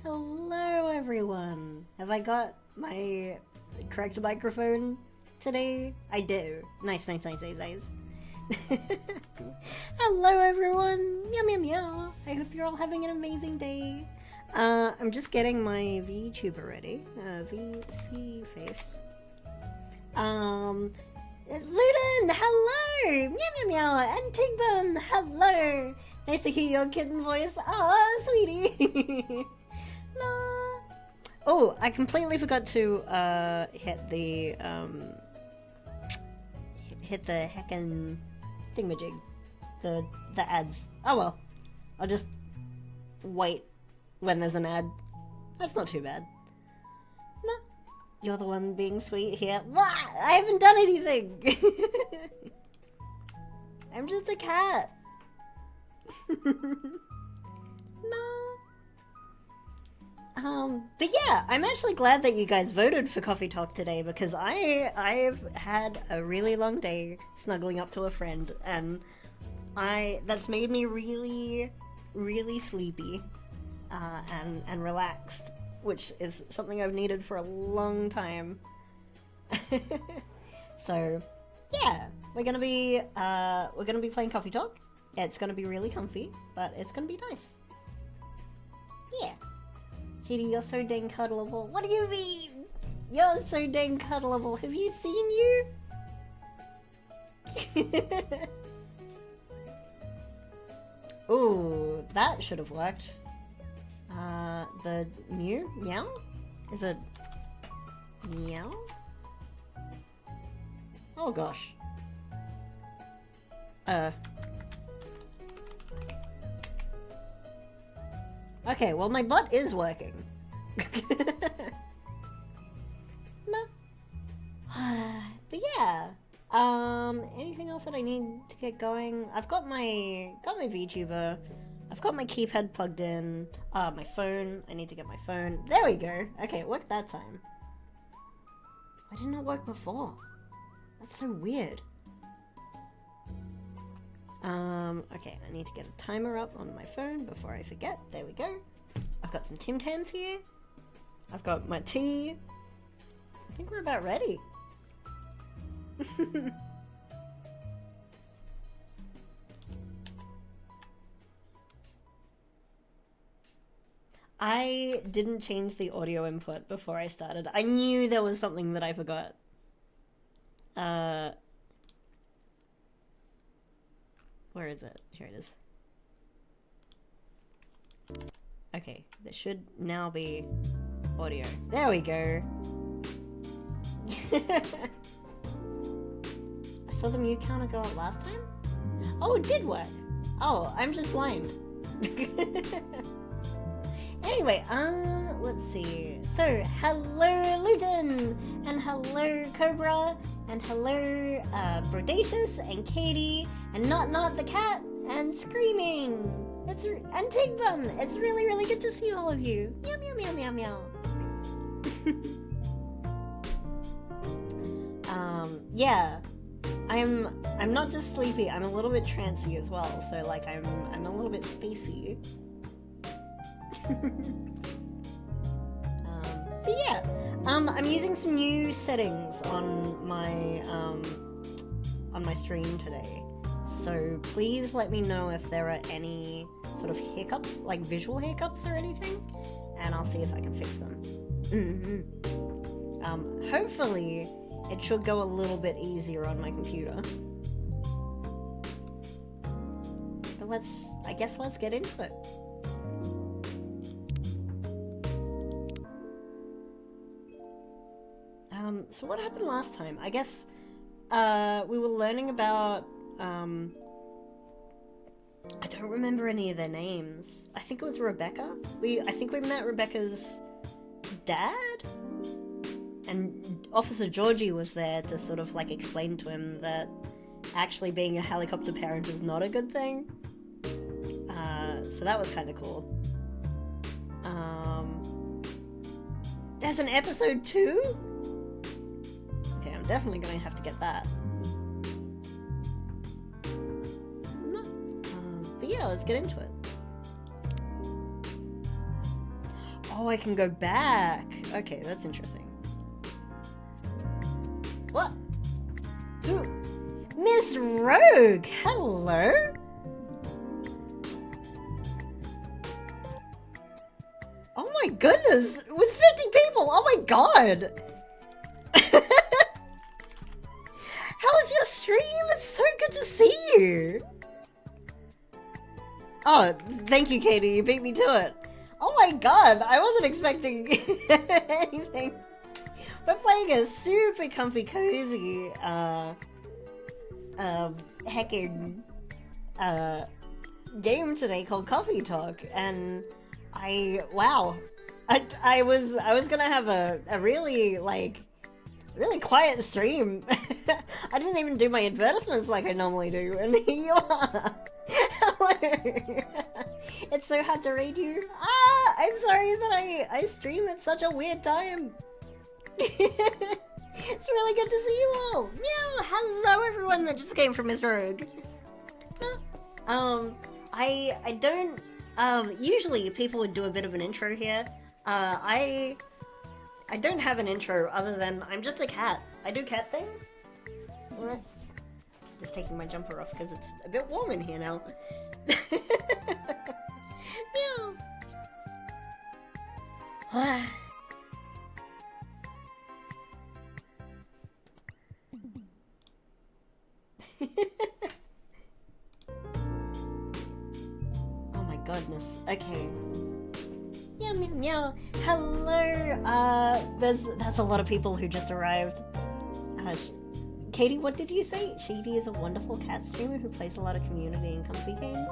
Hello everyone! Have I got my correct microphone today? I do. Nice. Hello everyone! Meow meow meow! I hope you're all having an amazing day. I'm just getting my VTuber ready. VC face. Luden, hello! Meow meow meow! And Tigbun, hello! Nice to hear your kitten voice. Aw, sweetie! No. Oh, I completely forgot to hit the heckin' thingamajig. The ads. Oh well. I'll just wait when there's an ad. That's not too bad. No. You're the one being sweet here. I haven't done anything! I'm just a cat. No. But yeah, I'm actually glad that you guys voted for Coffee Talk today because I've had a really long day snuggling up to a friend and that's made me really, really sleepy and relaxed, which is something I've needed for a long time. So yeah, we're gonna be playing Coffee Talk. It's gonna be really comfy, but it's gonna be nice. Yeah. Kitty, you're so dang cuddleable. What do you mean? You're so dang cuddleable. Have you seen you? Ooh, that should have worked. The meow? Is it meow? Oh gosh. Okay, well my bot is working. No. But yeah. Anything else that I need to get going? I've got my VTuber. I've got my keypad plugged in. My phone. I need to get my phone. There we go. Okay, it worked that time. Why didn't it work before? That's so weird. Okay, I need to get a timer up on my phone before I forget. There we go. I've got some Tim Tams here. I've got my tea. I think we're about ready. I didn't change the audio input before I started. I knew there was something that I forgot. Where is it? Here it is. Okay, there should now be audio. There we go. I saw the mute counter go up last time? Oh, it did work. Oh, I'm just blind. Anyway, let's see. So, hello Luton, and hello Cobra, and hello Brodacious, and Katie, and Not the cat, and Screaming. And Tigbun. It's really, really good to see all of you. Meow meow meow meow meow. Yeah. I'm not just sleepy, I'm a little bit trancy as well, so like I'm a little bit spacey. But yeah, I'm using some new settings on my stream today. So please let me know if there are any sort of hiccups, like visual hiccups or anything, and I'll see if I can fix them. Hopefully it should go a little bit easier on my computer. But I guess let's get into it. So what happened last time? I guess we were learning about I don't remember any of their names. I think it was Rebecca. I think we met Rebecca's dad? And Officer Georgie was there to sort of like explain to him that actually being a helicopter parent is not a good thing. So that was kind of cool. There's an episode 2? Okay, I'm definitely gonna have to get that. But yeah, let's get into it. Oh, I can go back. Okay, that's interesting. What? Who? Miss Rogue, hello? Oh my goodness, with 50 people, oh my god! How was your stream? It's so good to see you! Oh, thank you, Katie, you beat me to it. Oh my god, I wasn't expecting anything. We're playing a super comfy, cozy, heckin', game today called Coffee Talk, and wow. I was gonna have a really, like, really quiet stream. I didn't even do my advertisements like I normally do, and here you are. Hello. It's so hard to read you. I'm sorry that I stream at such a weird time. It's really good to see you all. Meow. Hello everyone that just came from Miss Rogue. I don't, usually people would do a bit of an intro here. I don't have an intro other than I'm just a cat. I do cat things. Just taking my jumper off because it's a bit warm in here now. Meow. Oh my goodness. Okay. Meow meow meow. Hello. That's a lot of people who just arrived. Katie, what did you say? Shady is a wonderful cat streamer who plays a lot of community and comfy games.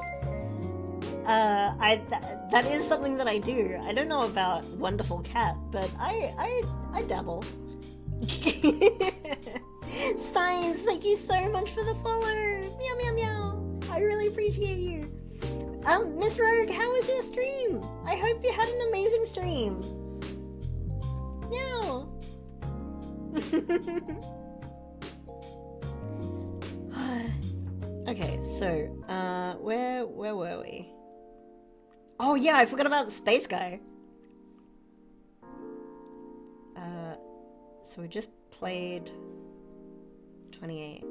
That is something that I do. I don't know about wonderful cat, but I dabble. Steins, thank you so much for the follow. Meow meow meow. I really appreciate you. Miss Rogue, how was your stream? I hope you had an amazing stream. Meow. Okay, so, where were we? Oh yeah, I forgot about the space guy. So we just played 28.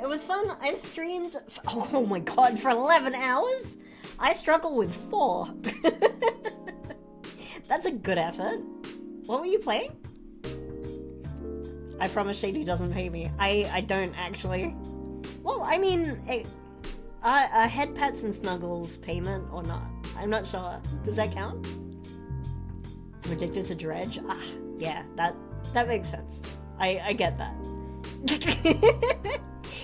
It was fun. I streamed, oh my god, for 11 hours? I struggle with 4. That's a good effort. What were you playing? I promise Shady doesn't pay me. I don't actually. Well, I mean, a head pats and snuggles payment or not? I'm not sure. Does that count? I'm addicted to Dredge? Ah, yeah, that makes sense. I get that.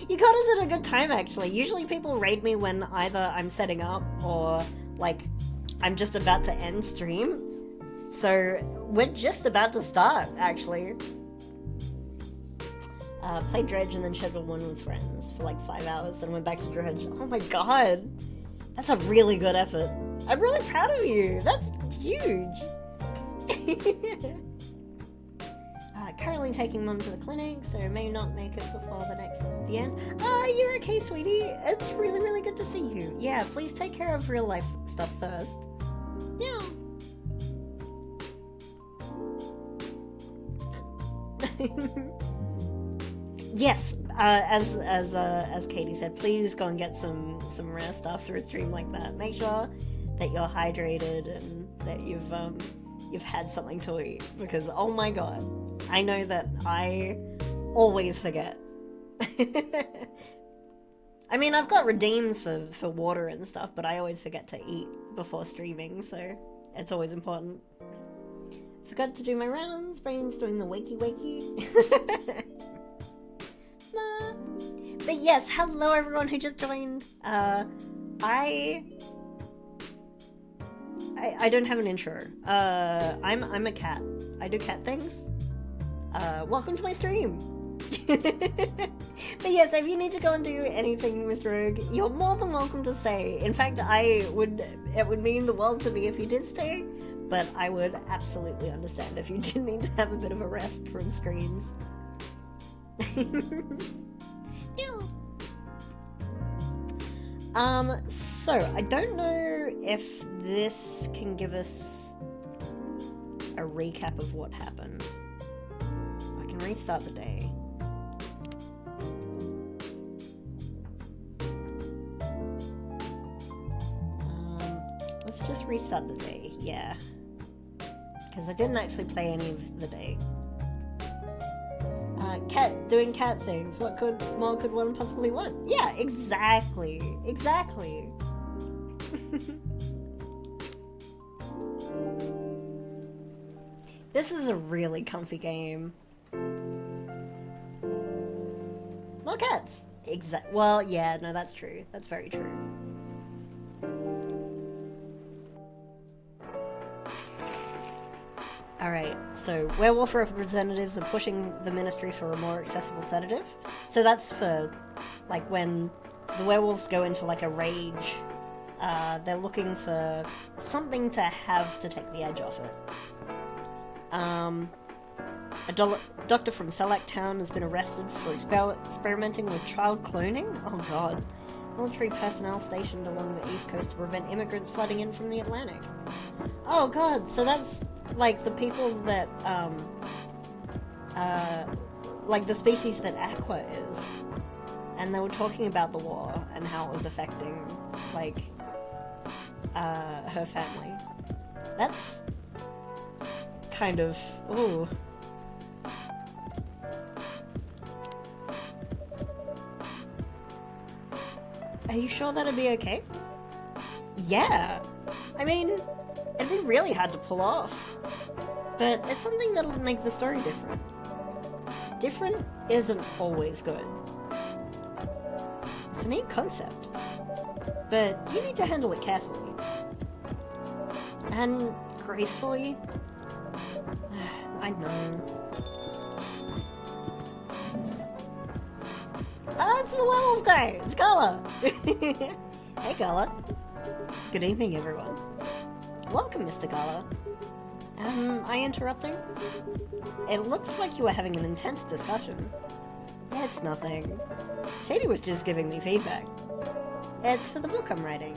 You caught us at a good time, actually. Usually people raid me when either I'm setting up or, like, I'm just about to end stream. So, we're just about to start, actually. Played Dredge and then Schedule 1 with friends for like 5 hours, then went back to Dredge. Oh my god! That's a really good effort. I'm really proud of you! That's huge! Currently taking mum to the clinic, so may not make it before the end. You're okay, sweetie. It's really, really good to see you. Yeah, please take care of real life stuff first. Yeah. Yes, as Katie said, please go and get some rest after a stream like that. Make sure that you're hydrated and that you've had something to eat, because oh my god, I know that I always forget. I mean, I've got redeems for water and stuff, but I always forget to eat before streaming, so it's always important. Forgot to do my rounds, brain's doing the wakey. Nah. But yes, hello everyone who just joined. I don't have an intro. I'm a cat. I do cat things. Welcome to my stream. But yes, if you need to go and do anything, Miss Rogue, you're more than welcome to stay. In fact, it would mean the world to me if you did stay, but I would absolutely understand if you did need to have a bit of a rest from screens. So I don't know if this can give us a recap of what happened. I can restart the day. Let's just restart the day, yeah. Because I didn't actually play any of the day. Cat doing cat things. What more could one possibly want? Yeah, exactly. Exactly. This is a really comfy game. More cats. Well, yeah, no, that's true. That's very true. Alright, so werewolf representatives are pushing the ministry for a more accessible sedative. So that's for, like, when the werewolves go into, like, a rage, they're looking for something to have to take the edge off it. A doctor from Selak Town has been arrested for experimenting with child cloning. Oh god. Military personnel stationed along the east coast to prevent immigrants flooding in from the Atlantic. Oh god, so that's like the people that, like the species that Aqua is. And they were talking about the war and how it was affecting, like, her family. That's kind of, ooh. Are you sure that'd be okay? Yeah! I mean, it'd be really hard to pull off. But it's something that'll make the story different. Different isn't always good. It's a neat concept. But you need to handle it carefully. And gracefully. I know. Oh, it's the werewolf guy! It's Gala! Hey, Gala. Good evening, everyone. Welcome, Mr. Gala. Am I interrupting? It looked like you were having an intense discussion. It's nothing. Shady was just giving me feedback. It's for the book I'm writing.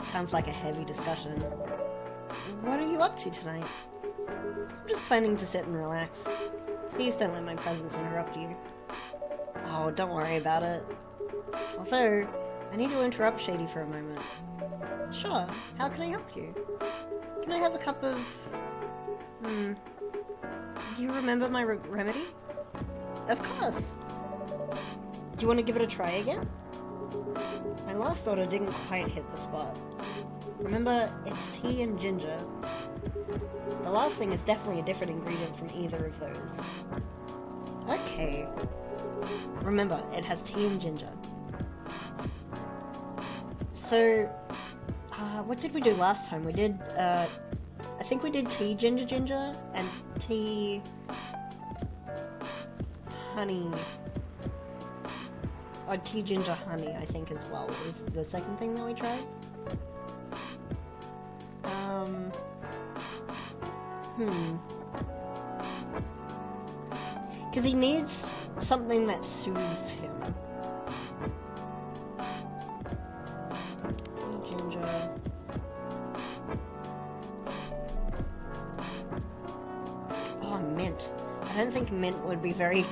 Sounds like a heavy discussion. What are you up to tonight? I'm just planning to sit and relax. Please don't let my presence interrupt you. Oh, don't worry about it. Although, I need to interrupt Shady for a moment. Sure, how can I help you? Can I have a cup of... Do you remember my remedy? Of course! Do you want to give it a try again? My last order didn't quite hit the spot. Remember, it's tea and ginger. The last thing is definitely a different ingredient from either of those. Okay. Remember, it has tea and ginger. So, what did we do last time? We did, I think we did tea ginger and tea honey. Or tea ginger honey, I think, as well, was the second thing that we tried. Because he needs something that soothes him. Ginger. Oh, mint. I don't think mint would be very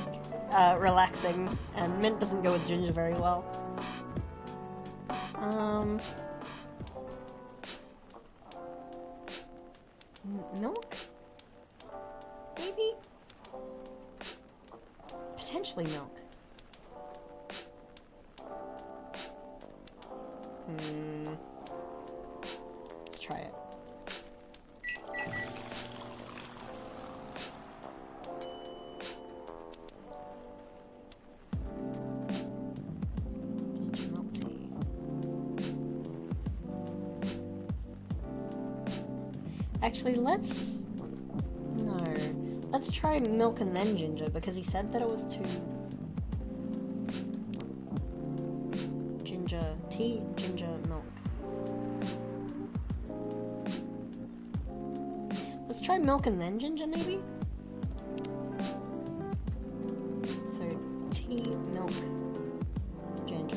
relaxing, and mint doesn't go with ginger very well. Milk? Maybe? Potentially milk. Let's try it. Ginger milk tea. Actually, let's try milk and then ginger, because he said that it was too... Tea, ginger, milk. Let's try milk and then ginger, maybe? So, tea, milk, ginger.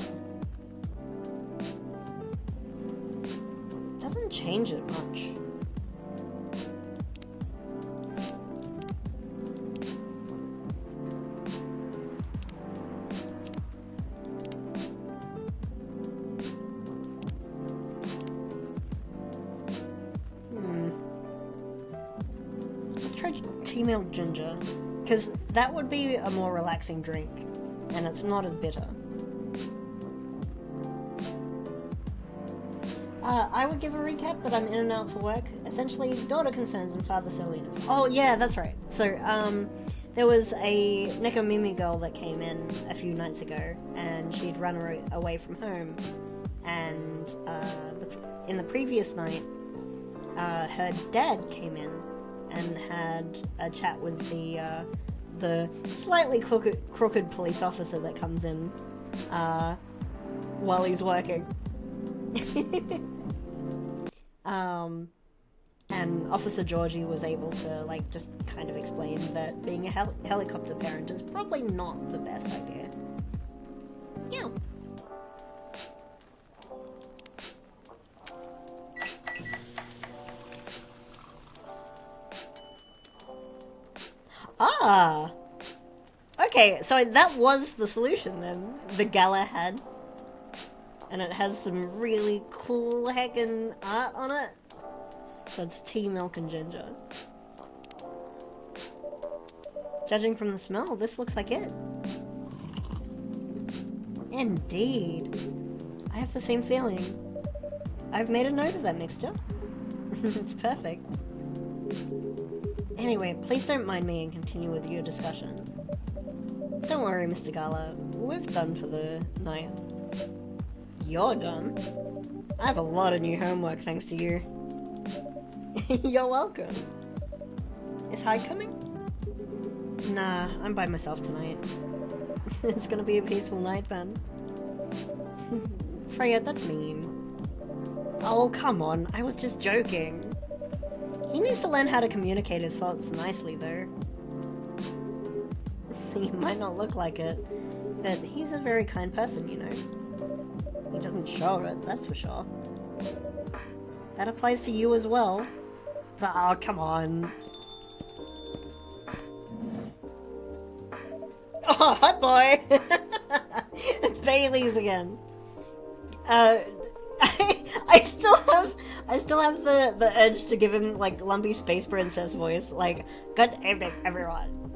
tea milk ginger, because that would be a more relaxing drink, and it's not as bitter. I would give a recap, but I'm in and out for work. Essentially, daughter concerns and father silliness. Oh yeah, that's right. So, there was a Nekomimi girl that came in a few nights ago, and she'd run away from home, and in the previous night, her dad came in and had a chat with the slightly crooked police officer that comes in while he's working. And Officer Georgie was able to, like, just kind of explain that being a helicopter parent is probably not the best idea. Yeah. Ah! Okay, so that was the solution then, the gala had. And it has some really cool heckin' art on it. So it's tea, milk, and ginger. Judging from the smell, this looks like it. Indeed. I have the same feeling. I've made a note of that mixture. It's perfect. Anyway, please don't mind me and continue with your discussion. Don't worry, Mr. Gala. We're done for the night. You're done? I have a lot of new homework thanks to you. You're welcome. Is Hyde coming? Nah, I'm by myself tonight. It's gonna be a peaceful night then. Freya, that's mean. Oh, come on, I was just joking. He needs to learn how to communicate his thoughts nicely, though. He might not look like it, but he's a very kind person, you know. He doesn't show it, that's for sure. That applies to you as well. Oh, come on. Oh, hi boy! It's Bailey's again. I still have the urge to give him, like, lumpy space princess voice, like, good evening, everyone.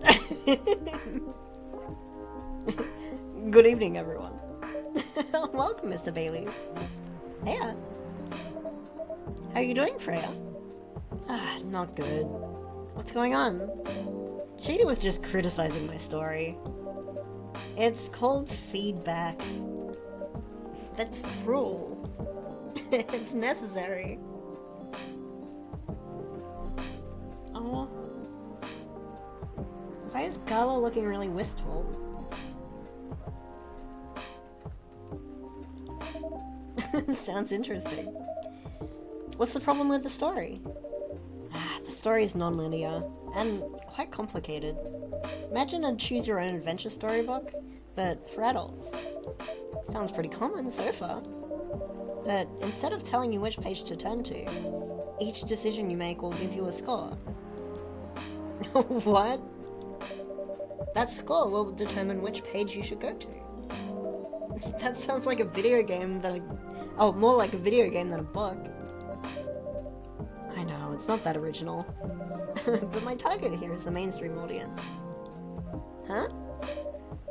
Good evening, everyone. Welcome, Mr. Bailey's. Yeah. How are you doing, Freya? Ah, not good. What's going on? Shady was just criticizing my story. It's called feedback. That's cruel. It's necessary. Oh. Why is Gala looking really wistful? Sounds interesting. What's the problem with the story? The story is non-linear, and quite complicated. Imagine a choose-your-own-adventure storybook, but for adults. Sounds pretty common so far. But instead of telling you which page to turn to, each decision you make will give you a score. What? That score will determine which page you should go to. That sounds like a video game than a... Oh, more like a video game than a book. I know, it's not that original. But my target here is the mainstream audience. Huh?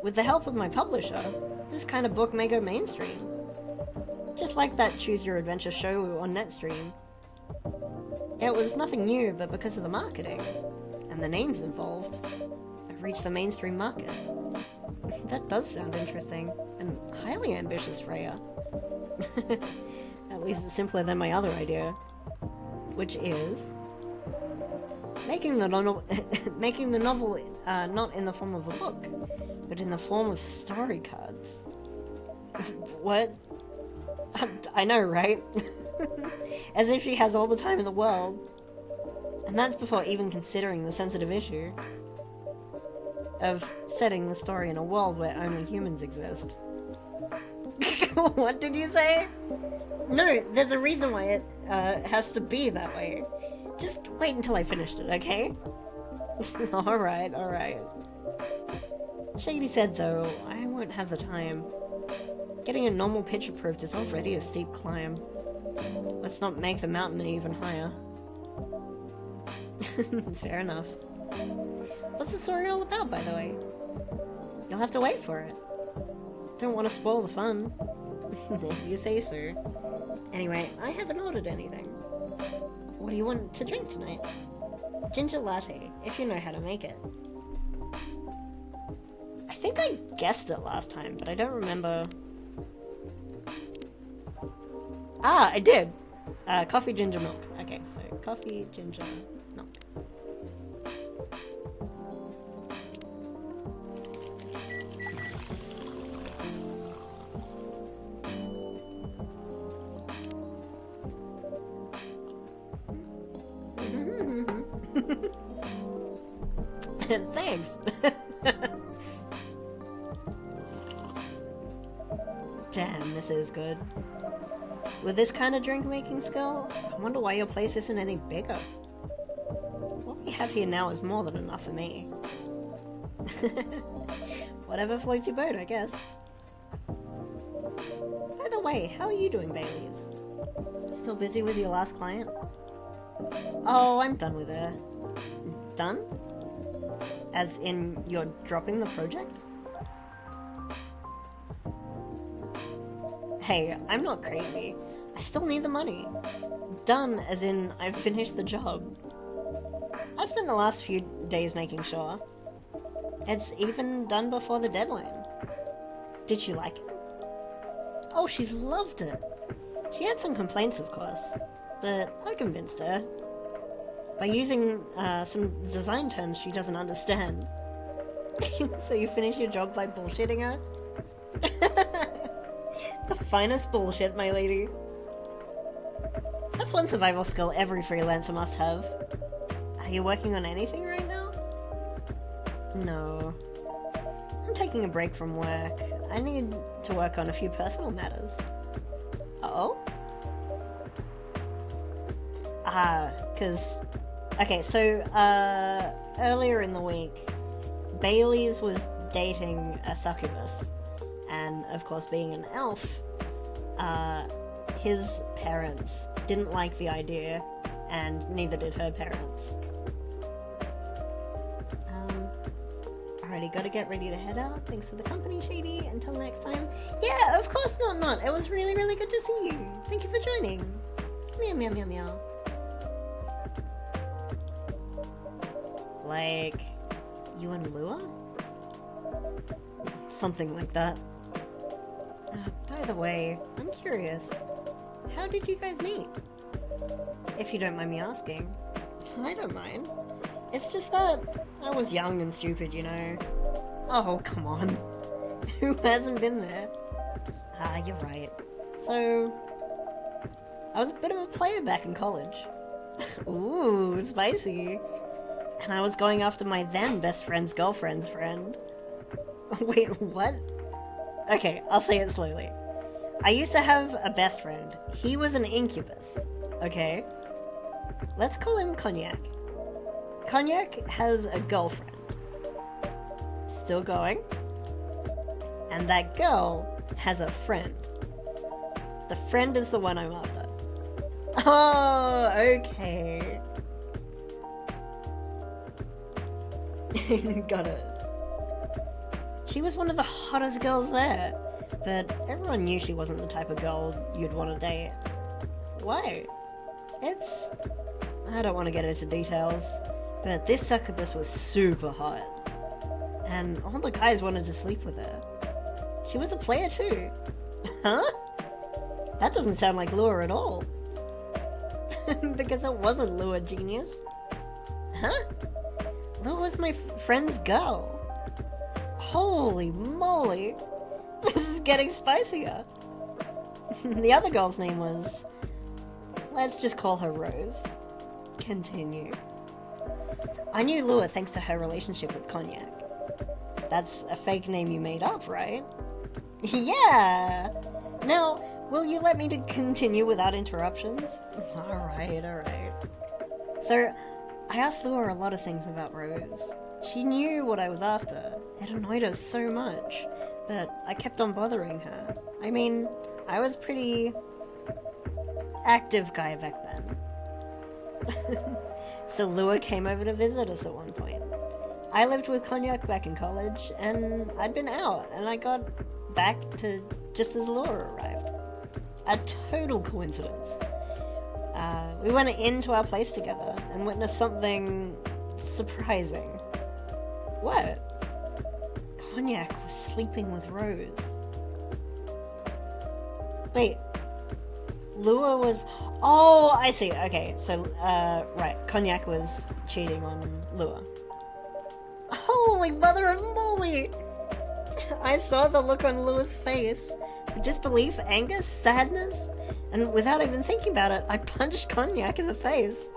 With the help of my publisher, this kind of book may go mainstream. Just like that Choose Your Adventure show on Netstream. It was nothing new, but because of the marketing, and the names involved, I've reached the mainstream market. That does sound interesting, and highly ambitious, Freya. At least it's simpler than my other idea. Which is... making the novel not in the form of a book, but in the form of story cards. What? I know, right? As if she has all the time in the world. And that's before even considering the sensitive issue of setting the story in a world where only humans exist. What did you say? No, there's a reason why it has to be that way. Just wait until I finished it, okay? Alright, alright. Shady said, though, I won't have the time. Getting a normal pitch approved is already a steep climb. Let's not make the mountain even higher. Fair enough. What's the story all about, by the way? You'll have to wait for it. Don't want to spoil the fun. If you say so. Anyway, I haven't ordered anything. What do you want to drink tonight? Ginger latte, if you know how to make it. I think I guessed it last time, but I don't remember. Ah, I did! Coffee, ginger, milk. Okay, so coffee, ginger, milk. Thanks! Damn, this is good. With this kind of drink-making skill, I wonder why your place isn't any bigger. What we have here now is more than enough for me. Whatever floats your boat, I guess. By the way, how are you doing, Baileys? Still busy with your last client? Oh, I'm done with her. Done? As in, you're dropping the project? Hey, I'm not crazy. I still need the money. Done, as in, I've finished the job. I've spent the last few days making sure. It's even done before the deadline. Did she like it? Oh, she loved it. She had some complaints, of course, but I convinced her. By using some design terms she doesn't understand. So you finish your job by bullshitting her? The finest bullshit, my lady. That's one survival skill every freelancer must have. Are you working on anything right now? No. I'm taking a break from work. I need to work on a few personal matters. Uh-oh? Cause... Okay, so, earlier in the week, Bailey's was dating a succubus. And, of course, being an elf, his parents didn't like the idea, and neither did her parents. Alrighty, gotta get ready to head out. Thanks for the company, Shady. Until next time. Yeah, of course not. It was really, really good to see you. Thank you for joining. Meow, meow, meow, meow. Like, you and Lua? Something like that. By the way, I'm curious. How did you guys meet? If you don't mind me asking. I don't mind. It's just that I was young and stupid, you know. Oh, come on. Who hasn't been there? Ah, you're right. So, I was a bit of a player back in college. Ooh, spicy. And I was going after my then best friend's girlfriend's friend. Wait, what? Okay, I'll say it slowly. I used to have a best friend. He was an incubus, okay? Let's call him Cognac. Cognac has a girlfriend. Still going. And that girl has a friend. The friend is the one I'm after. Oh, okay. Got it. She was one of the hottest girls there, but everyone knew she wasn't the type of girl you'd want to date. Why? I don't want to get into details, but this succubus was super hot, and all the guys wanted to sleep with her. She was a player too. Huh? That doesn't sound like Lure at all. Because it wasn't Lure, genius. Huh? Lure was my friend's girl. Holy moly! This is getting spicier. The other girl's name was... Let's just call her Rose. Continue. I knew Lua thanks to her relationship with Cognac. That's a fake name you made up, right? Yeah! Now, will you let me to continue without interruptions? Alright. So, I asked Lua a lot of things about Rose. She knew what I was after. It annoyed her so much, but I kept on bothering her. I mean, I was pretty active guy back then. So Lua came over to visit us at one point. I lived with Cognac back in college, and I'd been out, and I got back to just as Laura arrived. A total coincidence. We went into our place together and witnessed something surprising. What? Cognac was sleeping with Rose. Wait. Lua was... Oh, I see. Okay, so, right. Cognac was cheating on Lua. Holy mother of moly! I saw the look on Lua's face. Disbelief, anger, sadness, and without even thinking about it, I punched Cognac in the face.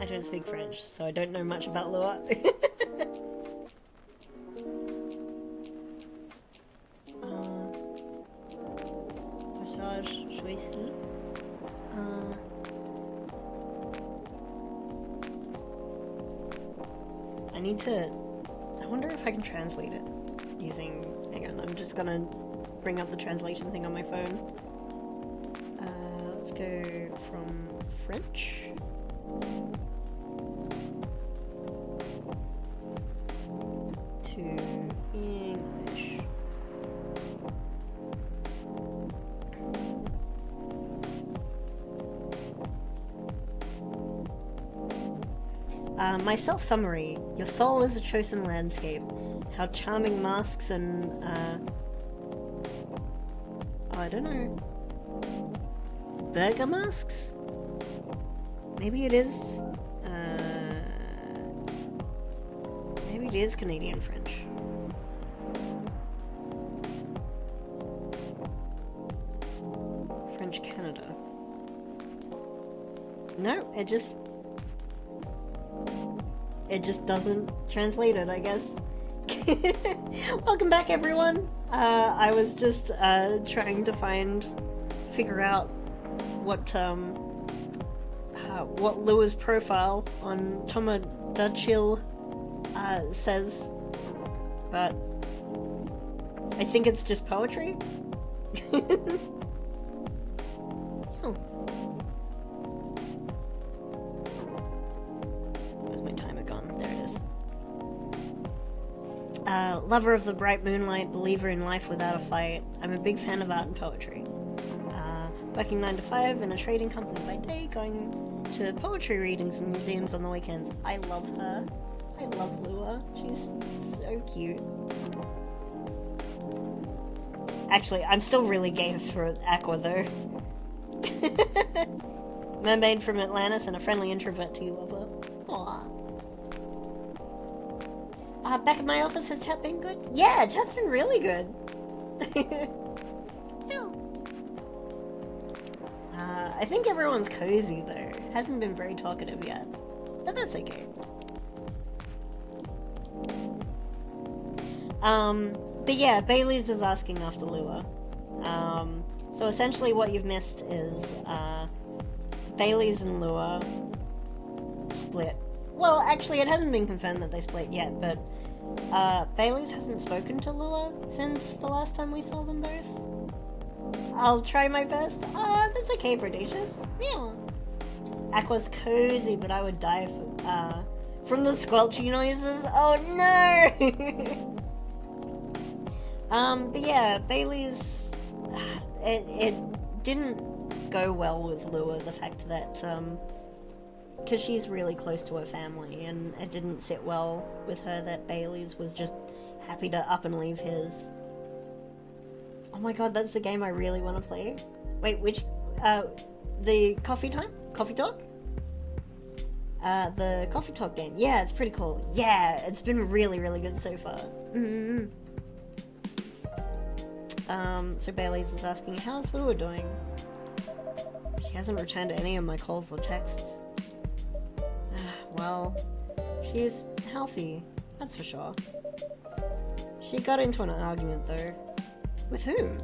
I don't speak French, so I don't know much about Lua. Passage choisi. I need to... I wonder if I can translate it using... Hang on, I'm just gonna bring up the translation thing on my phone. Let's go from French. To English. My self-summary. Your soul is a chosen landscape. How charming masks and, oh, I don't know. Burger masks? Maybe it is, maybe it is Canadian French. Language Canada. No, it just doesn't translate it, I guess. Welcome back, everyone. I was just trying to figure out what Lua's profile on Tomodachill says, but I think it's just poetry. Oh. Where's my timer gone? There it is. Lover of the bright moonlight, believer in life without a fight. I'm a big fan of art and poetry. Working 9 to 5 in a trading company by day, going to poetry readings and museums on the weekends. I love her. I love Lua. She's so cute. Actually, I'm still really gay for Aqua, though. Mermaid from Atlantis and a friendly introvert tea lover. Aww. Back at my office, has chat been good? Yeah, chat's been really good. Yeah. I think everyone's cozy, though. It hasn't been very talkative yet. But that's okay. But yeah, Bailey's is asking after Lua. So essentially what you've missed is, Bailey's and Lua split. Well, actually, it hasn't been confirmed that they split yet, but, Bailey's hasn't spoken to Lua since the last time we saw them both. I'll try my best. That's okay, Predacious. Yeah. Aqua's cozy, but I would die from the squelchy noises. Oh no! But yeah, Bailey's... It didn't go well with Lua, the fact that, because she's really close to her family, and it didn't sit well with her that Bailey's was just happy to up and leave his. Oh my god, that's the game I really want to play. Wait, which, the coffee time? Coffee talk? The coffee talk game. Yeah, it's pretty cool. Yeah, it's been really, really good so far. Mm-hmm. So Bailey's is asking, how's Lua doing? She hasn't returned any of my calls or texts. Well, she's healthy, that's for sure. She got into an argument, though. With whom?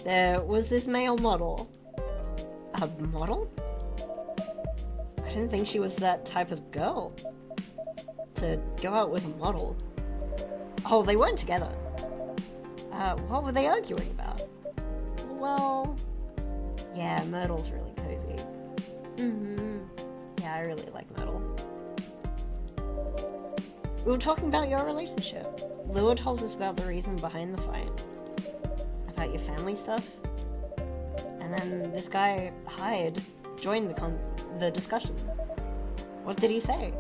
There was this male model. A model? I didn't think she was that type of girl. To go out with a model. Oh, they weren't together. What were they arguing about? Well... Yeah, Myrtle's really cozy. Mm-hmm. Yeah, I really like Myrtle. We were talking about your relationship. Lua told us about the reason behind the fight. About your family stuff. And then this guy, Hyde, joined the discussion. What did he say?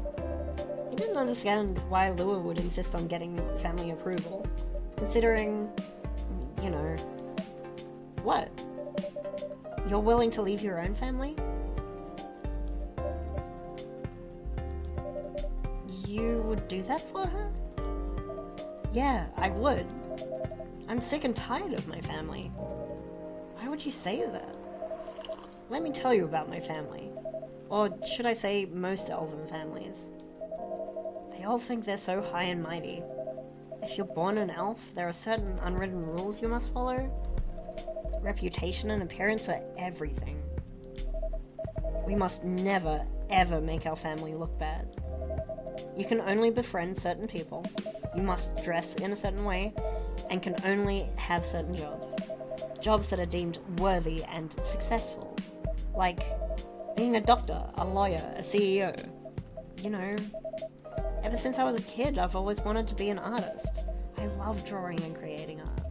He didn't understand why Lua would insist on getting family approval. Considering, you know... What? You're willing to leave your own family? You would do that for her? Yeah, I would. I'm sick and tired of my family. Why would you say that? Let me tell you about my family. Or should I say, most elven families. They all think they're so high and mighty. If you're born an elf, there are certain unwritten rules you must follow. Reputation and appearance are everything. We must never, ever make our family look bad. You can only befriend certain people, you must dress in a certain way, and can only have certain jobs. Jobs that are deemed worthy and successful. Like being a doctor, a lawyer, a CEO. You know, ever since I was a kid, I've always wanted to be an artist. I love drawing and creating art.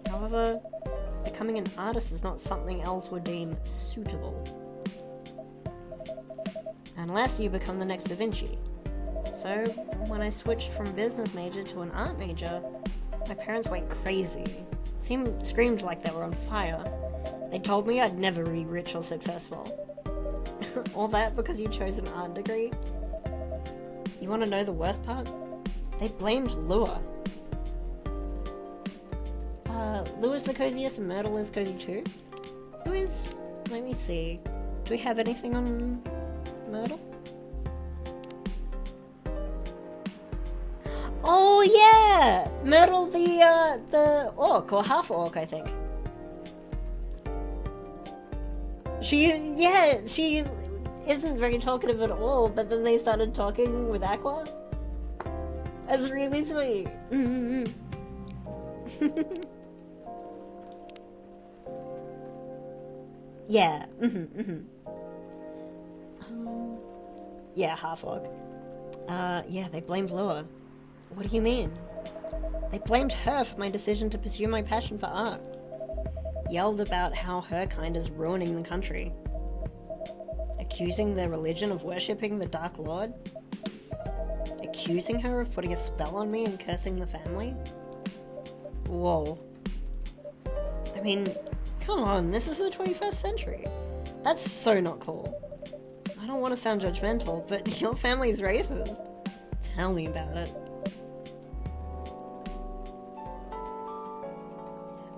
However, becoming an artist is not something else would deem suitable. Unless you become the next Da Vinci. So, when I switched from business major to an art major, my parents went crazy. Screamed like they were on fire. They told me I'd never be rich or successful. All that because you chose an art degree? You want to know the worst part? They blamed Lua. Lua's the coziest and Myrtle is cozy too? Who is... Let me see. Do we have anything on Myrtle? Oh yeah! Myrtle the orc, or half orc, I think. She isn't very talkative at all, but then they started talking with Aqua. That's really sweet. Yeah. Yeah, half orc. Yeah, they blamed Lua. What do you mean? They blamed her for my decision to pursue my passion for art. Yelled about how her kind is ruining the country. Accusing their religion of worshipping the Dark Lord. Accusing her of putting a spell on me and cursing the family. Whoa. I mean, come on, this is the 21st century. That's so not cool. I don't want to sound judgmental, but your family's racist. Tell me about it.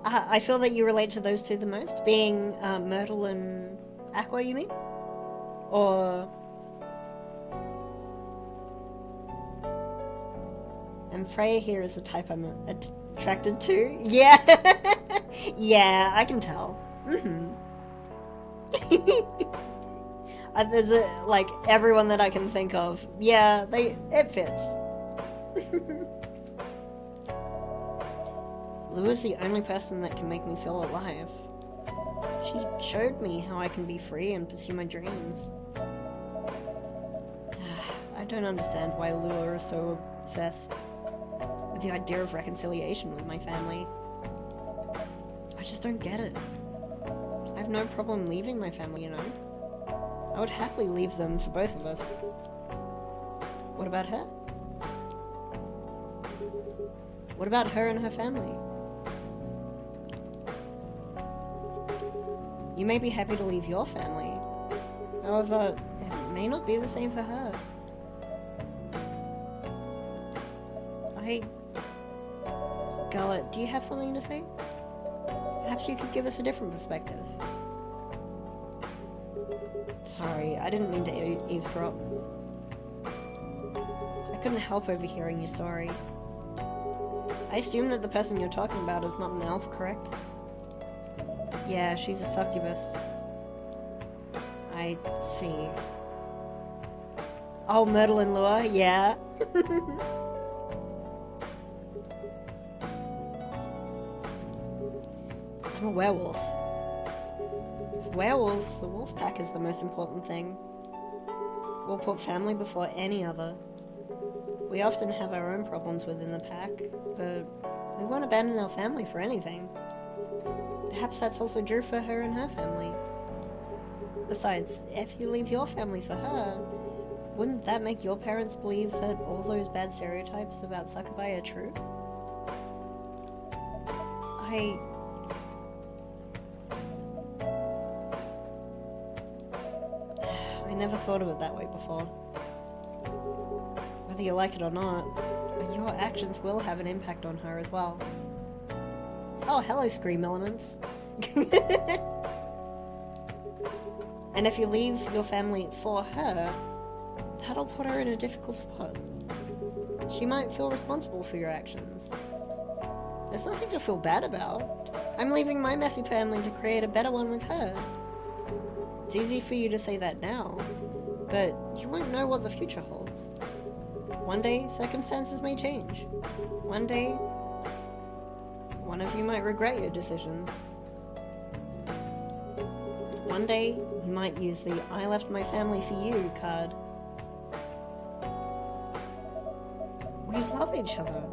I feel that you relate to those two the most, being Myrtle and Aqua, you mean? Or... And Freya here is the type I'm attracted to. Yeah! Yeah, I can tell. There's like, everyone that I can think of. Yeah, it fits. Lou is the only person that can make me feel alive. She showed me how I can be free and pursue my dreams. I don't understand why Lua is so obsessed with the idea of reconciliation with my family. I just don't get it. I have no problem leaving my family, you know? I would happily leave them for both of us. What about her? What about her and her family? You may be happy to leave your family. However, it may not be the same for her. Garlet, do you have something to say? Perhaps you could give us a different perspective. Sorry, I didn't mean to eavesdrop. I couldn't help overhearing your story. I assume that the person you're talking about is not an elf, correct? Yeah, she's a succubus. I see. Oh, Myrtle and Lua, yeah. I'm a werewolf. For werewolves, the wolf pack is the most important thing. We'll put family before any other. We often have our own problems within the pack, but we won't abandon our family for anything. Perhaps that's also true for her and her family. Besides, if you leave your family for her, wouldn't that make your parents believe that all those bad stereotypes about succubi are true? I never thought of it that way before. Whether you like it or not, your actions will have an impact on her as well. Oh, hello, Scream Elements. And if you leave your family for her, that'll put her in a difficult spot. She might feel responsible for your actions. There's nothing to feel bad about. I'm leaving my messy family to create a better one with her. It's easy for you to say that now, but you won't know what the future holds. One day, circumstances may change. One day, one of you might regret your decisions. One day, you might use the I left my family for you card. We love each other.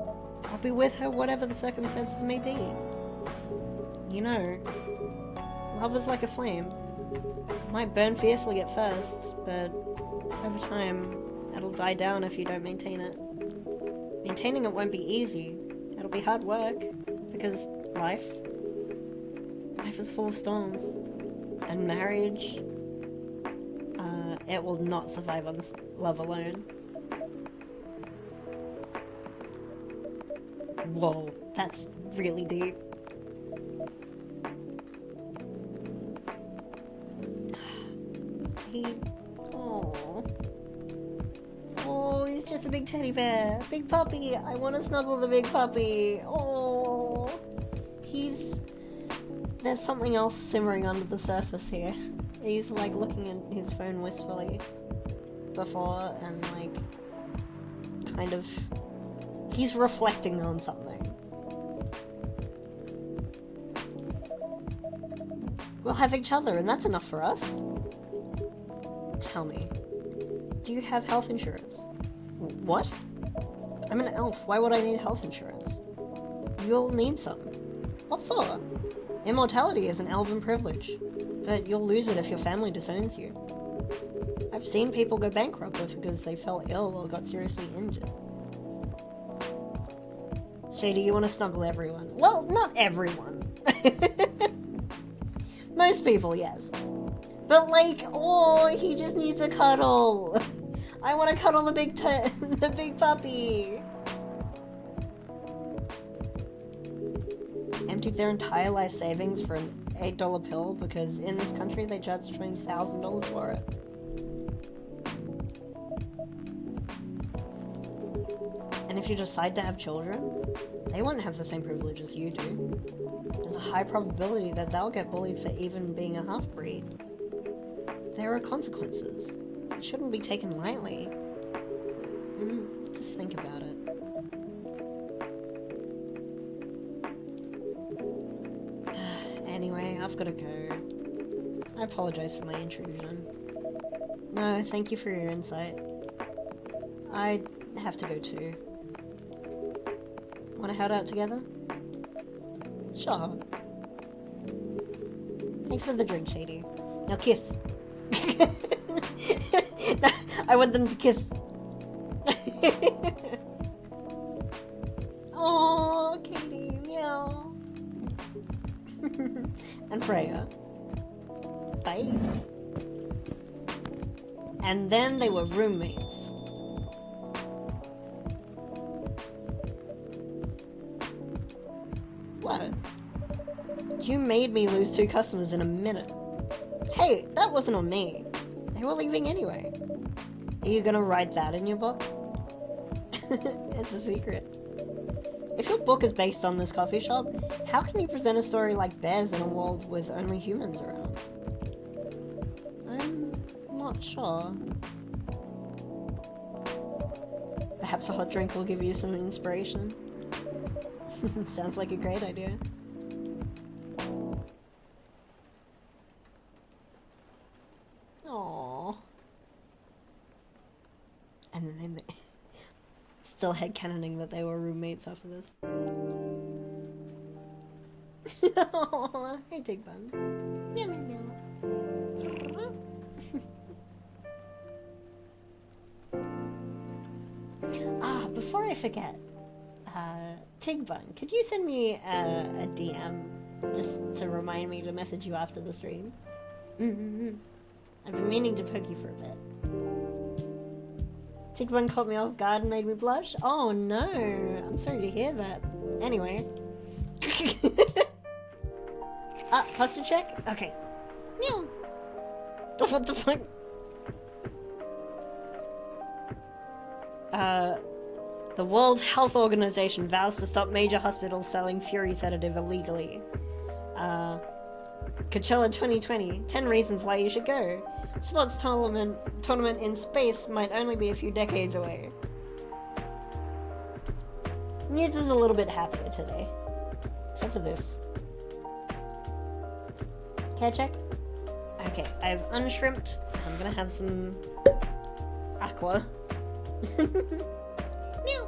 I'll be with her whatever the circumstances may be. You know, love is like a flame. It might burn fiercely at first, but over time, it'll die down if you don't maintain it. Maintaining it won't be easy. It'll be hard work, because life is full of storms. And marriage, it will not survive on love alone. Whoa, that's really deep. Oh. Oh, he's just a big teddy bear. Big puppy. I want to snuggle the big puppy. Oh. There's something else simmering under the surface here. He's like looking at his phone wistfully before and like kind of... He's reflecting on something. We'll have each other and that's enough for us. Tell me, do you have health insurance? What? I'm an elf. Why would I need health insurance? You'll need some. What for? Immortality is an elven privilege, but you'll lose it if your family disowns you. I've seen people go bankrupt because they fell ill or got seriously injured. Shady, you want to snuggle everyone? Well, not everyone. Most people, yes. But like, oh, he just needs a cuddle. I want to cuddle the big puppy. Emptied their entire life savings for an $8 pill because in this country they charge $20,000 for it. And if you decide to have children, they won't have the same privileges you do. There's a high probability that they'll get bullied for even being a half-breed. There are consequences. It shouldn't be taken lightly. Just think about it. Anyway, I've got to go. I apologize for my intrusion. No, thank you for your insight. I have to go too. Want to head out together? Sure. Thanks for the drink, Shady. Now kiss. No, I want them to kiss. Oh, Katie, meow. And Freya. Bye. And then they were roommates. What? You made me lose 2 customers in a minute. Hey, that wasn't on me. They were leaving anyway. Are you gonna write that in your book? It's a secret. If your book is based on this coffee shop, how can you present a story like theirs in a world with only humans around? I'm not sure. Perhaps a hot drink will give you some inspiration. Sounds like a great idea. Aww. And then they still headcanoning that they were roommates after this. Aww, hey Tig Bun. Meow meow meow. Before I forget, Tig Bun, could you send me a DM just to remind me to message you after the stream? I've been meaning to poke you for a bit. Tig Bun caught me off guard and made me blush? Oh no, I'm sorry to hear that. Anyway. Posture check? Okay. Meow. What the fuck? The World Health Organization vows to stop major hospitals selling Fury sedative illegally. Coachella 2020, 10 reasons why you should go. Sports tournament in space might only be a few decades away. News is a little bit happier today. Except for this. Can I check? Okay, I've unshrimped. I'm gonna have some aqua. Meow.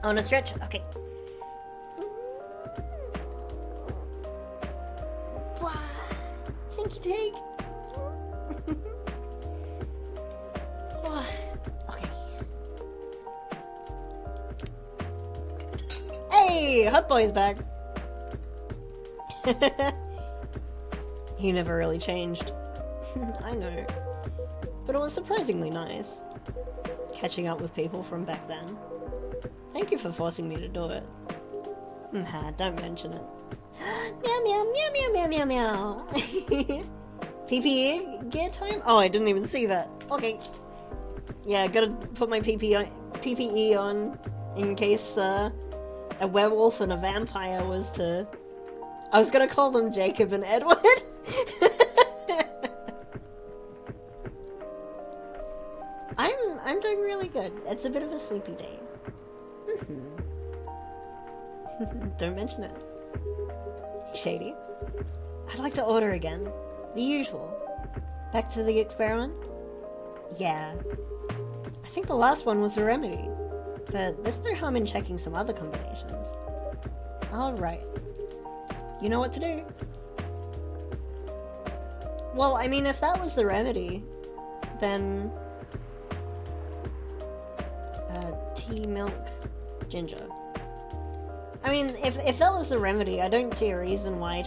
I wanna stretch? Okay. Thank you, Tig. Okay. Hey, Hot Boy's back. He never really changed. I know. But it was surprisingly nice. Catching up with people from back then. Thank you for forcing me to do it. Don't mention it. Meow meow meow meow meow meow meow. PPE gear time? Oh, I didn't even see that. Okay. Yeah, gotta put my PPE on in case a werewolf and a vampire was to... I was gonna call them Jacob and Edward. I'm doing really good. It's a bit of a sleepy day. Don't mention it. Hey, Shady. I'd like to order again. The usual. Back to the experiment? Yeah. I think the last one was a remedy, but there's no harm in checking some other combinations. Alright. You know what to do. Well, I mean, if that was the remedy, then... tea, milk, ginger. I mean, if that was the remedy, I don't see a reason why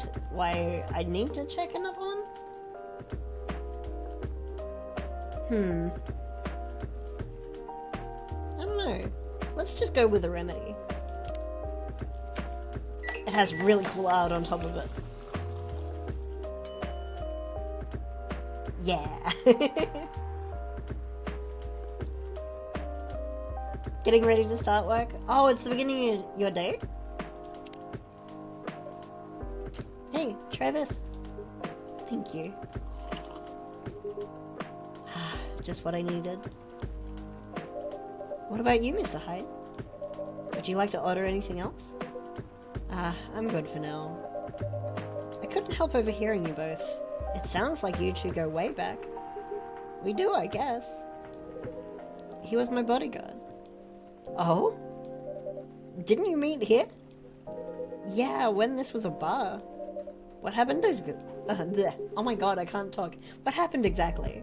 I need to check another one. I don't know. Let's just go with the remedy. It has really cool art on top of it. Yeah. Getting ready to start work? Oh, it's the beginning of your day? Hey, try this. Thank you. Just what I needed. What about you, Mr. Hyde? Would you like to order anything else? I'm good for now. I couldn't help overhearing you both. It sounds like you two go way back. We do, I guess. He was my bodyguard. Oh? Didn't you meet here? Yeah, when this was a bar. What happened? Oh my god, I can't talk. What happened exactly?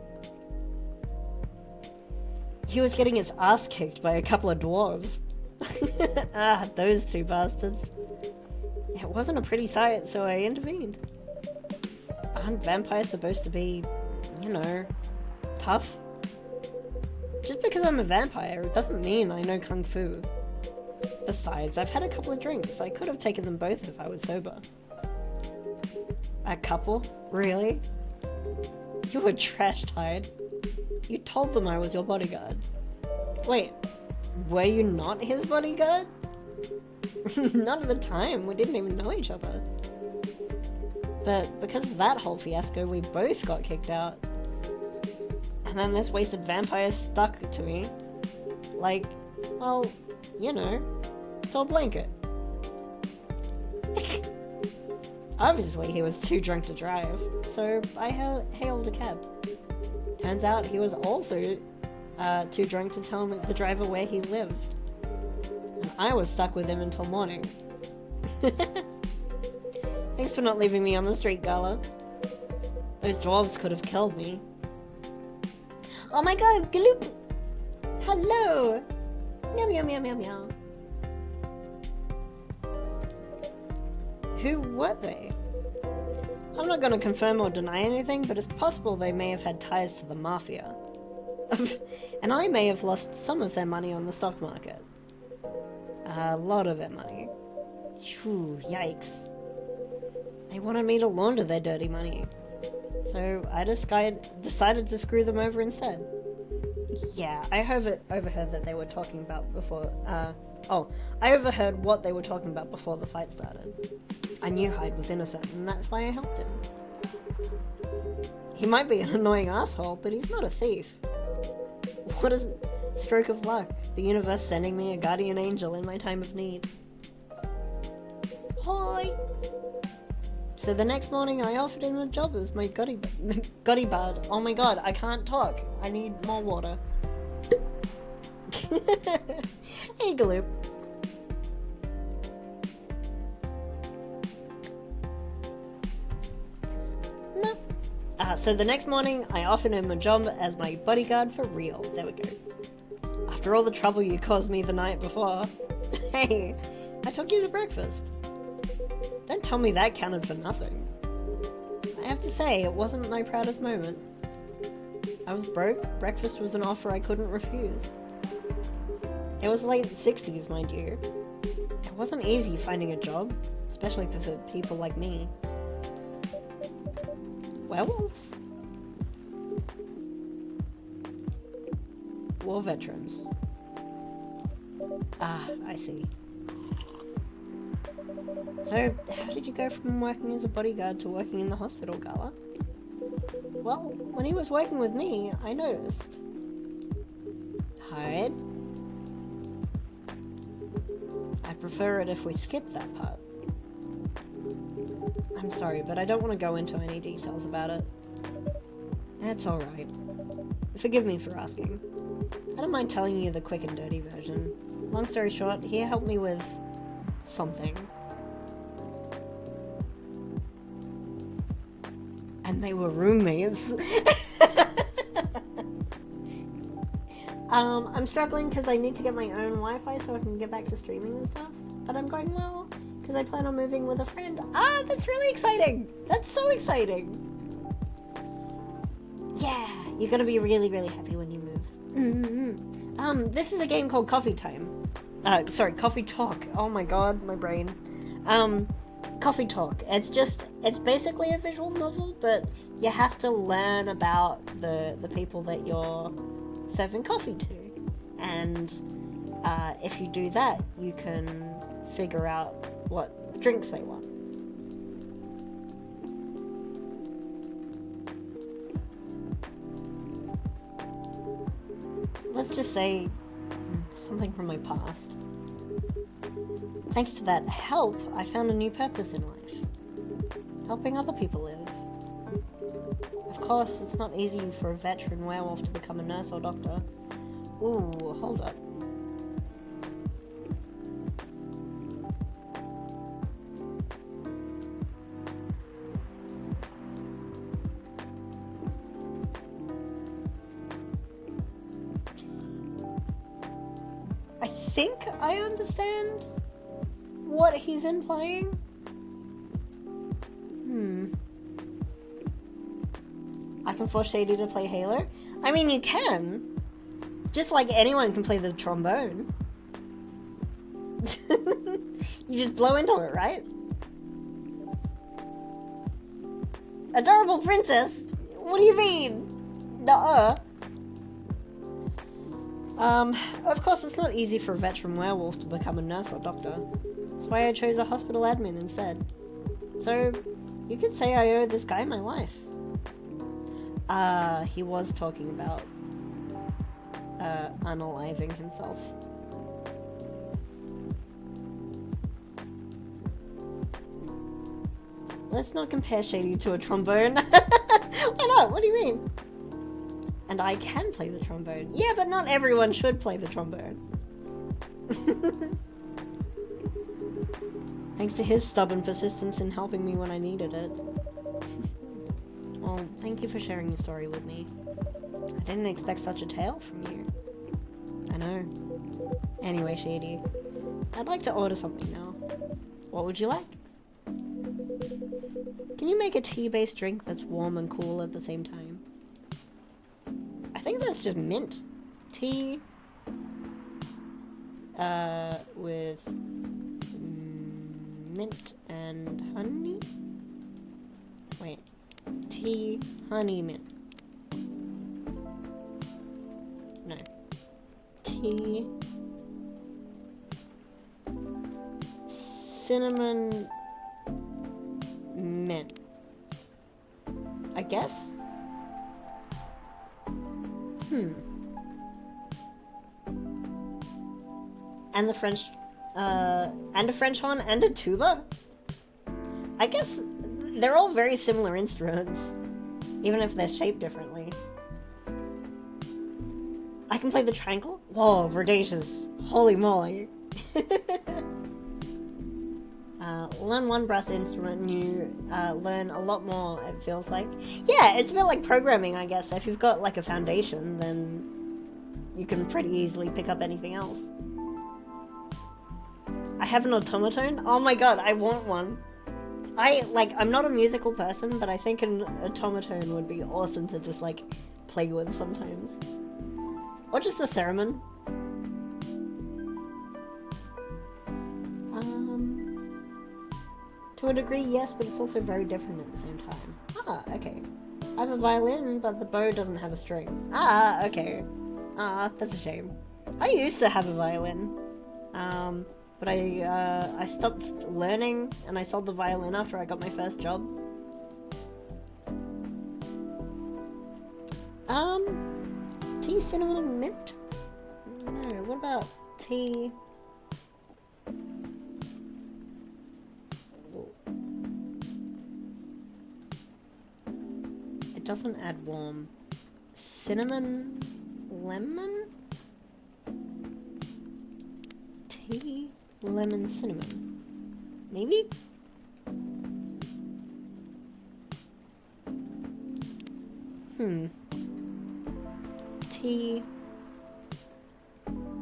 He was getting his ass kicked by a couple of dwarves. Those two bastards. It wasn't a pretty sight, so I intervened. Aren't vampires supposed to be, you know, tough? Just because I'm a vampire, it doesn't mean I know Kung Fu. Besides, I've had a couple of drinks. I could have taken them both if I was sober. A couple? Really? You were trashed, Hyde. You told them I was your bodyguard. Wait, were you not his bodyguard? Not at the time, we didn't even know each other. But because of that whole fiasco, we both got kicked out. And then this wasted vampire stuck to me. Like, well, you know, to a blanket. Obviously he was too drunk to drive, so I hailed a cab. Turns out he was also too drunk to tell the driver where he lived. And I was stuck with him until morning. Thanks for not leaving me on the street, Gala. Those dwarves could have killed me. Oh my god, Gloop! Hello! Meow meow meow meow meow. Who were they? I'm not gonna confirm or deny anything, but it's possible they may have had ties to the mafia. And I may have lost some of their money on the stock market. A lot of their money. Phew, yikes. They wanted me to launder their dirty money. So I decided to screw them over instead. Yeah, I overheard that they were talking about before, I overheard what they were talking about before the fight started. I knew Hyde was innocent, and that's why I helped him. He might be an annoying asshole, but he's not a thief. What a stroke of luck, the universe sending me a guardian angel in my time of need. Hi! So the next morning I offered him a job as my bodyguard. Oh my god, I can't talk. I need more water. Hey, Gloop. No. So the next morning I offered him a job as my bodyguard for real. There we go. After all the trouble you caused me the night before. Hey, I took you to breakfast. Don't tell me that counted for nothing. I have to say, it wasn't my proudest moment. I was broke, breakfast was an offer I couldn't refuse. It was late 60s, mind you. It wasn't easy finding a job, Especially for people like me. Werewolves? War veterans. Ah, I see. So, how did you go from working as a bodyguard to working in the hospital, Gala? Well, when he was working with me, I noticed. Hide? I'd prefer it if we skipped that part. I'm sorry, but I don't want to go into any details about it. That's alright. Forgive me for asking. I don't mind telling you the quick and dirty version. Long story short, he helped me with something. And they were roommates. I'm struggling because I need to get my own Wi-Fi so I can get back to streaming and stuff. But I'm going well because I plan on moving with a friend. Ah, that's really exciting! That's so exciting! Yeah, you're gonna be really, really happy when you move. This is a game called Coffee Time. Sorry, Coffee Talk. Oh my god, my brain. Coffee Talk. It's basically a visual novel, but you have to learn about the people that you're serving coffee to. And if you do that, you can figure out what drinks they want. Let's just say something from my past. Thanks to that help, I found a new purpose in life. Helping other people live. Of course, it's not easy for a veteran werewolf to become a nurse or doctor. Ooh, hold up. I think I understand what he's implying. I can force Shady to play Halo? I mean, you can. Just like anyone can play the trombone. You just blow into it, right? Adorable princess? What do you mean? Nuh-uh. Of course it's not easy for a veteran werewolf to become a nurse or doctor. That's why I chose a hospital admin instead. So, you could say I owe this guy my life. He was talking about, unaliving himself. Let's not compare Shady to a trombone. Why not? What do you mean? And I can play the trombone. Yeah, but not everyone should play the trombone. Thanks to his stubborn persistence in helping me when I needed it. Well, thank you for sharing your story with me. I didn't expect such a tale from you. I know. Anyway, Shady, I'd like to order something now. What would you like? Can you make a tea-based drink that's warm and cool at the same time? I think that's just mint. Tea with mint and honey? Wait. Tea, honey, mint. No. Tea, cinnamon, mint. I guess? And the French, and a French horn and a tuba? I guess they're all very similar instruments, even if they're shaped differently. I can play the triangle? Whoa, Verdacious. Holy moly. Learn one brass instrument and you learn a lot more, it feels like. Yeah, it's a bit like programming, I guess. If you've got like a foundation, then you can pretty easily pick up anything else. I have an automaton? Oh my god, I want one. I'm not a musical person, but I think an automaton would be awesome to just, like, play with sometimes. Or just the theremin. To a degree, yes, but it's also very different at the same time. Ah, okay. I have a violin, but the bow doesn't have a string. Ah, okay. Ah, that's a shame. I used to have a violin. But I stopped learning, and I sold the violin after I got my first job. Tea, cinnamon, and mint? No, what about tea? It doesn't add warm. Cinnamon, lemon? Tea, lemon, cinnamon. Maybe? Tea.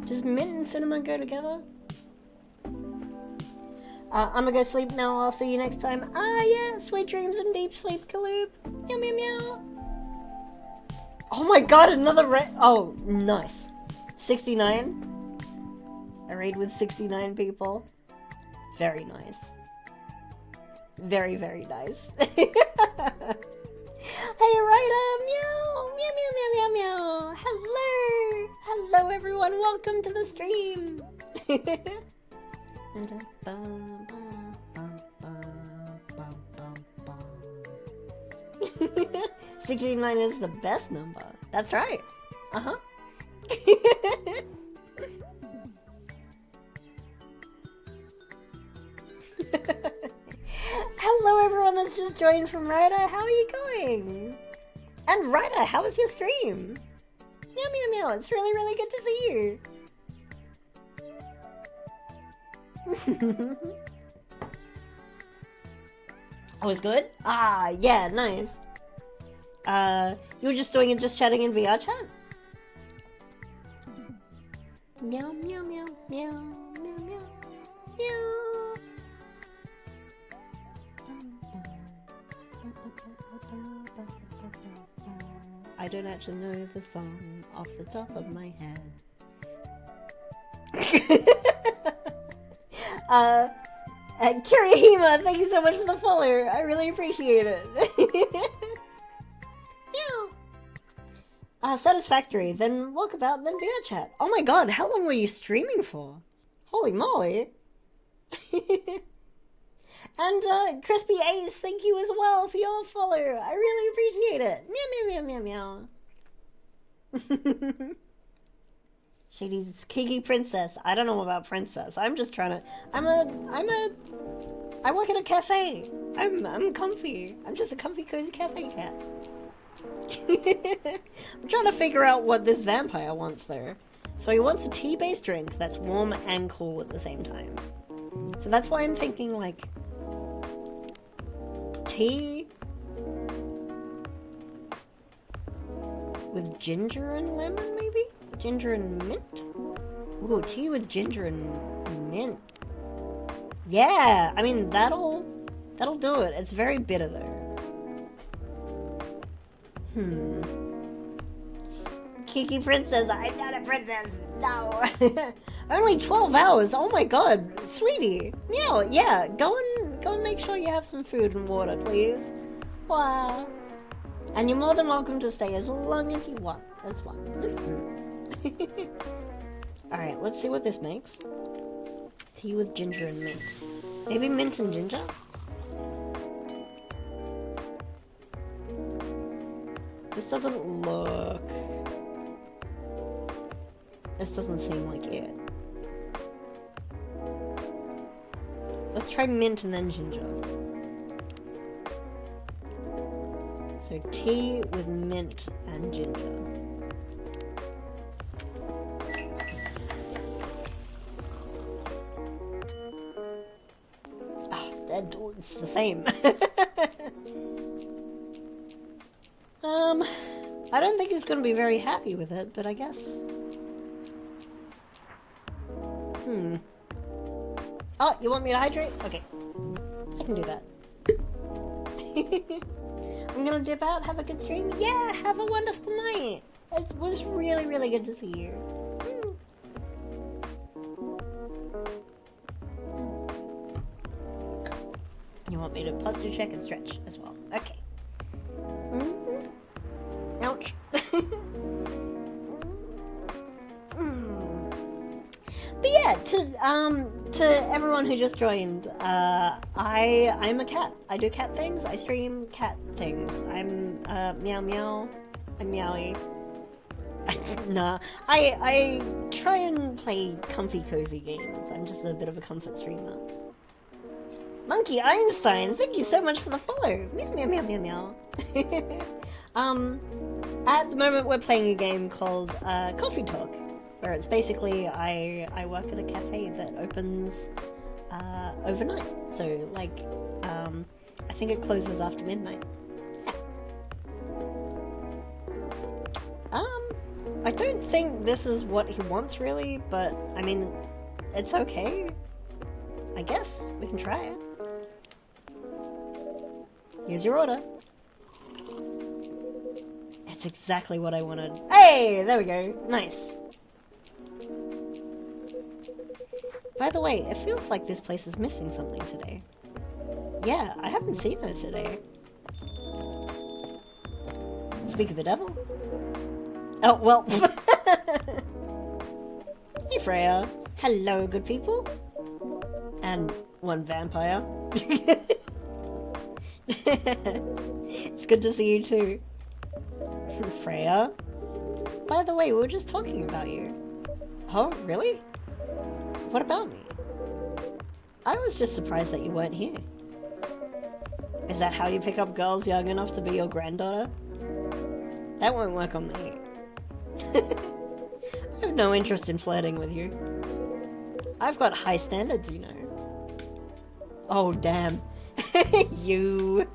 Does mint and cinnamon go together? I'm gonna go sleep now. I'll see you next time. Ah, yeah, sweet dreams and deep sleep, Kaloop. Meow, meow, meow. Oh my god, another oh, nice. 69. A raid with 69 people. Very nice. Very, very nice. Hey, Ryder! Meow! Meow, meow, meow, meow, meow! Hello! Hello, everyone! Welcome to the stream! 69 is the best number. That's right. Uh-huh. Hello everyone that's just joined from Ryder, how are you going? And Ryder, how was your stream? Meow meow meow, it's really really good to see you. Oh, was good? Ah, yeah, nice. You were just doing it, just chatting in VR chat? Meow meow meow meow meow meow meow. I don't actually know the song off the top of my head. Kirihima, thank you so much for the follow. I really appreciate it. Satisfactory. Then walkabout, then VR chat. Oh my god, how long were you streaming for? Holy moly. And Crispy Ace, thank you as well for your follow. I really appreciate it. Meow meow meow meow meow. Shady's Kiki Princess. I don't know about Princess. I'm just trying to. I work at a cafe. I'm comfy. I'm just a comfy cozy cafe cat. I'm trying to figure out what this vampire wants though. So he wants a tea-based drink that's warm and cool at the same time. So that's why I'm thinking like tea with ginger and lemon, maybe? Ginger and mint? Ooh, tea with ginger and mint. Yeah, I mean that'll do it. It's very bitter though. Kiki Princess, I'm not a princess. No. Only 12 hours. Oh my god, sweetie. Meow. Yeah, go and make sure you have some food and water, please. Wow. And you're more than welcome to stay as long as you want as well. Alright, let's see what this makes. Tea with ginger and mint. Maybe mint and ginger? This doesn't look... This doesn't seem like it. Let's try mint and then ginger. So tea with mint and ginger. Ah, it's the same. I don't think he's gonna be very happy with it, but I guess. Oh, you want me to hydrate? Okay. I can do that. I'm gonna dip out, have a good stream. Yeah, have a wonderful night. It was really, really good to see you. me to posture check and stretch as well. Okay. Ouch. But yeah, to everyone who just joined, I'm a cat. I do cat things. I stream cat things. I'm meow meow. I'm meowy. Nah, I try and play comfy cozy games. I'm just a bit of a comfort streamer. Monkey Einstein, thank you so much for the follow. Meow meow meow meow meow. At the moment we're playing a game called Coffee Talk, where it's basically I work at a cafe that opens overnight. So like I think it closes after midnight. Yeah. I don't think this is what he wants really, but I mean it's okay. I guess we can try it. Here's your order. It's exactly what I wanted. Hey, there we go. Nice. By the way, it feels like this place is missing something today. Yeah, I haven't seen her today. Speak of the devil? Oh, well. Hey, Freya. Hello, good people. And one vampire. It's good to see you too. Freya? By the way, we were just talking about you. Oh, really? What about me? I was just surprised that you weren't here. Is that how you pick up girls young enough to be your granddaughter? That won't work on me. I have no interest in flirting with you. I've got high standards, you know. Oh, damn. You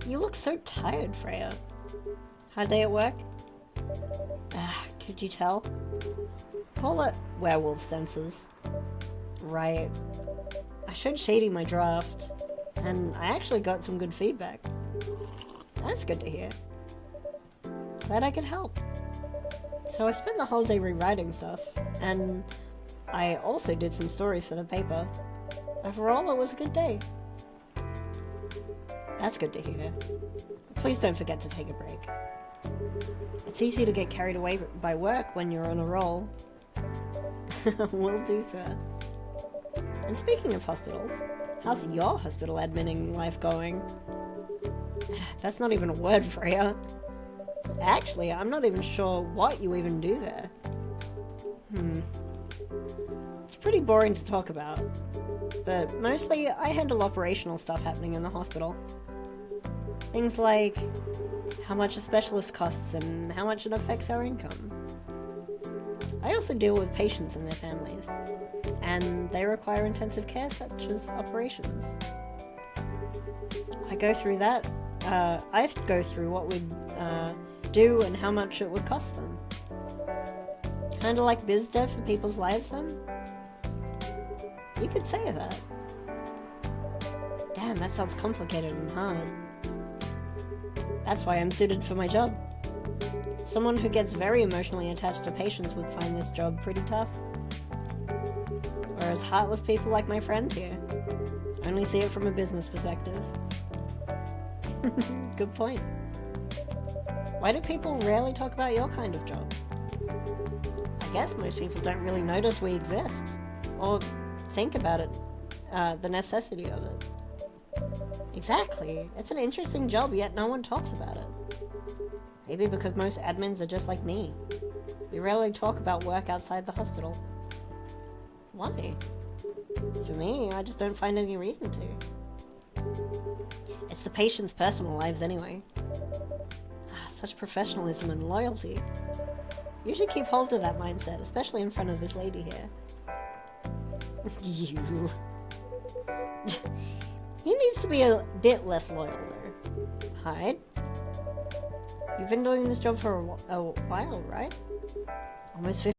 look so tired, Freya. Hard day at work? Could you tell? Call it werewolf senses. Right. I showed Shady my draft, and I actually got some good feedback. That's good to hear. Glad I could help. So I spent the whole day rewriting stuff, and I also did some stories for the paper. Overall, it was a good day. That's good to hear. Please don't forget to take a break. It's easy to get carried away by work when you're on a roll. Will do, sir. And speaking of hospitals, how's your hospital adminning life going? That's not even a word, Freya. Actually, I'm not even sure what you even do there. It's pretty boring to talk about. But mostly, I handle operational stuff happening in the hospital. Things like how much a specialist costs and how much it affects our income. I also deal with patients and their families, and they require intensive care such as operations. I go through that. I go through what we'd do and how much it would cost them. Kinda like biz dev for people's lives then? You could say that. Damn, that sounds complicated and hard. That's why I'm suited for my job. Someone who gets very emotionally attached to patients would find this job pretty tough. Whereas heartless people like my friend here only see it from a business perspective. Good point. Why do people rarely talk about your kind of job? I guess most people don't really notice we exist, or think about it, the necessity of it. Exactly. It's an interesting job, yet no one talks about it. Maybe because most admins are just like me. We rarely talk about work outside the hospital. Why? For me, I just don't find any reason to. It's the patients' personal lives anyway. Such professionalism and loyalty. You should keep hold of that mindset, especially in front of this lady here. You. He needs to be a bit less loyal there. Hyde? You've been doing this job for a while, right? Almost 50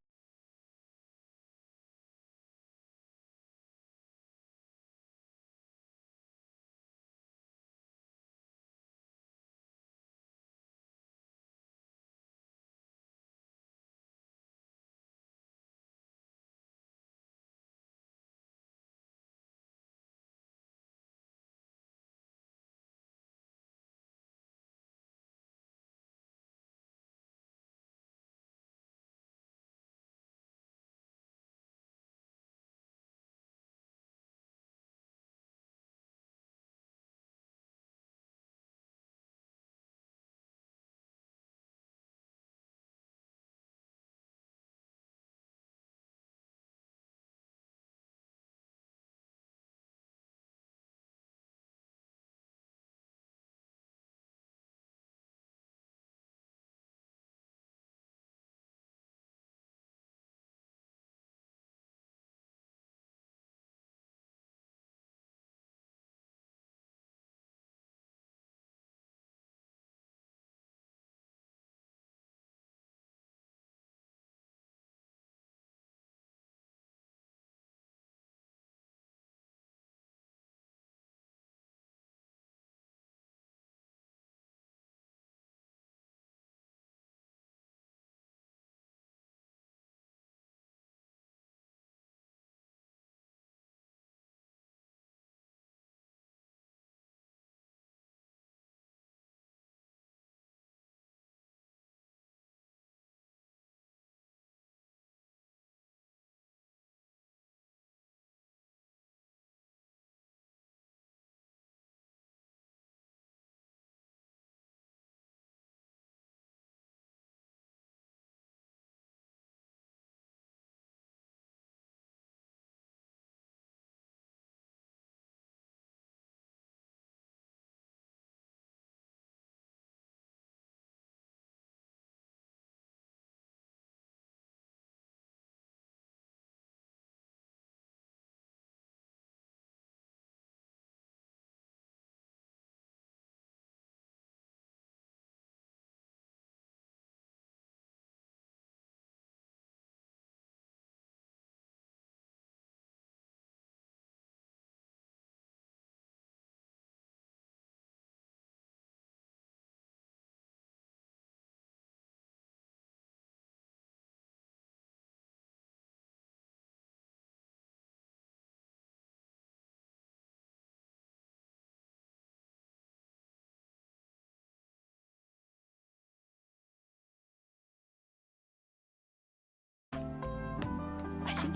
think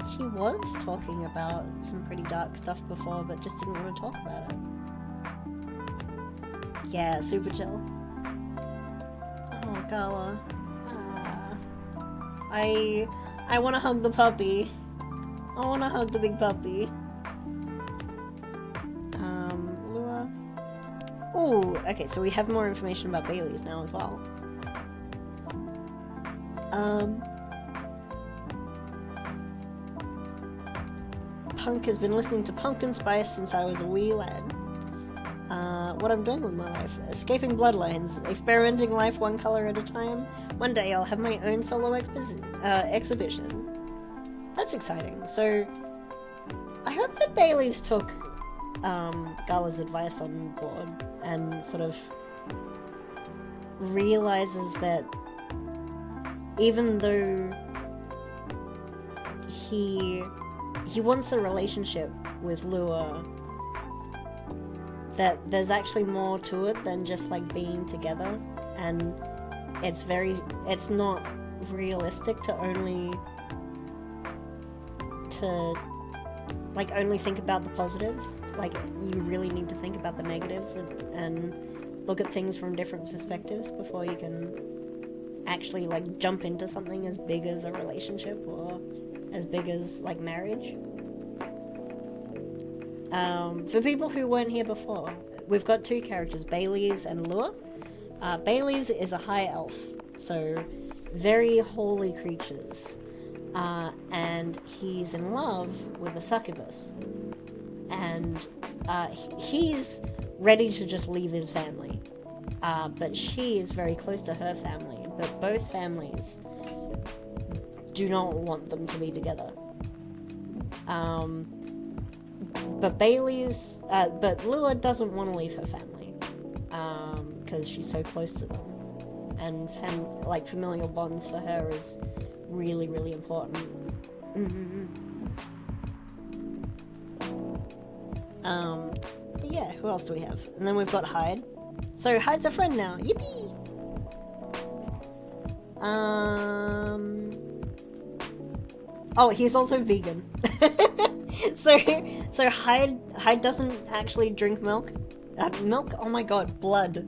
he was talking about some pretty dark stuff before, but just didn't want to talk about it. Yeah, super chill. Oh, Gala. I want to hug the puppy. I want to hug the big puppy. Lua. Ooh, okay, so we have more information about Bailey's now as well. Punk has been listening to Pumpkin Spice since I was a wee lad. What I'm doing with my life. Escaping bloodlines. Experimenting life one color at a time. One day I'll have my own solo exhibition. That's exciting. So, I hope that Bailey's took Gala's advice on board and sort of realizes that even though he wants a relationship with Lua, that there's actually more to it than just like being together, and it's not realistic to only think about the positives. Like, you really need to think about the negatives and look at things from different perspectives before you can actually like jump into something as big as a relationship or as big as like marriage. For people who weren't here before, we've got two characters, Bailey's and Lua. Bailey's is a high elf, so very holy creatures, and he's in love with a succubus, and he's ready to just leave his family, but she is very close to her family, but both families do not want them to be together. But Lua doesn't want to leave her family, because she's so close to them, and familial bonds for her is really, really important. But yeah, who else do we have? And then we've got Hyde. So Hyde's a friend now. Yippee! Oh, he's also vegan. So Hyde doesn't actually drink milk. Milk? Oh my god, blood.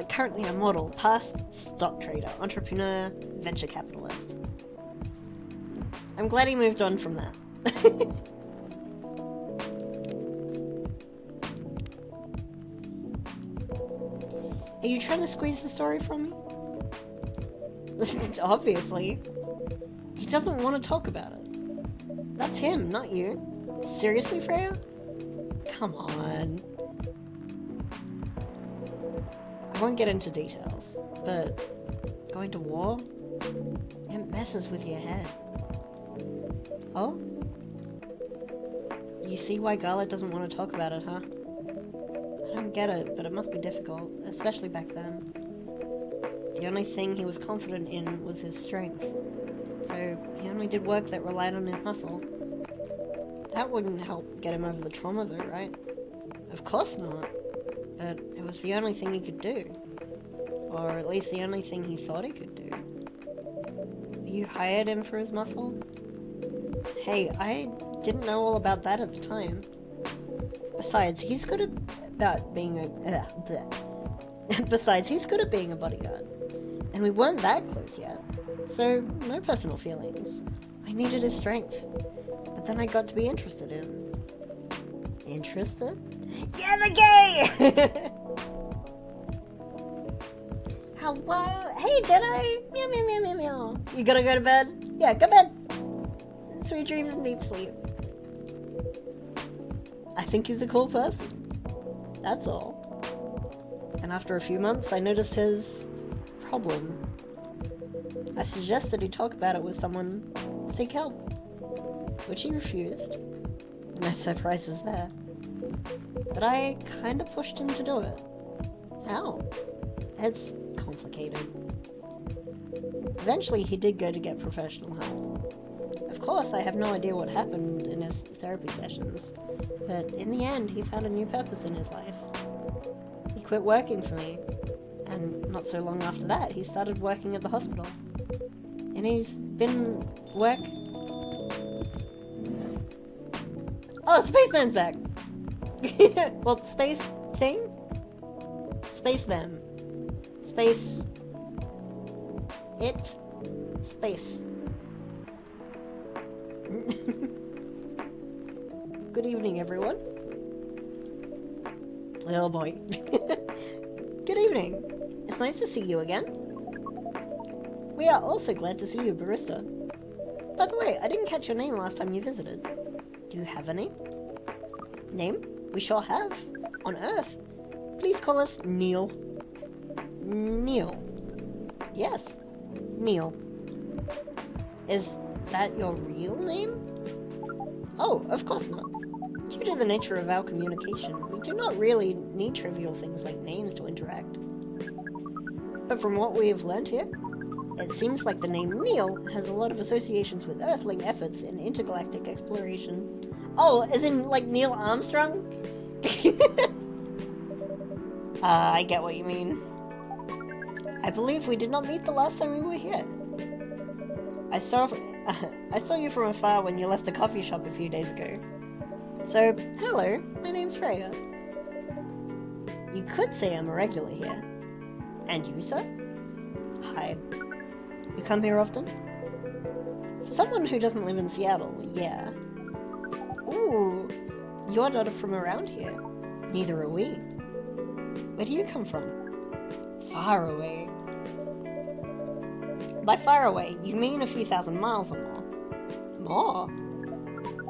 Currently a model, past stock trader, entrepreneur, venture capitalist. I'm glad he moved on from that. Are you trying to squeeze the story from me? Obviously. He doesn't want to talk about it. That's him, not you. Seriously, Freya? Come on. I won't get into details, but going to war? It messes with your head. Oh? You see why Gala doesn't want to talk about it, huh? I don't get it, but it must be difficult, especially back then. The only thing he was confident in was his strength, so he only did work that relied on his muscle. That wouldn't help get him over the trauma though, right? Of course not, but it was the only thing he could do. Or at least the only thing he thought he could do. You hired him for his muscle? Hey, I didn't know all about that at the time. Besides, he's good at being a bodyguard. And we weren't that close yet, so no personal feelings. I needed his strength, but then I got to be interested in him. Interested? Yeah, the gay! Hello? Hey, Jedi! Meow, meow, meow, meow, meow. You gotta go to bed? Yeah, go to bed! Sweet dreams and deep sleep. I think he's a cool person. That's all. And after a few months, I noticed his problem. I suggested he talk about it with someone, seek help, which he refused. No surprises there. But I kinda pushed him to do it. How? It's complicated. Eventually he did go to get professional help. Of course, I have no idea what happened in his therapy sessions, but in the end he found a new purpose in his life. He quit working for me, and not so long after that he started working at the hospital. In Kenny's been work? Oh, Spaceman's back! Well, space thing? Space them. Space... it? Space. Good evening, everyone. Oh boy. Good evening. It's nice to see you again. We are also glad to see you, Barista. By the way, I didn't catch your name last time you visited. Do you have a name? Name? We sure have. On Earth. Please call us Neil. Neil. Yes. Neil. Is that your real name? Oh, of course not. Due to the nature of our communication, we do not really need trivial things like names to interact. But from what we have learned here, it seems like the name Neil has a lot of associations with Earthling efforts in intergalactic exploration. Oh, as in like Neil Armstrong? I get what you mean. I believe we did not meet the last time we were here. I saw you from afar when you left the coffee shop a few days ago. So, hello, my name's Freya. You could say I'm a regular here. And you, sir? Hi. You come here often? For someone who doesn't live in Seattle, yeah. Ooh, you're not from around here. Neither are we. Where do you come from? Far away. By far away, you mean a few thousand miles or more. More?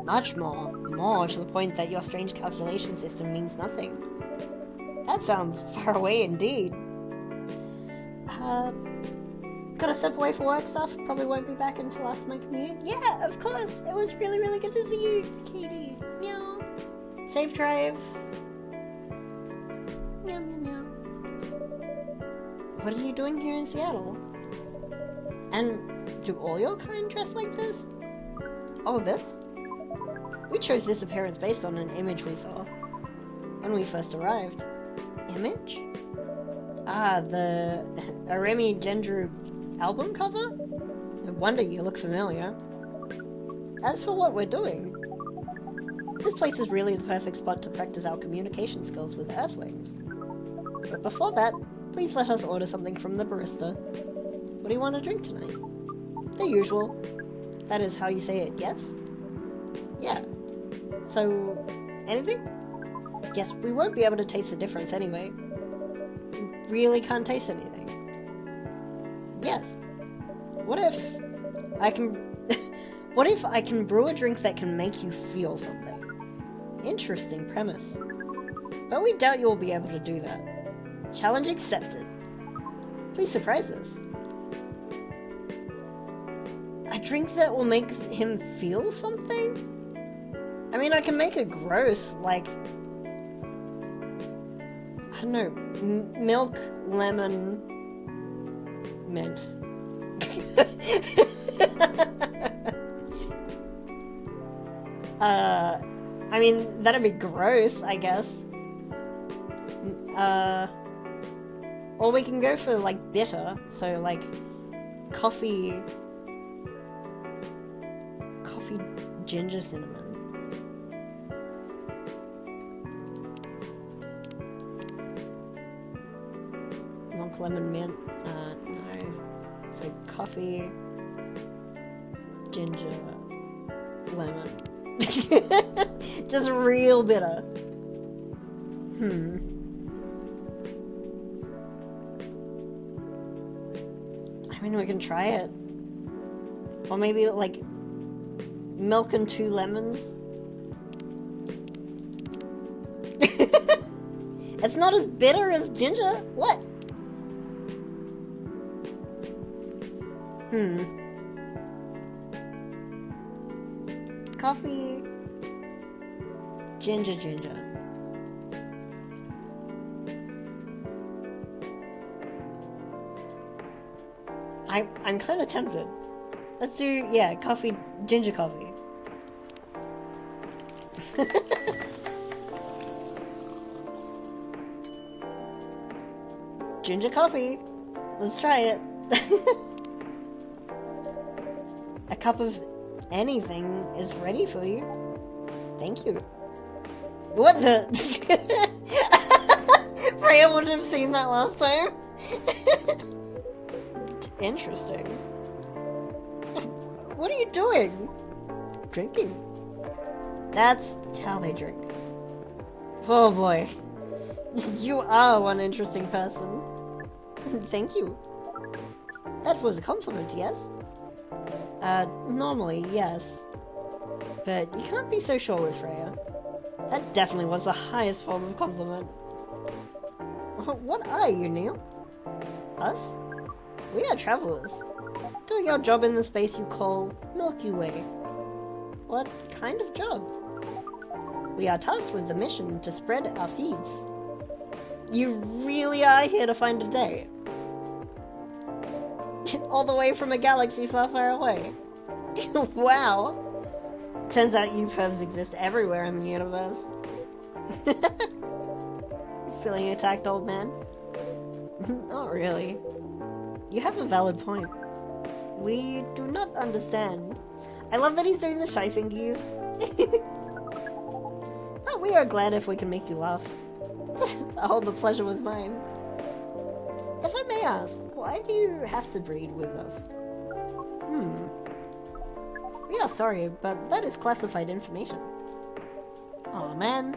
Much more. More to the point that your strange calculation system means nothing. That sounds far away indeed. Gotta step away for work stuff. Probably won't be back until after my commute. Yeah, of course. It was really, really good to see you, Katie. Meow. Safe drive. Meow, meow, meow. What are you doing here in Seattle? And do all your kind dress like this? Oh, this? We chose this appearance based on an image we saw when we first arrived. Image? Ah, the Aremi Gendru album cover? No wonder you look familiar. As for what we're doing, this place is really the perfect spot to practice our communication skills with Earthlings. But before that, please let us order something from the barista. What do you want to drink tonight? The usual. That is how you say it, yes? Yeah. So, anything? Guess we won't be able to taste the difference anyway. We really can't taste anything. Yes. What if I can... what if I can brew a drink that can make you feel something? Interesting premise. But we doubt you will be able to do that. Challenge accepted. Please surprise us. A drink that will make him feel something? I mean, I can make it gross, like... I don't know, milk, lemon, mint. I mean, that'd be gross, I guess. Or we can go for, like, bitter, so, like, coffee, ginger, cinnamon. Milk, lemon, mint, no. So, coffee, ginger, lemon. Just real bitter. I mean, we can try it. Or maybe, like, milk and 2 lemons. It's not as bitter as ginger? What? Coffee. Ginger. I'm kind of tempted. Let's do, yeah, coffee, ginger coffee. Ginger coffee. Let's try it. A cup of anything is ready for you. Thank you. What the? Freya wouldn't have seen that last time. Interesting. What are you doing? Drinking. That's how they drink. Oh boy. You are one interesting person. Thank you. That was a compliment, yes? Normally, yes. But you can't be so sure with Freya. That definitely was the highest form of compliment. What are you, Neil? Us? We are travelers. Doing our job in the space you call Milky Way. What kind of job? We are tasked with the mission to spread our seeds. You really are here to find a date? All the way from a galaxy far, far away. Wow. Turns out you pervs exist everywhere in the universe. Feeling attacked, old man? Not really. You have a valid point. We do not understand. I love that he's doing the shy fingies. But we are glad if we can make you laugh. Oh, the pleasure was mine. If I may ask, why do you have to breed with us? We are sorry, but that is classified information. Aw, man.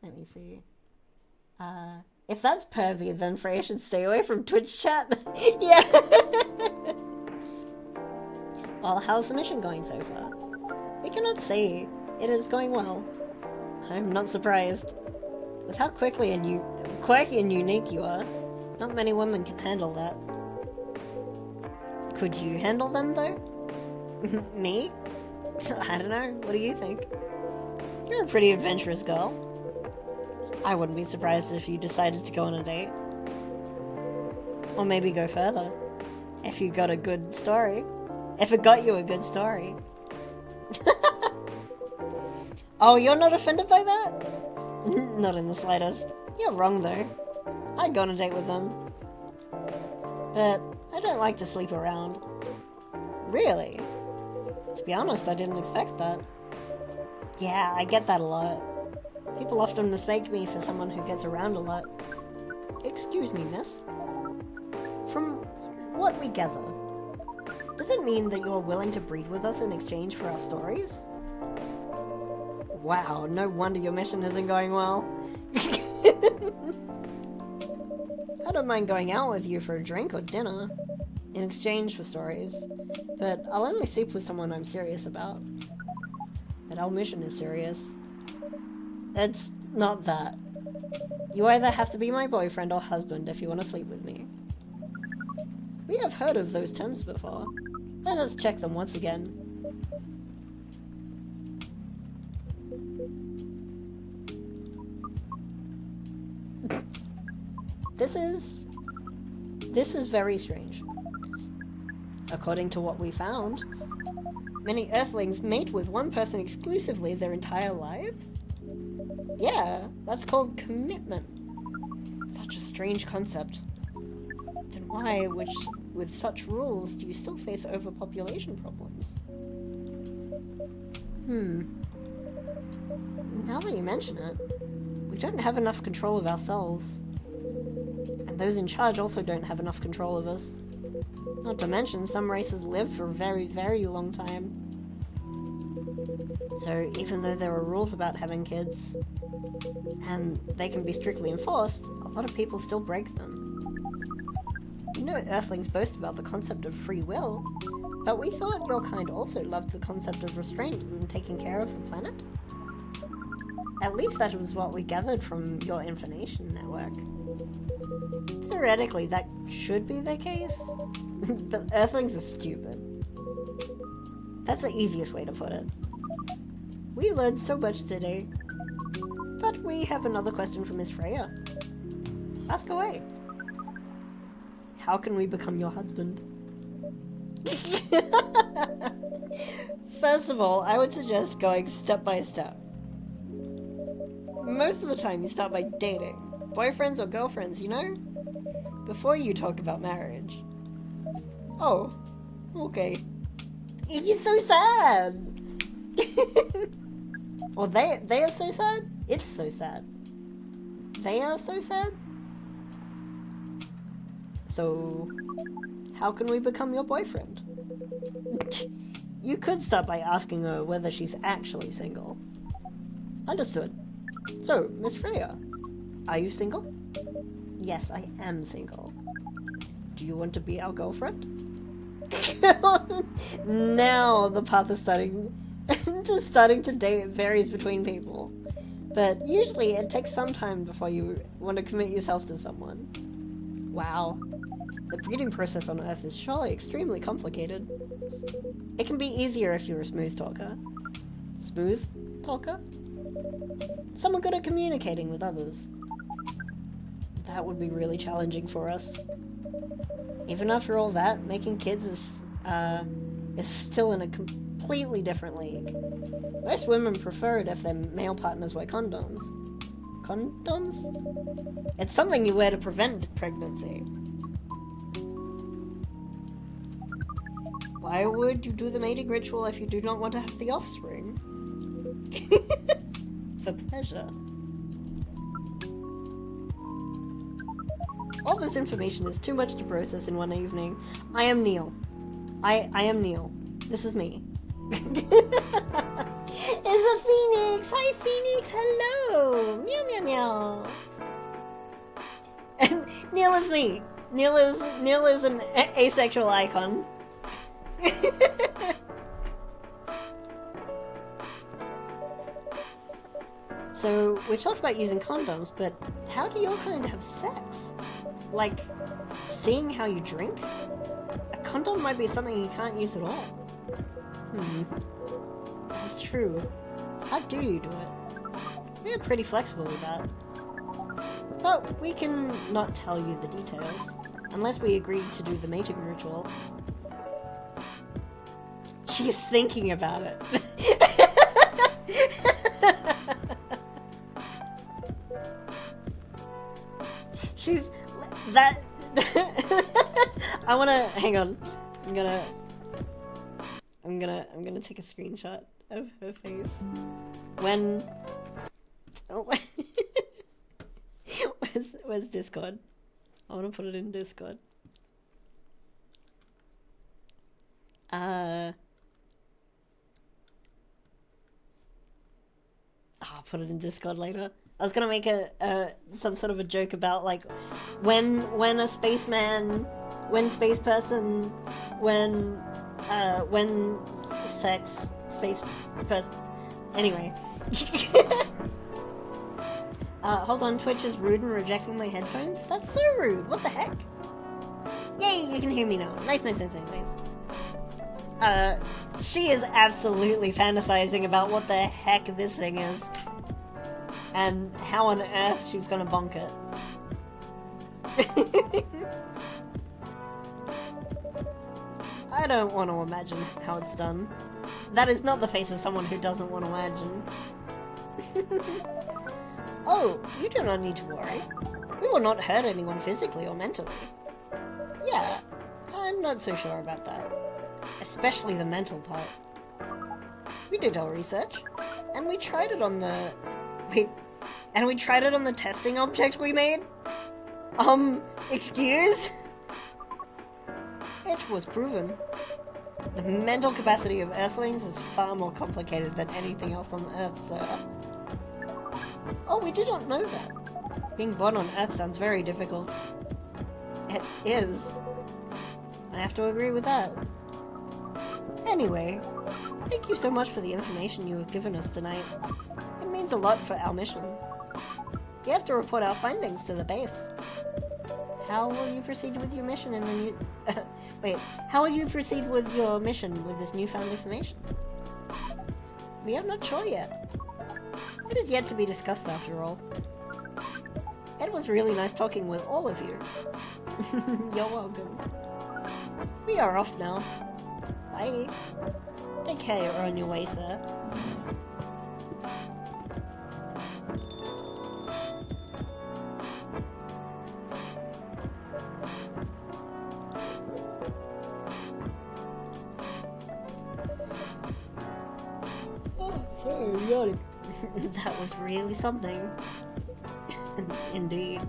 Let me see. If that's pervy, then Freya should stay away from Twitch chat. Yeah. Well, how's the mission going so far? We cannot say. It is going well. I'm not surprised. With how quirky and unique you are, not many women can handle that. Could you handle them, though? Me? I don't know. What do you think? You're a pretty adventurous girl. I wouldn't be surprised if you decided to go on a date. Or maybe go further. If you got a good story. If it got you a good story. Oh, you're not offended by that? Not in the slightest. You're wrong, though. I'd go on a date with them. But I don't like to sleep around. Really? To be honest, I didn't expect that. Yeah, I get that a lot. People often mistake me for someone who gets around a lot. Excuse me, miss. From what we gather, does it mean that you're willing to breed with us in exchange for our stories? Wow, no wonder your mission isn't going well. I don't mind going out with you for a drink or dinner, in exchange for stories, but I'll only sleep with someone I'm serious about. But our mission is serious. It's not that. You either have to be my boyfriend or husband if you want to sleep with me. We have heard of those terms before. Let us check them once again. This is very strange. According to what we found, many Earthlings mate with one person exclusively their entire lives? Yeah, that's called commitment. Such a strange concept. Then why, with such rules, do you still face overpopulation problems? Now that you mention it, we don't have enough control of ourselves. And those in charge also don't have enough control of us. Not to mention, some races live for a very, very long time. So even though there are rules about having kids, and they can be strictly enforced, a lot of people still break them. You know, Earthlings boast about the concept of free will, but we thought your kind also loved the concept of restraint and taking care of the planet? At least that was what we gathered from your information network. Theoretically, that should be the case, but Earthlings are stupid. That's the easiest way to put it. We learned so much today, but we have another question from Miss Freya. Ask away. How can we become your husband? First of all, I would suggest going step by step. Most of the time you start by dating, boyfriends or girlfriends, you know? Before you talk about marriage. Oh, okay. He's so sad! Or they are so sad? It's so sad. They are so sad? So, how can we become your boyfriend? You could start by asking her whether she's actually single. Understood. So, Miss Freya, are you single? Yes, I am single. Do you want to be our girlfriend? Now the path is starting to date varies between people. But usually it takes some time before you want to commit yourself to someone. Wow. The breeding process on Earth is surely extremely complicated. It can be easier if you're a smooth talker. Smooth talker? Someone good at communicating with others. That would be really challenging for us. Even after all that, making kids is still in a completely different league. Most women prefer it if their male partners wear condoms. Condoms? It's something you wear to prevent pregnancy. Why would you do the mating ritual if you do not want to have the offspring? For pleasure. All this information is too much to process in one evening. I am Neil. I am Neil. This is me. It's a phoenix! Hi Phoenix! Hello! Meow meow meow! And Neil is me. Neil is an asexual icon. So, we talked about using condoms, but how do your kind have sex? Like, seeing how you drink? A condom might be something you can't use at all. That's true. How do you do it? We're pretty flexible with that. But we can not tell you the details, unless we agree to do the mating ritual. She's thinking about it. She's... that... I wanna... hang on. I'm gonna take a screenshot of her face. When... oh, where's Discord? I wanna put it in Discord. I'll put it in Discord later. I was gonna make some sort of a joke about like when a spaceman, when space person, when sex space person. Anyway. Hold on, Twitch is rude and rejecting my headphones? That's so rude. What the heck? Yay, you can hear me now. Nice. She is absolutely fantasizing about what the heck this thing is. And how on earth she's gonna bonk it. I don't want to imagine how it's done. That is not the face of someone who doesn't want to imagine. Oh, you do not need to worry. We will not hurt anyone physically or mentally. Yeah, I'm not so sure about that. Especially the mental part. We did our research, and we tried it on the... wait, and we tried it on the testing object we made? Excuse? It was proven. The mental capacity of Earthlings is far more complicated than anything else on Earth, sir. Oh, we did not know that. Being born on Earth sounds very difficult. It is. I have to agree with that. Anyway, thank you so much for the information you have given us tonight. It means a lot for our mission. We have to report our findings to the base. How will you proceed with your mission in the new... wait, how will you proceed with your mission with this newfound information? We are not sure yet. It is yet to be discussed after all. It was really nice talking with all of you. You're welcome. We are off now. Bye. Take care, you're on your way, sir. Oh god. That was really something. Indeed.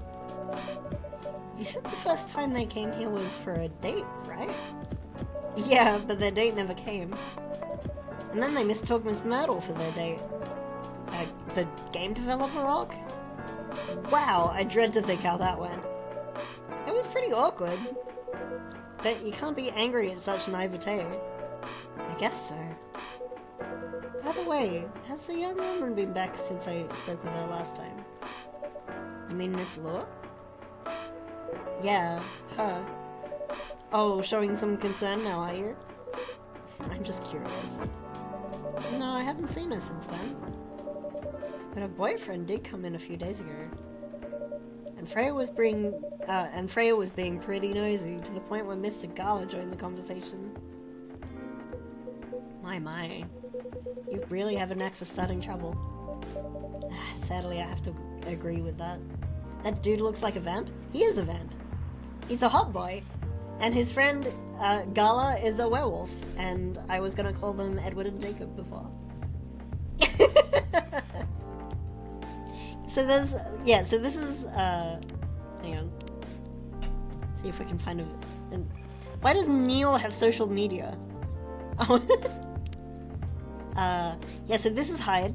You said the first time they came here was for a date, right? Yeah, but their date never came. And then they mistook Miss Myrtle for their date. The game developer rock? Wow, I dread to think how that went. It was pretty awkward. But you can't be angry at such naivete. I guess so. By the way, has the young woman been back since I spoke with her last time? You mean Miss Law? Yeah, her. Oh, showing some concern now, are you? I'm just curious. No, I haven't seen her since then. But her boyfriend did come in a few days ago. And Freya was being pretty nosy to the point where Mr. Gala joined the conversation. My. You really have a knack for starting trouble. Sadly, I have to agree with that. That dude looks like a vamp. He is a vamp. He's a hot boy. And his friend, Gala, is a werewolf. And I was gonna call them Edward and Jacob before. So this is, hang on. See if we can find why does Neil have social media? Oh. Yeah, so this is Hyde,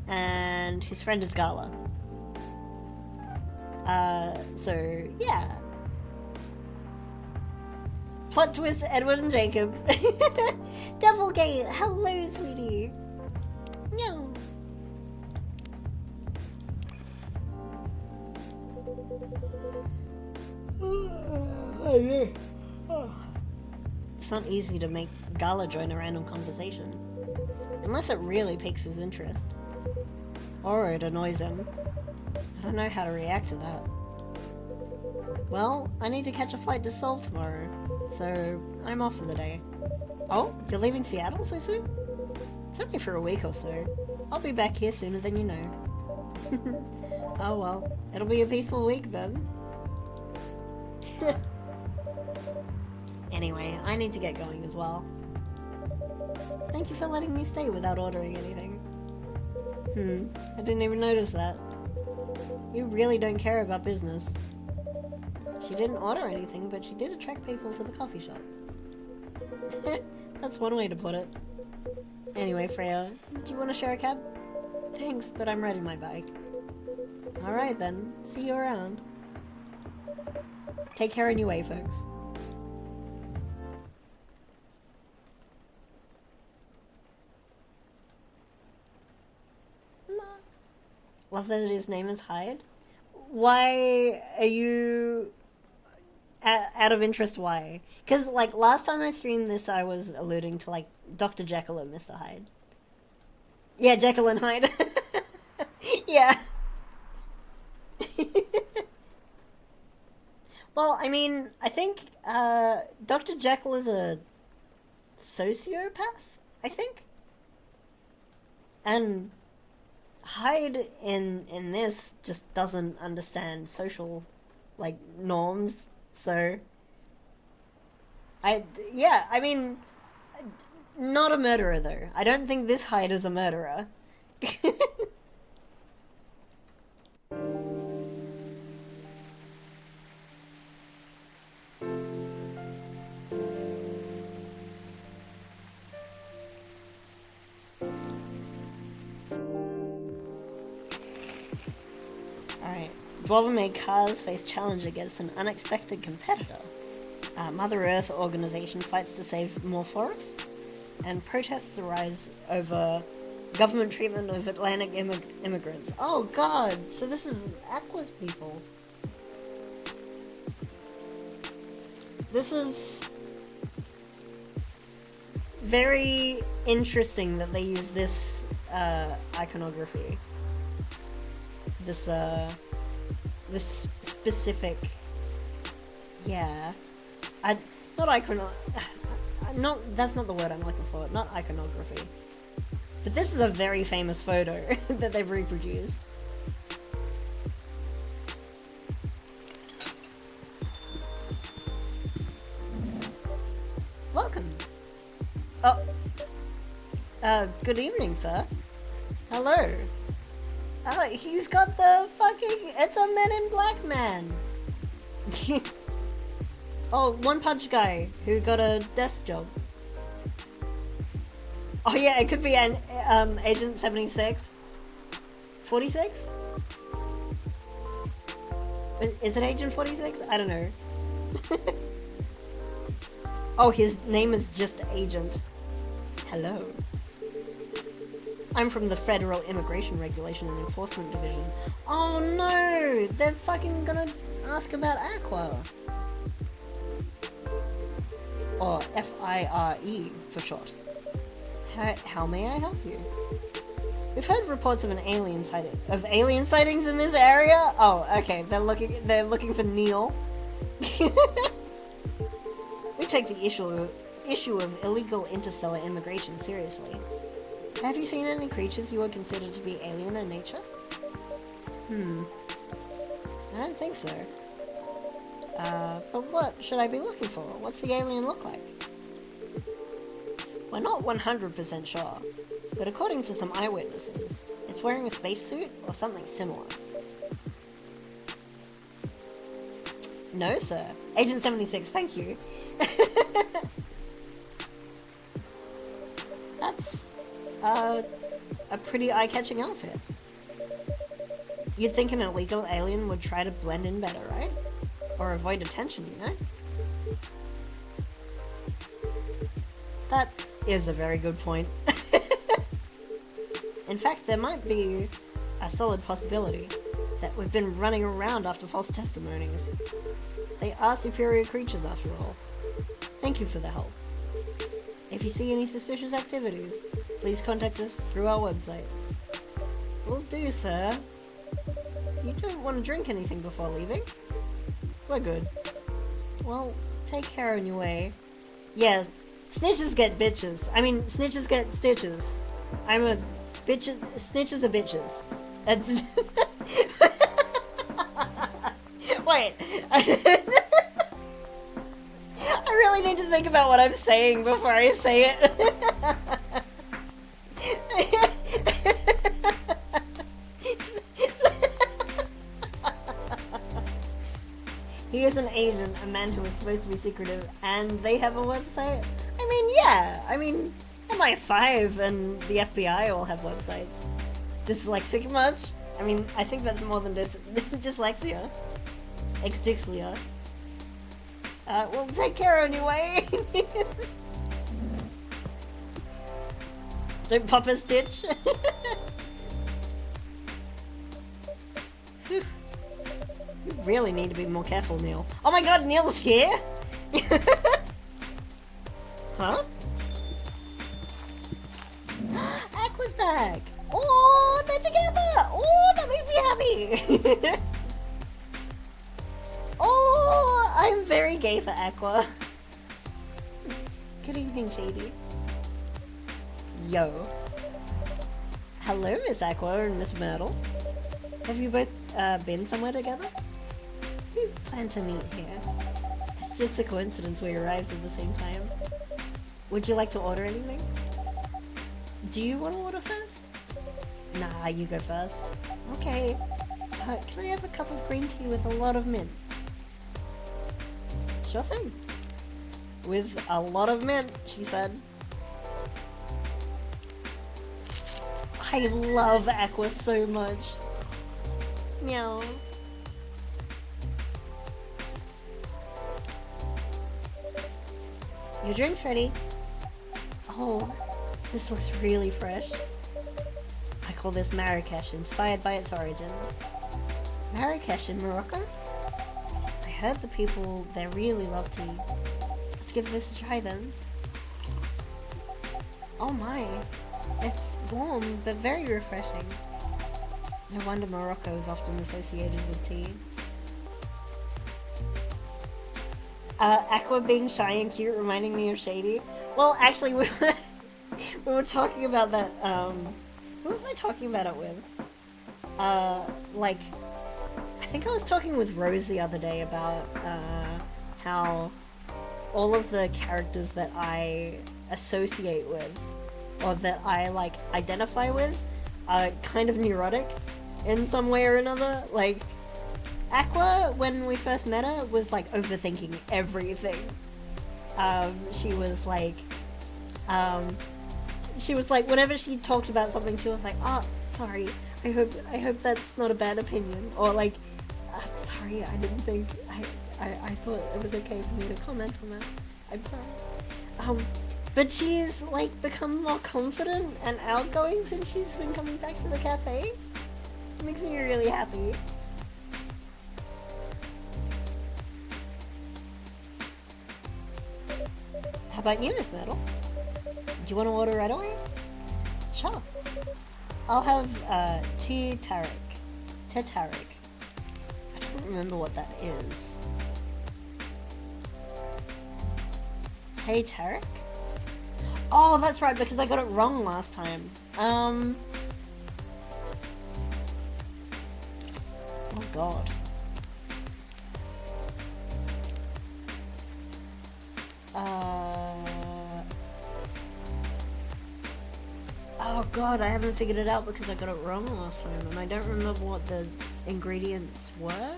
and his friend is Gala. So, yeah. Plot twist, Edward and Jacob. Doublegate, hello, sweetie. No. It's not easy to make Gala join a random conversation. Unless it really piques his interest. Or it annoys him. I don't know how to react to that. Well, I need to catch a flight to Seoul tomorrow, so I'm off for the day. Oh, you're leaving Seattle so soon? It's only for a week or so. I'll be back here sooner than you know. Oh well, it'll be a peaceful week then. Anyway, I need to get going as well. Thank you for letting me stay without ordering anything. I didn't even notice that. You really don't care about business. She didn't order anything, but she did attract people to the coffee shop. That's one way to put it. Anyway, Freya, do you want to share a cab? Thanks, but I'm riding my bike. Alright then, see you around. Take care on your way, folks. Love that his name is Hyde. Why are you... out of interest, why? Because, like, last time I streamed this, I was alluding to, like, Dr. Jekyll and Mr. Hyde. Yeah, Jekyll and Hyde. Yeah. Well, I mean, I think, Dr. Jekyll is a sociopath, I think? And Hyde in this just doesn't understand social, like, norms, so... I mean, not a murderer, though. I don't think this Hyde is a murderer. Alright. Dwarven-made cars face challenge against an unexpected competitor. Mother Earth organization fights to save more forests, and protests arise over government treatment of Atlantic immigrants. Oh god, so this is Aqua's people. This is very interesting that they use this iconography. This specific, yeah. That's not the word I'm looking for. Not iconography. But this is a very famous photo that they've reproduced. Welcome. Oh. Good evening, sir. Hello. Oh, he's got the fucking... It's a Men in Black man. Oh, One Punch guy who got a desk job. Oh yeah, it could be an Agent 76. 46? Is it Agent 46? I don't know. Oh, his name is just Agent. Hello. I'm from the Federal Immigration Regulation and Enforcement Division. Oh no! They're fucking gonna ask about Aqua. Or FIRE for short. How may I help you? We've heard reports of alien sightings in this area. Oh, okay. They're looking for Neil. We take the issue of illegal interstellar immigration seriously. Have you seen any creatures you would consider to be alien in nature? I don't think so. But what should I be looking for? What's the alien look like? We're not 100% sure, but according to some eyewitnesses, it's wearing a spacesuit or something similar. No, sir. Agent 76, thank you. That's a pretty eye-catching outfit. You'd think an illegal alien would try to blend in better, right? Or avoid attention, you know? That is a very good point. In fact, there might be a solid possibility that we've been running around after false testimonies. They are superior creatures after all. Thank you for the help. If you see any suspicious activities, please contact us through our website. Will do, sir. You don't want to drink anything before leaving? We're good. Well, take care on your way. Yeah, snitches get bitches. I mean, snitches get stitches. I'm a bitches. Snitches are bitches. Wait. I really need to think about what I'm saying before I say it. He is an agent, a man who is supposed to be secretive, and they have a website? I mean, yeah. I mean, MI5 and the FBI all have websites. Dyslexic much? I mean, I think that's more than dyslexia. Exdixlia. Well, take care anyway. Don't pop a stitch. You really need to be more careful, Neil. Oh my god, Neil's here? Huh? Aqua's back! Oh, they're together! Oh, that makes me happy! Oh, I'm very gay for Aqua. Good evening, Shady. Yo. Hello, Miss Aqua and Miss Myrtle. Have you both been somewhere together? We plan to meet here. It's just a coincidence we arrived at the same time. Would you like to order anything? Do you want to order first? Nah, you go first. Okay. Can I have a cup of green tea with a lot of mint? Sure thing. With a lot of mint, she said. I love Aqua so much. Meow. Your drink's ready. Oh, this looks really fresh. I call this Marrakesh, inspired by its origin. Marrakesh in Morocco? I heard the people there really love tea. Let's give this a try then. Oh my, it's warm but very refreshing. No wonder Morocco is often associated with tea. Aqua being shy and cute reminding me of Shady. Well, actually, we were talking about that, who was I talking about it with? Like, I think I was talking with Rose the other day about, how all of the characters that I associate with, or that I, like, identify with, kind of neurotic in some way or another. Like, Aqua, when we first met her, was like overthinking everything. She was like, whenever she talked about something, she was like, oh, sorry, I hope that's not a bad opinion. Or like, sorry, I didn't think, I thought it was okay for me to comment on that. I'm sorry. But she's like become more confident and outgoing since she's been coming back to the cafe. It makes me really happy. How about you, Miss Myrtle? Do you want to order right away? Sure. I'll have tea tarik. Tetarik. I don't remember what that is. Tea tarik? Oh, that's right, because I got it wrong last time. Oh god. Oh god, I haven't figured it out because I got it wrong last time and I don't remember what the ingredients were.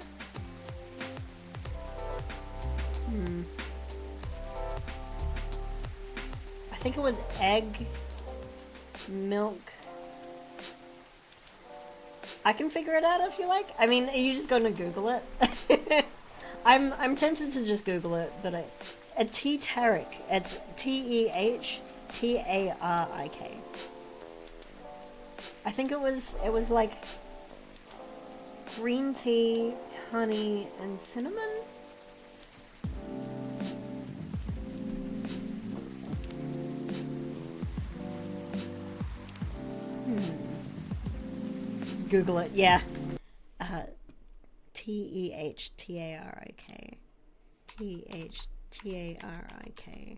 I think it was egg, milk. I can figure it out if you like. I mean, are you just gonna Google it? I'm tempted to just Google it, but a tea tarik. It's TEHTARIK. I think it was like green tea, honey, and cinnamon. Google it, yeah. TEHTARIK. TEHTARIK.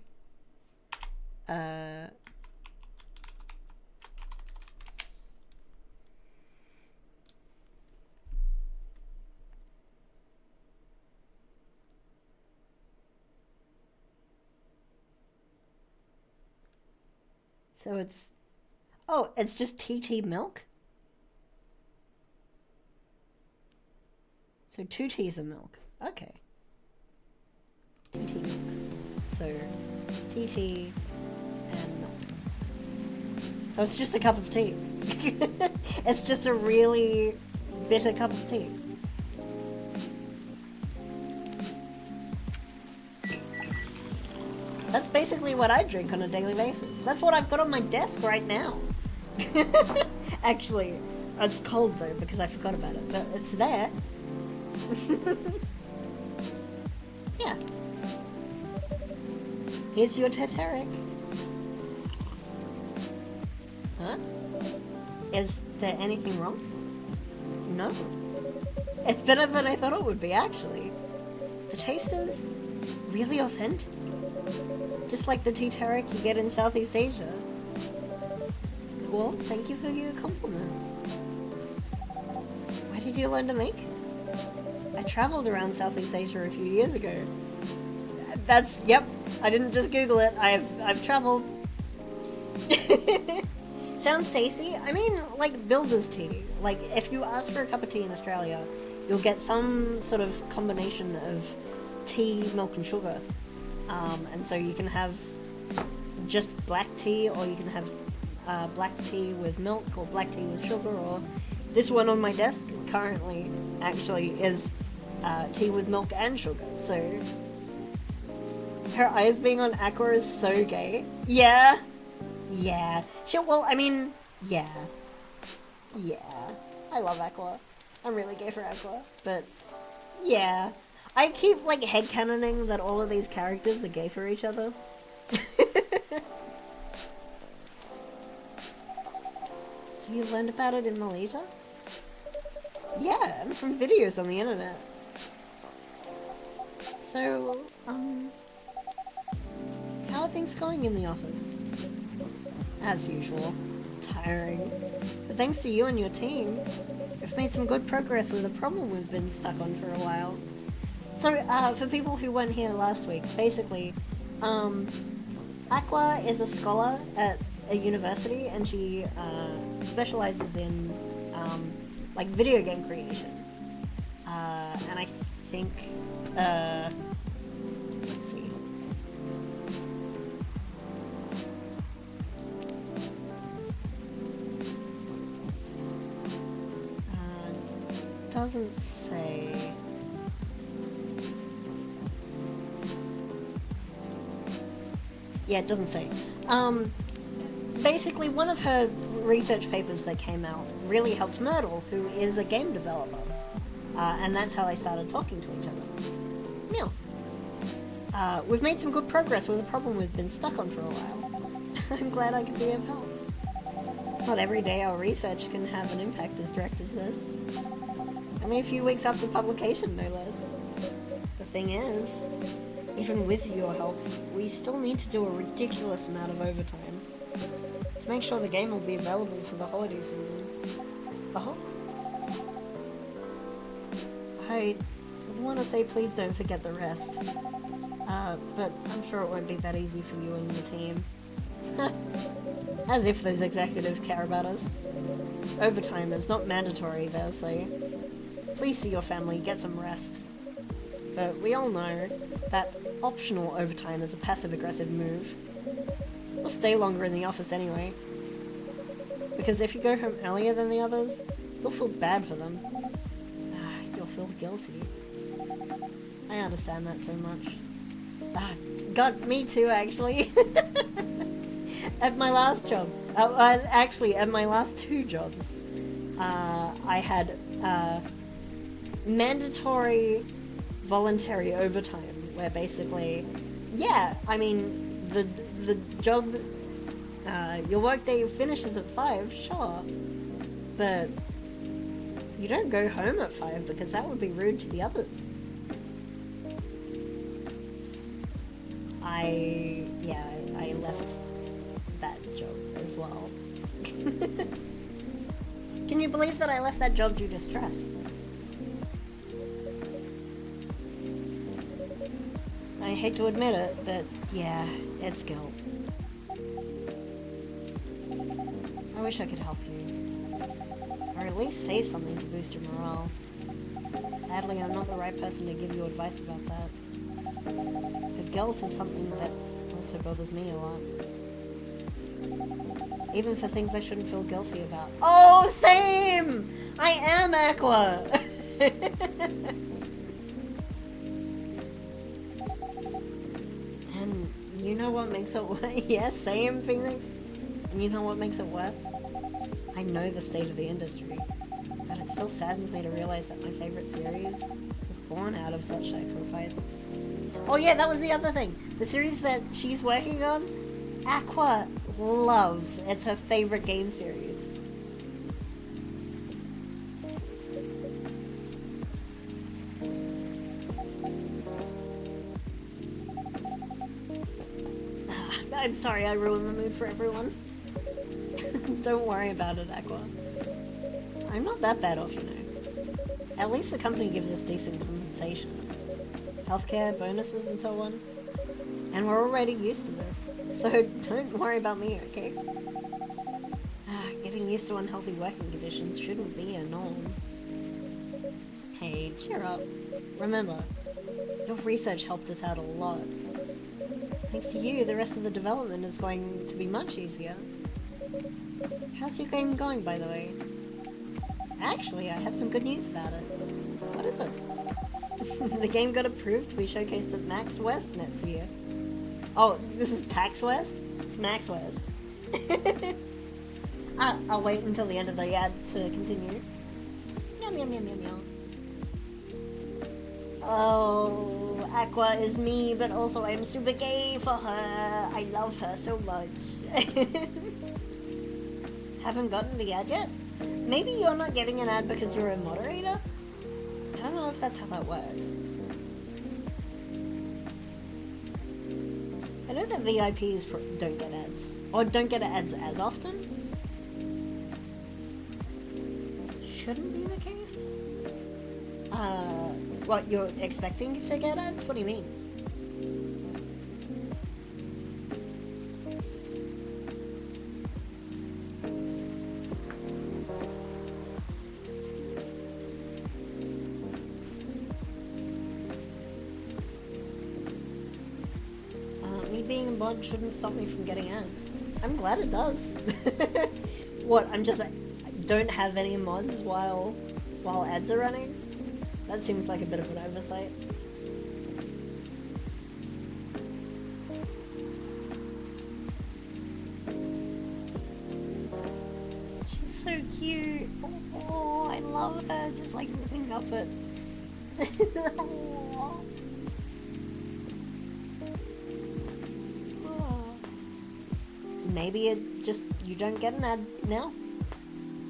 So it's... Oh, it's just TT milk? So 2 teas of milk. Okay. TT milk. So TT and milk. So it's just a cup of tea. It's just a really bitter cup of tea. That's basically what I drink on a daily basis. That's what I've got on my desk right now. Actually, it's cold though because I forgot about it, but it's there. Yeah. Here's your Tetarik. Huh? Is there anything wrong? No. It's better than I thought it would be, actually. The taste is really authentic. Just like the tea tarik you get in Southeast Asia. Well, thank you for your compliment. Where did you learn to make? I travelled around Southeast Asia a few years ago. That's, yep, I didn't just Google it, I've travelled. Sounds tasty. I mean, like builder's tea. Like, if you ask for a cup of tea in Australia, you'll get some sort of combination of tea, milk and sugar. And so you can have just black tea, or you can have black tea with milk, or black tea with sugar, or this one on my desk currently actually is tea with milk and sugar. So her eyes being on Aqua is so gay. Yeah. Yeah. Sure, well, I mean, yeah. Yeah. I love Aqua. I'm really gay for Aqua. But, yeah. I keep, like, headcanoning that all of these characters are gay for each other. So you learned about it in Malaysia? Yeah, and from videos on the internet. So, how are things going in the office? As usual, tiring. But thanks to you and your team, we've made some good progress with a problem we've been stuck on for a while. So, for people who weren't here last week, basically, Aqua is a scholar at a university, and she specializes in like video game creation. And I think, let's see. Doesn't say. Yeah, it doesn't say. Basically, one of her research papers that came out really helped Myrtle, who is a game developer. And that's how they started talking to each other. Now, we've made some good progress with a problem we've been stuck on for a while. I'm glad I could be of help. It's not every day our research can have an impact as direct as this. Only a few weeks after publication, no less. The thing is, even with your help, we still need to do a ridiculous amount of overtime to make sure the game will be available for the holiday season. Oh? I want to say please don't forget the rest. But I'm sure it won't be that easy for you and your team. As if those executives care about us. Overtime is not mandatory, they'll say. Please see your family, get some rest. But we all know that optional overtime is a passive-aggressive move. We'll stay longer in the office anyway. Because if you go home earlier than the others, you'll feel bad for them. You'll feel guilty. I understand that so much. God, me too, actually. At my last job, actually, at my last 2 jobs, I had mandatory voluntary overtime, where basically, yeah, I mean, the job, your workday finishes at 5, sure, but you don't go home at 5 because that would be rude to the others. I left that job as well. Can you believe that I left that job due to stress? I hate to admit it, but yeah, it's guilt. I wish I could help you. Or at least say something to boost your morale. Sadly, I'm not the right person to give you advice about that. The guilt is something that also bothers me a lot. Even for things I shouldn't feel guilty about. Oh, same! I am Aqua! And you know what makes it worse? Yes, same, Phoenix. And you know what makes it worse? I know the state of the industry, but it still saddens me to realize that my favorite series was born out of such sacrifice. Oh yeah, that was the other thing. The series that she's working on, Aqua loves. It's her favorite game series. I'm sorry I ruined the mood for everyone. Don't worry about it, Aqua. I'm not that bad off, you know. At least the company gives us decent compensation. Healthcare, bonuses, and so on. And we're already used to this. So don't worry about me, okay? Getting used to unhealthy working conditions shouldn't be a norm. Hey, cheer up. Remember, your research helped us out a lot. Thanks to you, the rest of the development is going to be much easier. How's your game going, by the way? Actually, I have some good news about it. What is it? The game got approved to be showcased at Max West next year. Oh, this is PAX West? It's Max West. I'll wait until the end of the ad to continue. Yum yum yum yum yum. Oh, Aqua is me, but also I'm super gay for her. I love her so much. Haven't gotten the ad yet? Maybe you're not getting an ad because you're a moderator? I don't know if that's how that works. I know that VIPs don't get ads. Or don't get ads as often. Shouldn't be the case? What, you're expecting to get ads? What do you mean? mod shouldn't stop me from getting ads. I'm glad it does. What, I'm just I don't have any mods while ads are running? That seems like a bit of an oversight. She's so cute. Oh, I love her. Just like looking up at. Maybe it just, you don't get an ad now.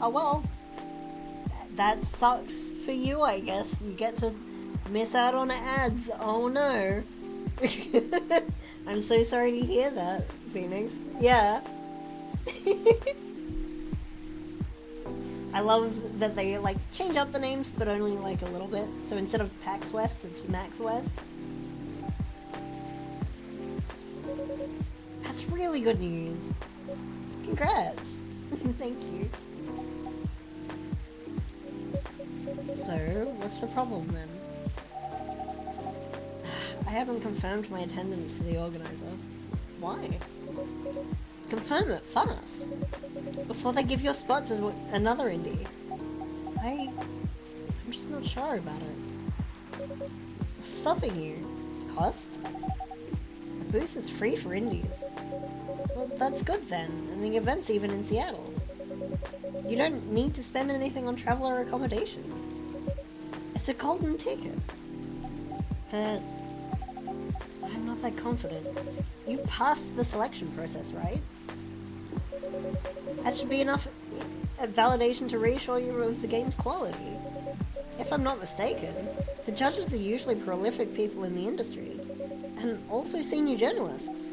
Oh well. That sucks for you, I guess. You get to miss out on ads. Oh no. I'm so sorry to hear that, Phoenix. Yeah. I love that they like change up the names, but only like a little bit. So instead of PAX West, it's Max West. That's really good news. Congrats. Thank you. So, what's the problem then? I haven't confirmed my attendance to the organizer. Why? Confirm it fast, before they give your spot to another indie. I'm just not sure about it. What's stopping you? Cost? The booth is free for indies. Well, that's good then, and the event's even in Seattle. You don't need to spend anything on travel or accommodation. It's a golden ticket. But I'm not that confident. You passed the selection process, right? That should be enough validation to reassure you of the game's quality. If I'm not mistaken, the judges are usually prolific people in the industry, and also senior journalists.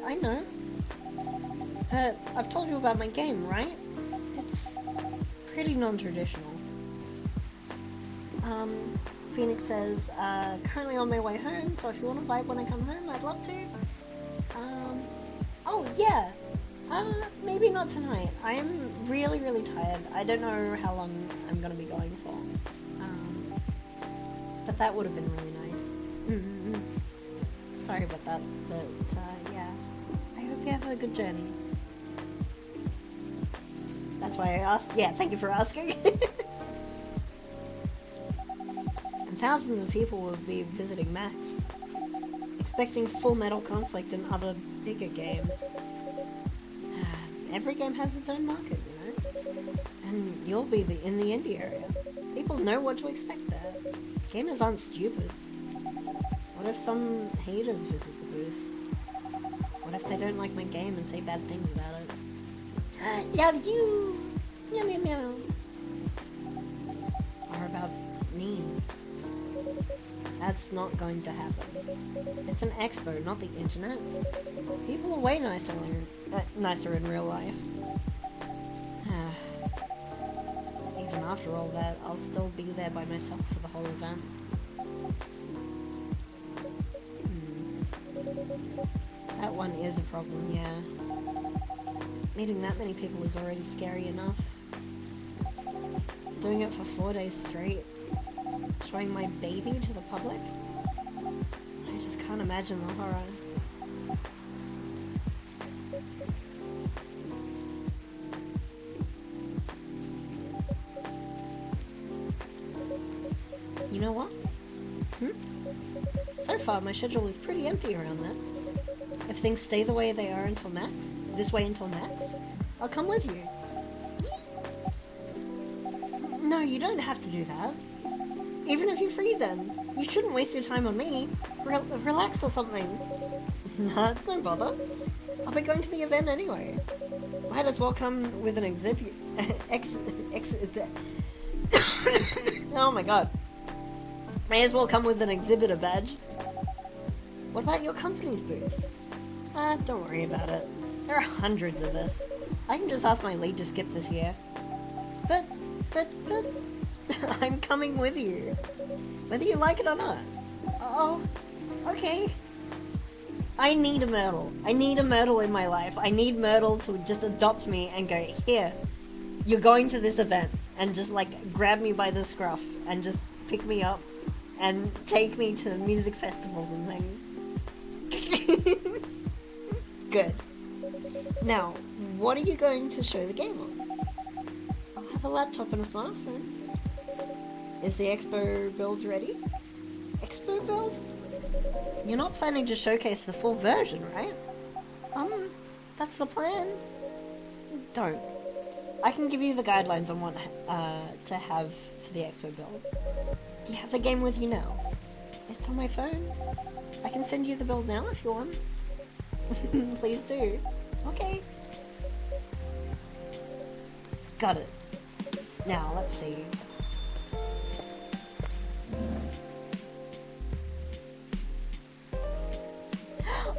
I know. But I've told you about my game, right? It's pretty non-traditional. Phoenix says, currently on my way home, so if you want to vibe when I come home, I'd love to. Oh yeah! Maybe not tonight. I am really, really tired. I don't know how long I'm gonna be going for. But that would have been really nice. Sorry about that, but yeah. I hope you have a good journey. That's why I asked. Yeah, thank you for asking. And thousands of people will be visiting Max, expecting Full Metal Conflict and other bigger games. Every game has its own market, you know? And you'll be in the indie area. People know what to expect there. Gamers aren't stupid. What if some haters visit the booth? What if they don't like my game and say bad things about it? Love you! Meow meow meow. Or about me. That's not going to happen. It's an expo, not the internet. People are way nicer in real life. Even after all that, I'll still be there by myself for the whole event. That one is a problem, yeah. Meeting that many people is already scary enough. Doing it for 4 days straight. Showing my baby to the public? I just can't imagine the horror. You know what? So far, my schedule is pretty empty around that. If things stay the way they are until Max, I'll come with you. No, you don't have to do that. Even if you're free then. You shouldn't waste your time on me. Relax or something. Nah, it's no bother. I'll be going to the event anyway. Might as well come with an exhibit. Oh my god. May as well come with an exhibitor badge. What about your company's booth? Don't worry about it. There are hundreds of us. I can just ask my lead to skip this year. But, I'm coming with you. Whether you like it or not. Oh, okay. I need a Myrtle. I need a Myrtle in my life. I need Myrtle to just adopt me and go, here, you're going to this event. And just like grab me by the scruff and just pick me up and take me to music festivals and things. Good. Now, what are you going to show the game on? I'll have a laptop and a smartphone. Is the Expo build ready? Expo build? You're not planning to showcase the full version, right? That's the plan. Don't. I can give you the guidelines on what to have for the Expo build. Do you have the game with you now? It's on my phone. I can send you the build now if you want. Please do. Okay. Got it. Now, let's see.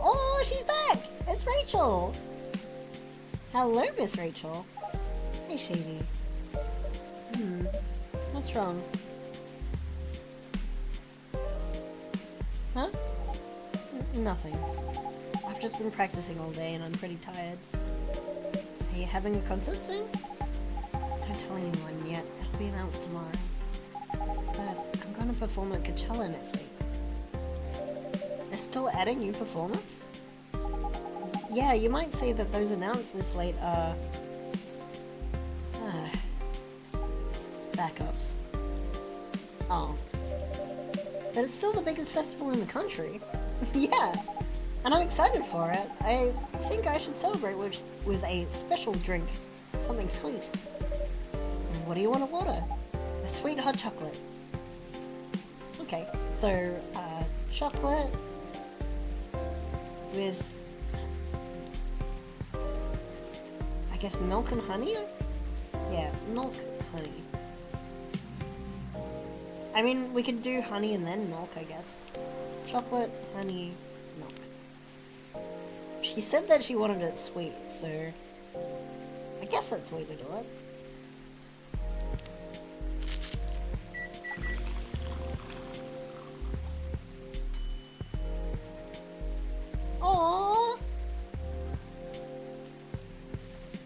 Oh, she's back! It's Rachel! Hello, Miss Rachel. Hey, Shady. What's wrong? Huh? Nothing. I've just been practicing all day and I'm pretty tired. Are you having a concert soon? Don't tell anyone yet. It'll be announced tomorrow. But I'm gonna perform at Coachella next week. They're still adding new performers? Yeah, you might say that those announced this late are... backups. Oh. But it's still the biggest festival in the country. Yeah, and I'm excited for it. I think I should celebrate with a special drink. Something sweet. What do you want to order? A sweet hot chocolate. Okay, so, chocolate with... I guess milk and honey? Yeah, milk, honey. I mean, we could do honey and then milk, I guess. Chocolate, honey, milk. She said that she wanted it sweet, so... I guess that's the way to do it. Aww!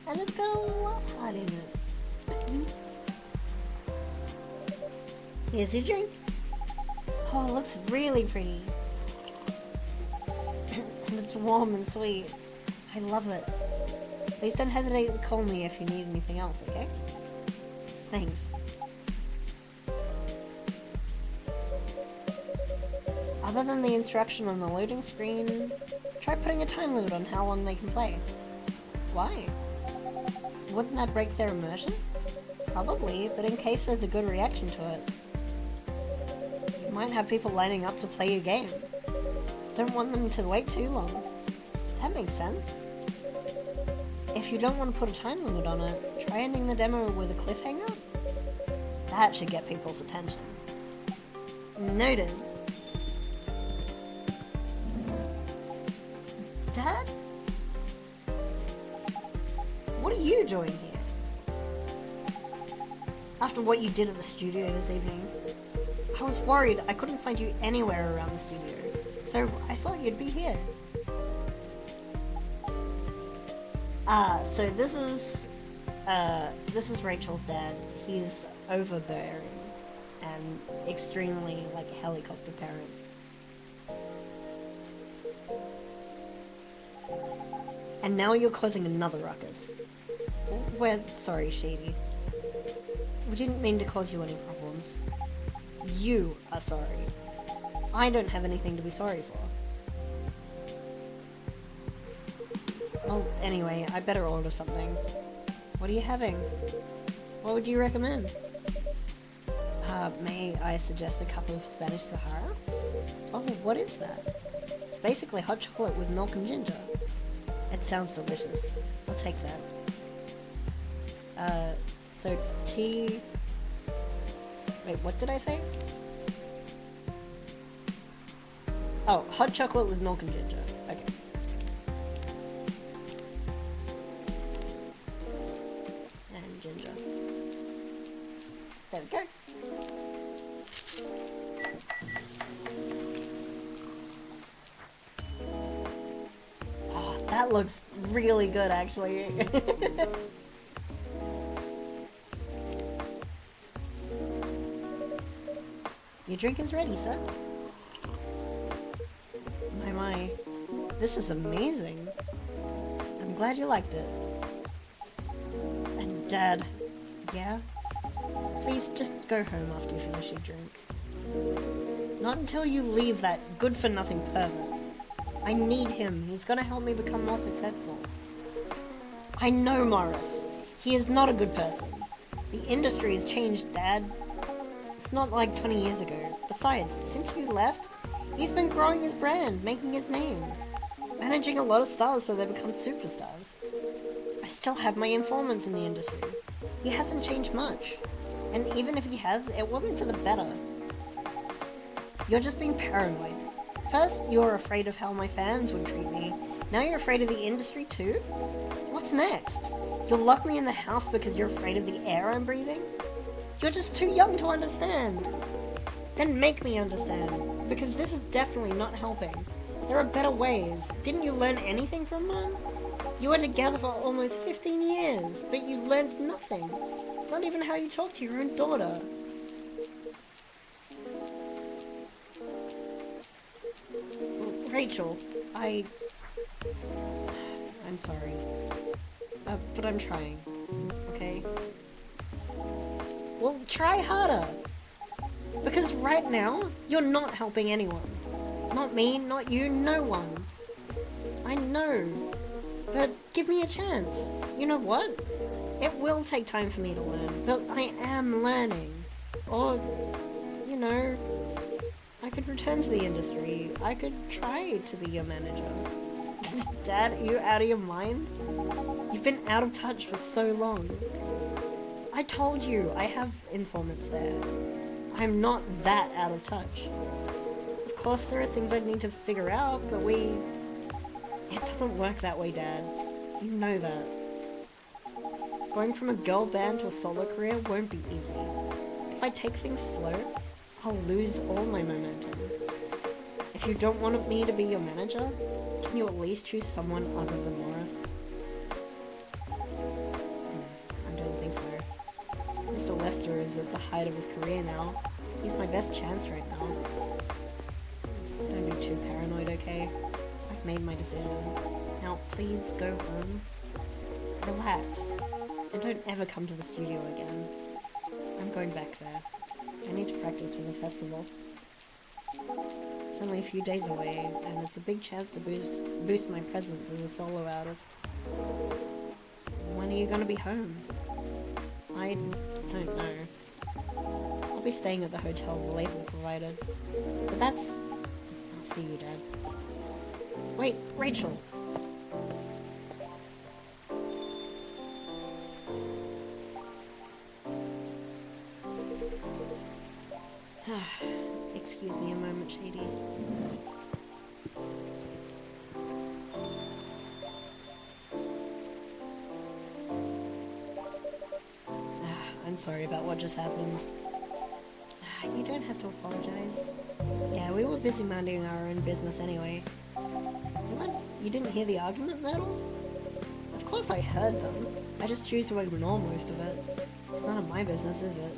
And it's got a little love heart in it. Here's your drink. Oh, it looks really pretty. And it's warm and sweet. I love it. Please don't hesitate to call me if you need anything else, okay? Thanks. Other than the instruction on the loading screen, try putting a time limit on how long they can play. Why? Wouldn't that break their immersion? Probably, but in case there's a good reaction to it. You might have people lining up to play your game. Don't want them to wait too long. That makes sense. If you don't want to put a time limit on it, try ending the demo with a cliffhanger. That should get people's attention. Noted. Dad? What are you doing here? After what you did at the studio this evening, I was worried I couldn't find you anywhere around the studio, so I thought you'd be here. So this is Rachel's dad. He's overbearing and extremely like a helicopter parent. And now you're causing another ruckus. We're sorry, Shady. We didn't mean to cause you any problems. You are sorry. I don't have anything to be sorry for. Well, anyway, I better order something. What are you having? What would you recommend? May I suggest a cup of Spanish Sahara? Oh, what is that? It's basically hot chocolate with milk and ginger. It sounds delicious. I'll take that. So tea... Wait, what did I say? Oh, hot chocolate with milk and ginger. Okay. And ginger. There we go. Oh, that looks really good, actually. Your drink is ready, sir. My. This is amazing. glad you liked it. And Dad, yeah? Please just go home after you finish your drink. Not until you leave that good-for-nothing pervert. I need him. He's gonna help me become more successful. I know Morris. He is not a good person. The industry has changed, Dad. It's not like 20 years ago. Besides, since you left, he's been growing his brand, making his name. Managing a lot of stars so they become superstars. I still have my informants in the industry. He hasn't changed much. And even if he has, it wasn't for the better. You're just being paranoid. First, you were afraid of how my fans would treat me. Now you're afraid of the industry too? What's next? You'll lock me in the house because you're afraid of the air I'm breathing? You're just too young to understand. Then make me understand, because this is definitely not helping. There are better ways. Didn't you learn anything from mine? You were together for almost 15 years, but you learned nothing. Not even how you talk to your own daughter. Rachel, I'm sorry. But I'm trying. Okay? Well, try harder. Because right now, you're not helping anyone. Not me, not you, no one. I know. But give me a chance. You know what? It will take time for me to learn, but I am learning. Or, you know, I could return to the industry. I could try to be your manager. Dad, are you out of your mind? You've been out of touch for so long. I told you, I have informants there. I'm not that out of touch. Of course, there are things I need to figure out, but it doesn't work that way, Dad. You know that. Going from a girl band to a solo career won't be easy. If I take things slow, I'll lose all my momentum. If you don't want me to be your manager, can you at least choose someone other than Morris? I don't think so. Mr. Lester is at the height of his career now. He's my best chance right now. Don't be too paranoid, okay? I've made my decision. Now, please go home. Relax. And don't ever come to the studio again. I'm going back there. I need to practice for the festival. It's only a few days away, and it's a big chance to boost my presence as a solo artist. When are you gonna be home? I don't know. I'll be staying at the hotel the label provided. But I'll see you, Dad. Wait, Rachel! Excuse me a moment, Shady. I'm sorry about what just happened. You don't have to apologize. Yeah, we were busy minding our own business anyway. What? You didn't hear the argument, Myrtle? Of course I heard them. I just choose to ignore most of it. It's none of my business, is it?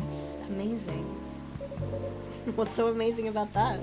It's amazing. What's so amazing about that?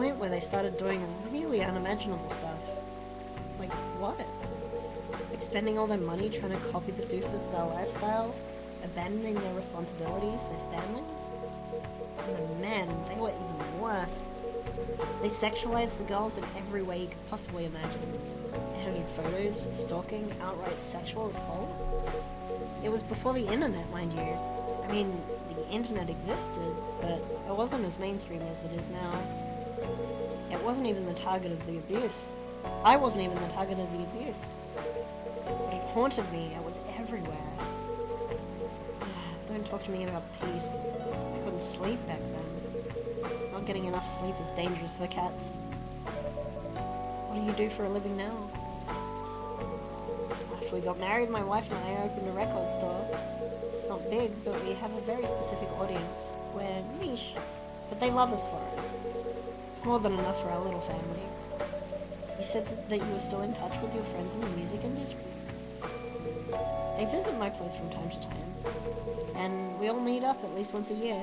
point where they started doing really unimaginable stuff. Like, what? Like spending all their money trying to copy the superstar lifestyle, abandoning their responsibilities, their families. And the men, they were even worse. They sexualized the girls in every way you could possibly imagine. Edited photos, stalking, outright sexual assault. It was before the internet, mind you. I mean, the internet existed, but it wasn't as mainstream as it is now. It wasn't even the target of the abuse. I wasn't even the target of the abuse. But it haunted me. It was everywhere. Don't talk to me about peace. I couldn't sleep back then. Not getting enough sleep is dangerous for cats. What do you do for a living now? After we got married, my wife and I opened a record store. It's not big, but we have a very specific audience. We're niche, but they love us for it. It's more than enough for our little family. You said that you were still in touch with your friends in the music industry? They visit my place from time to time, and we all meet up at least once a year.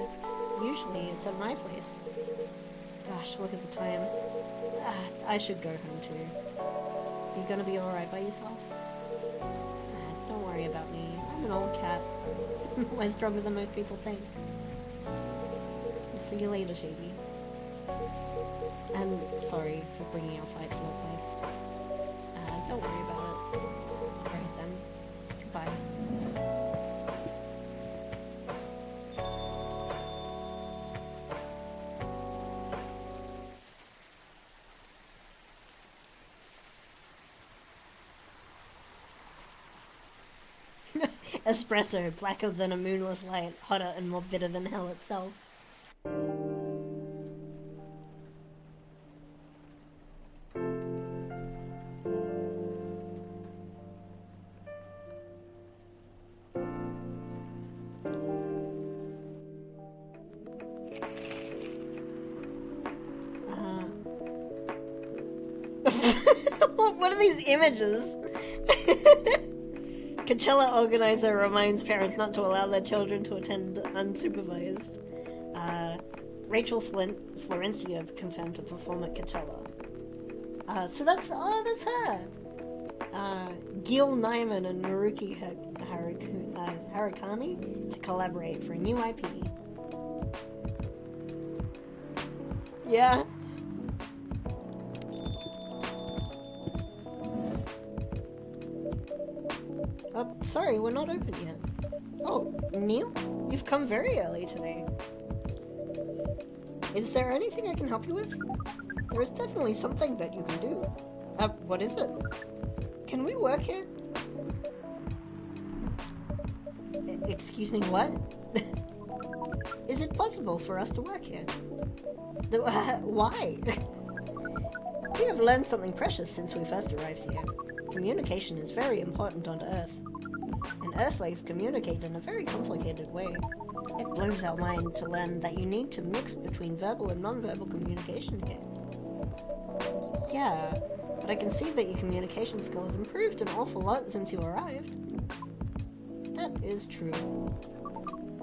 Usually it's at my place. Gosh, look at the time. I should go home too. You gonna be alright by yourself? Don't worry about me. I'm an old cat. Way stronger than most people think. See you later, Shady. And sorry for bringing our fight to your place. Don't worry about it. Alright then. Goodbye. Espresso, blacker than a moonless light, hotter and more bitter than hell itself. What are these images? Coachella organizer reminds parents not to allow their children to attend unsupervised. Rachel Florencia confirmed to perform at Coachella. So that's her. Gil Nyman and Naruki Harakami to collaborate for a new IP. Yeah. Sorry, we're not open yet. Oh, Neil? You've come very early today. Is there anything I can help you with? There is definitely something that you can do. What is it? Can we work here? Excuse me, what? Is it possible for us to work here? Why? We have learned something precious since we first arrived here. Communication is very important on Earth. And Earthlings communicate in a very complicated way. It blows our mind to learn that you need to mix between verbal and non-verbal communication here. Yeah, but I can see that your communication skill has improved an awful lot since you arrived. That is true.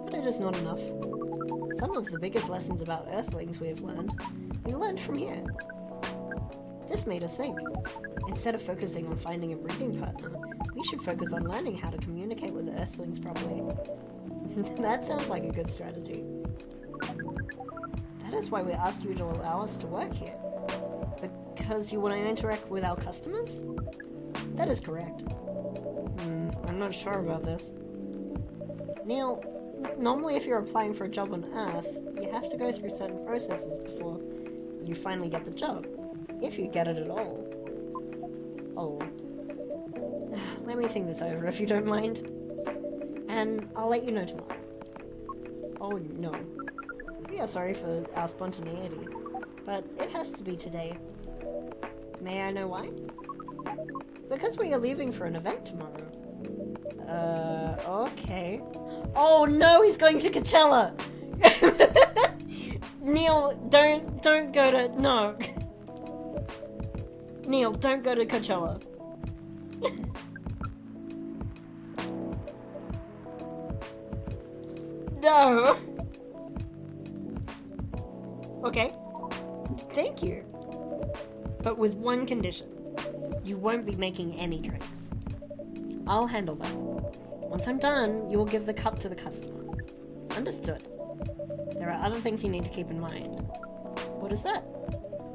But it is not enough. Some of the biggest lessons about Earthlings we learned from here. This made us think. Instead of focusing on finding a breeding partner, we should focus on learning how to communicate with the Earthlings properly. That sounds like a good strategy. That is why we asked you to allow us to work here. Because you want to interact with our customers? That is correct. I'm not sure about this. Neil, normally if you're applying for a job on Earth, you have to go through certain processes before you finally get the job. If you get it at all. Oh. Let me think this over if you don't mind. And I'll let you know tomorrow. Oh no. We are sorry for our spontaneity, but it has to be today. May I know why? Because we are leaving for an event tomorrow. Okay. Oh no, he's going to Coachella! Neil, don't go to... No. Neil, don't go to Coachella. No. Okay. Thank you. But with one condition. You won't be making any drinks. I'll handle that. Once I'm done, you will give the cup to the customer. Understood. There are other things you need to keep in mind. What is that?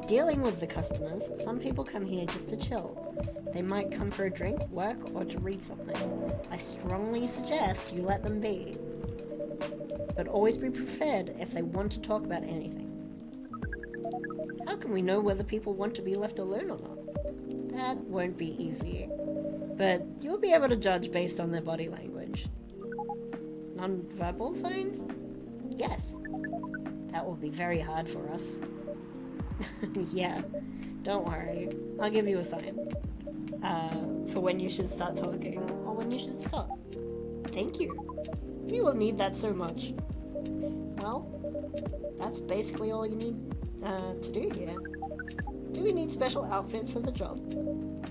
Dealing with the customers, some people come here just to chill. They might come for a drink, work, or to read something. I strongly suggest you let them be. But always be prepared if they want to talk about anything. How can we know whether people want to be left alone or not? That won't be easy. But you'll be able to judge based on their body language. Non-verbal signs? Yes. That will be very hard for us. Yeah, don't worry. I'll give you a sign. For when you should start talking, or when you should stop. Thank you. We will need that so much. Well, that's basically all you need to do here. Do we need special outfit for the job?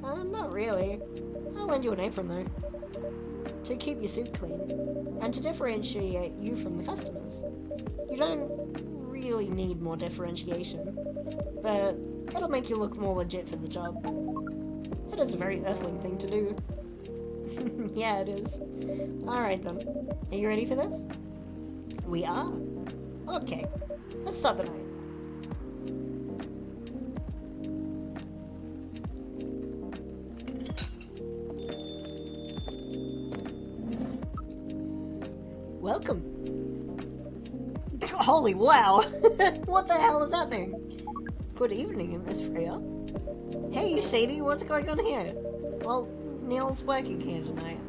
Not really. I'll lend you an apron though. To keep your suit clean, and to differentiate you from the customers. You don't really need more differentiation, but it'll make you look more legit for the job. It is a very Earthling thing to do. Yeah, it is. Alright then. Are you ready for this? We are. Okay, let's start the night. Welcome. Holy wow! What the hell is happening? Good evening, Miss Freya. Hey, Shady, what's going on here? Well, Neil's working here tonight.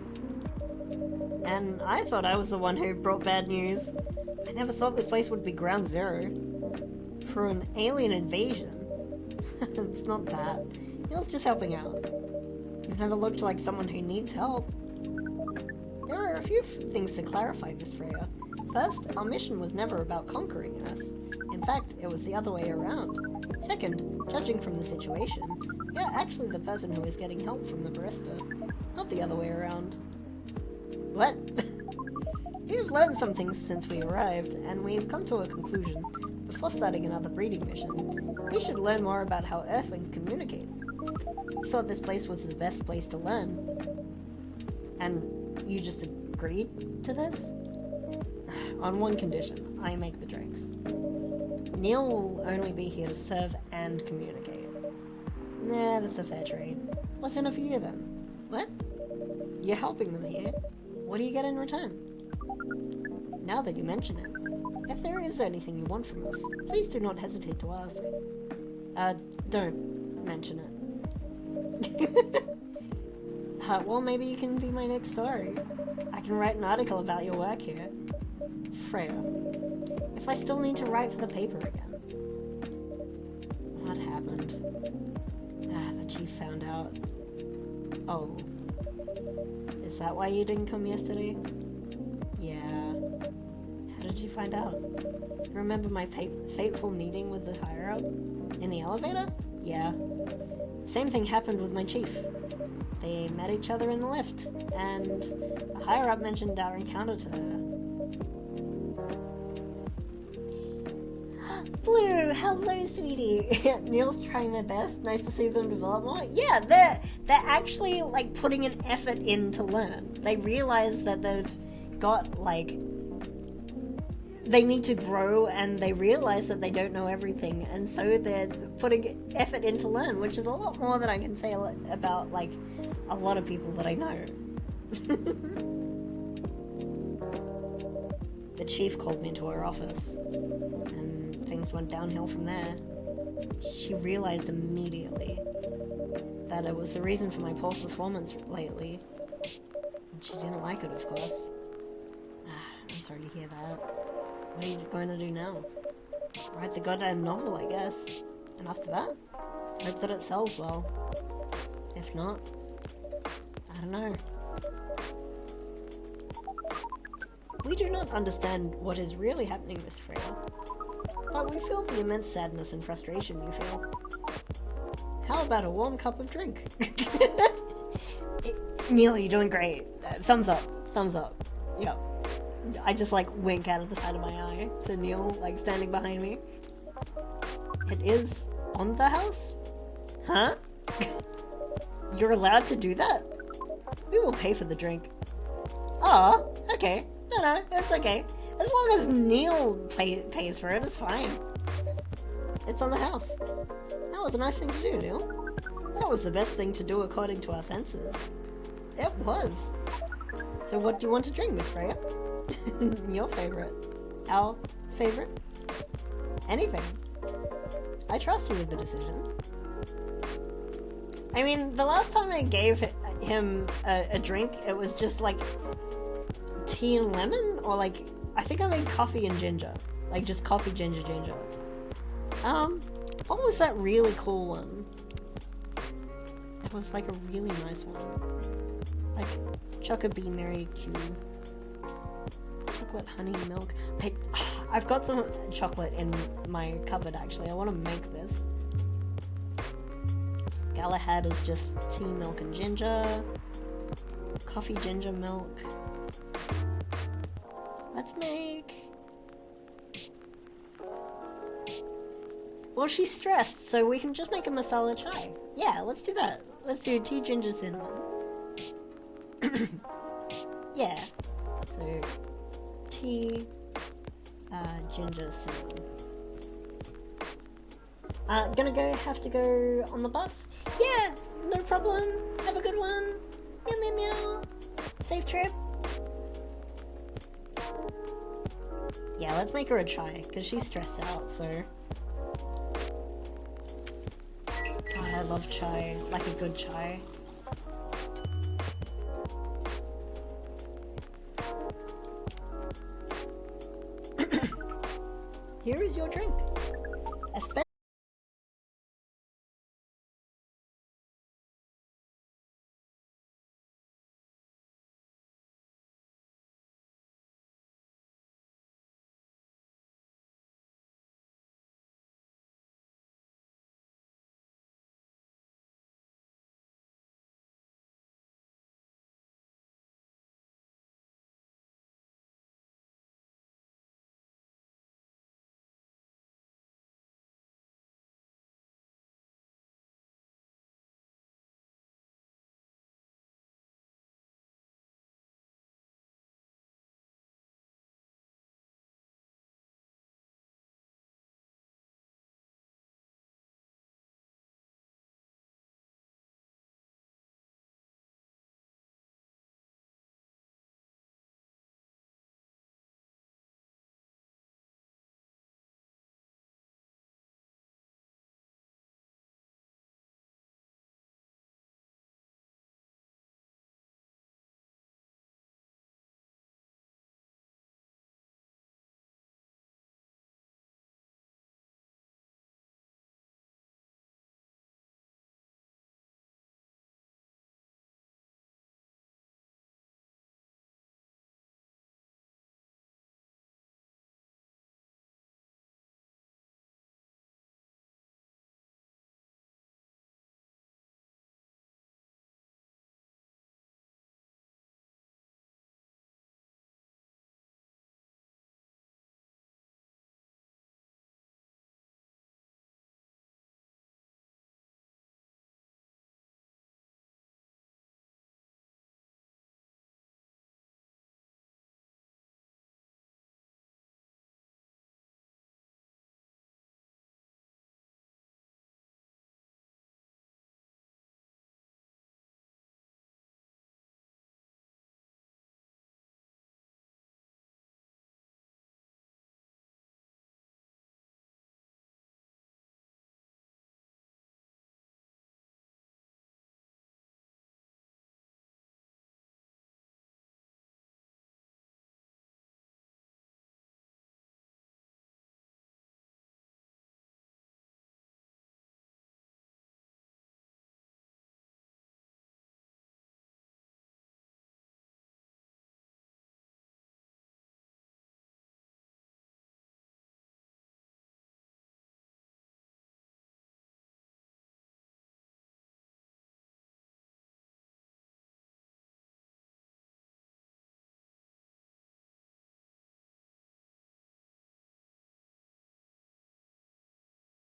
And I thought I was the one who brought bad news. I never thought this place would be ground zero. For an alien invasion. It's not that. Neil's just helping out. You've never looked like someone who needs help. There are a few things to clarify, Miss Freya. First, our mission was never about conquering Earth. In fact, it was the other way around. Second, judging from the situation, you're actually the person who is getting help from the barista, not the other way around. What? We've learned some things since we arrived, and we've come to a conclusion. Before starting another breeding mission, we should learn more about how Earthlings communicate. We thought this place was the best place to learn. And you just agreed to this? On one condition, I make the drinks. Neil will only be here to serve and communicate. Nah, that's a fair trade. What's in it for you then? What? You're helping them here. What do you get in return? Now that you mention it, if there is anything you want from us, please do not hesitate to ask. Don't mention it. Well, maybe you can be my next story. I can write an article about your work here. Freya, if I still need to write for the paper again. What happened? The chief found out. Oh. Is that why you didn't come yesterday? Yeah. How did you find out? Remember my fateful meeting with the higher-up? In the elevator? Yeah. Same thing happened with my chief. They met each other in the lift, and the higher-up mentioned our encounter to her. Blue, hello, sweetie. Neil's trying their best. Nice to see them develop more. Yeah, they're actually like putting an effort in to learn. They realize that they've got like they need to grow, and they realize that they don't know everything, and so they're putting effort in to learn, which is a lot more than I can say about like a lot of people that I know. The chief called me into her office, and things went downhill from there. She realized immediately that it was the reason for my poor performance lately. And she didn't like it, of course. I'm sorry to hear that. What are you going to do now? Write the goddamn novel, I guess. And after that, hope that it sells well. If not, I don't know. We do not understand what is really happening, Miss Freya, but we feel the immense sadness and frustration you feel. How about a warm cup of drink? Neil, you're doing great. Thumbs up. Thumbs up. Yep. I just like wink out of the side of my eye to Neil, like standing behind me. It is on the house? Huh? You're allowed to do that? We will pay for the drink. Oh, okay. No, it's okay. As long as Neil pays for it, it's fine. It's on the house. That was a nice thing to do, Neil. That was the best thing to do according to our senses. It was. So what do you want to drink, Miss Freya? Your favorite. Our favorite? Anything. I trust you with the decision. I mean, the last time I gave him a drink, it was just like tea and lemon, or like, I think I made coffee and ginger. Like just coffee, ginger. What was that really cool one? It was like a really nice one. Like Choco-Bee Mary Q. Chocolate honey milk. I've got some chocolate in my cupboard actually. I want to make this. Galahad is just tea, milk, and ginger. Coffee, ginger, milk. Let's make... Well, she's stressed, so we can just make a masala chai. Yeah, let's do that. Let's do tea, ginger, cinnamon. Yeah. So, tea, ginger, cinnamon. Have to go on the bus? Yeah, no problem. Have a good one. Meow, meow, meow. Safe trip. Yeah, let's make her a chai, because she's stressed out, so... God, I love chai. Like a good chai. Here is your drink.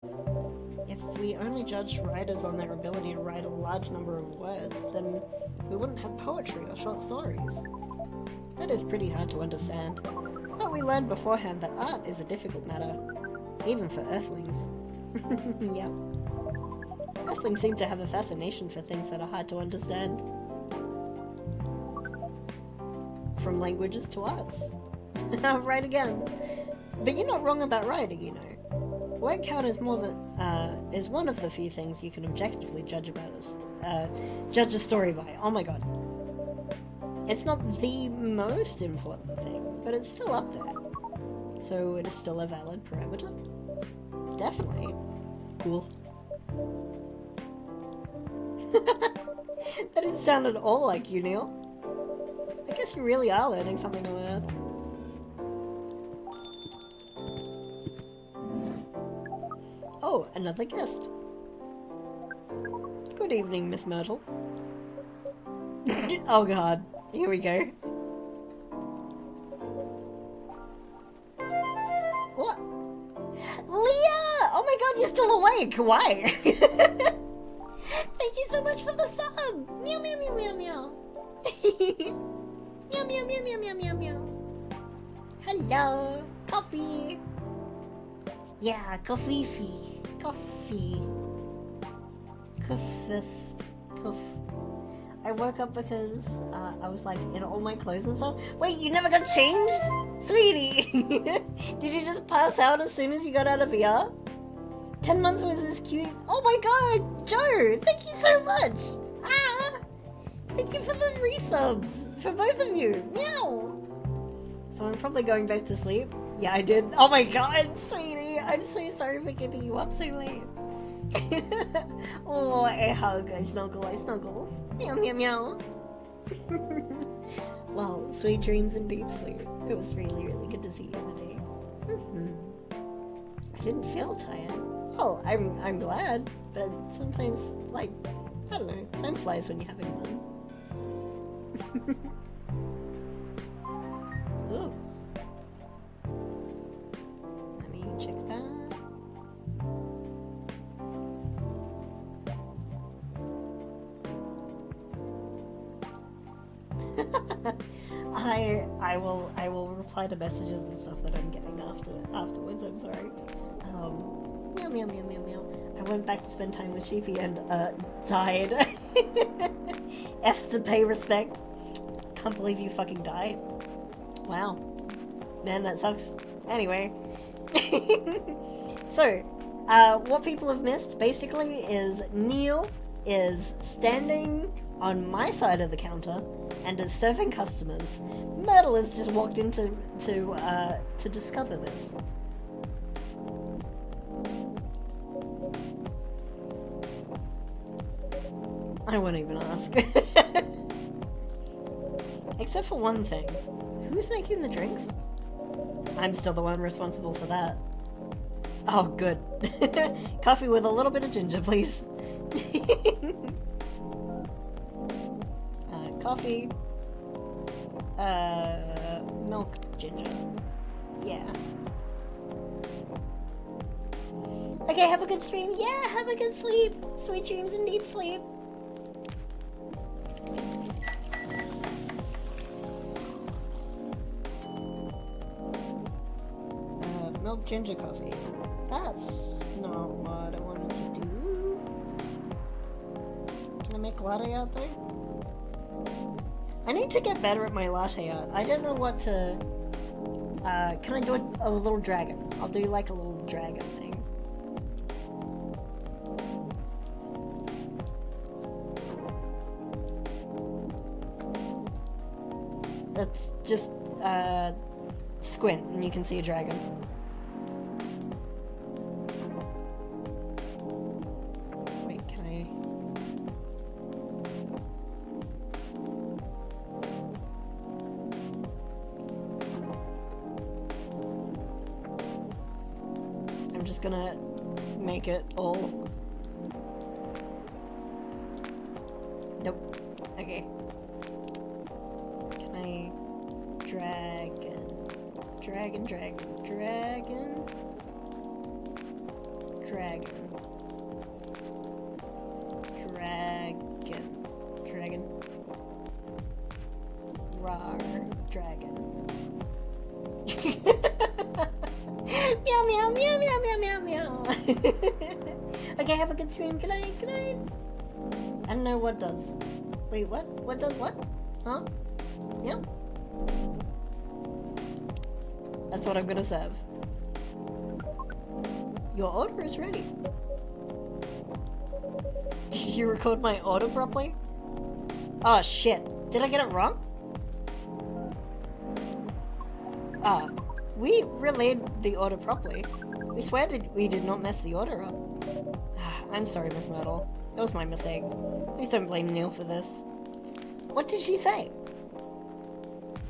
If we only judged writers on their ability to write a large number of words, then we wouldn't have poetry or short stories. That is pretty hard to understand. But we learned beforehand that art is a difficult matter, even for Earthlings. Yep. Earthlings seem to have a fascination for things that are hard to understand. From languages to arts. Right again. But you're not wrong about writing, you know. Word count is is one of the few things you can objectively judge a story by. Oh my god. It's not the most important thing, but it's still up there. So it is still a valid parameter? Definitely. Cool. That didn't sound at all like you, Neil. I guess you really are learning something on Earth. Oh, another guest. Good evening, Miss Myrtle. Oh god, here we go. What? Leah! Oh my god, you're still awake! Why? Thank you so much for the sub! Meow meow meow meow meow. Meow meow meow meow meow meow meow. Hello! Coffee! Yeah, coffee. Coffee. I woke up because I was like in all my clothes and stuff. Wait, you never got changed? Sweetie! Did you just pass out as soon as you got out of VR? 10 months with this cute... Oh my god! Joe! Thank you so much! Ah! Thank you for the resubs! For both of you! Meow! So I'm probably going back to sleep. Yeah, I did. Oh my god, sweetie! I'm so sorry for keeping you up so late. Oh, I hug, I snuggle. Meow, meow, meow. Well, sweet dreams and deep sleep. It was really, really good to see you today. I didn't feel tired. Oh, I'm glad, but sometimes, like, I don't know, time flies when you're having fun. Ooh. Let me check that. I will reply to messages and stuff that I'm getting afterwards. I'm sorry. Meow meow meow meow meow. I went back to spend time with Sheepy and died. F's to pay respect. Can't believe you fucking died. Wow. Man, that sucks. Anyway. So, what people have missed, basically, is Neil is standing on my side of the counter and is serving customers. Myrtle has just walked in to discover this. I won't even ask. Except for one thing. Who's making the drinks? I'm still the one responsible for that. Oh, good. Coffee with a little bit of ginger, please. Coffee. Milk, ginger. Yeah. Okay, have a good stream. Yeah, have a good sleep. Sweet dreams and deep sleep. Milk ginger coffee. That's not what I wanted to do. Can I make latte art though? I need to get better at my latte art. I don't know what to... can I do a little dragon? I'll do like a little dragon thing. Let's just squint and you can see a dragon. Wait, can I... I'm just gonna make it all... Nope. Okay. Can I... Dragon. Dragon. Rar. Dragon. Meow meow meow meow meow meow meow. Okay, have a good stream. Good night, good night. I don't know what does. Wait, what? What does what? Huh? Yeah. That's what I'm gonna serve. Your order is ready. Did you record my order properly? Oh shit. Did I get it wrong? We relayed the order properly. We swear we did not mess the order up. I'm sorry, Miss Myrtle. It was my mistake. Please don't blame Neil for this. What did she say?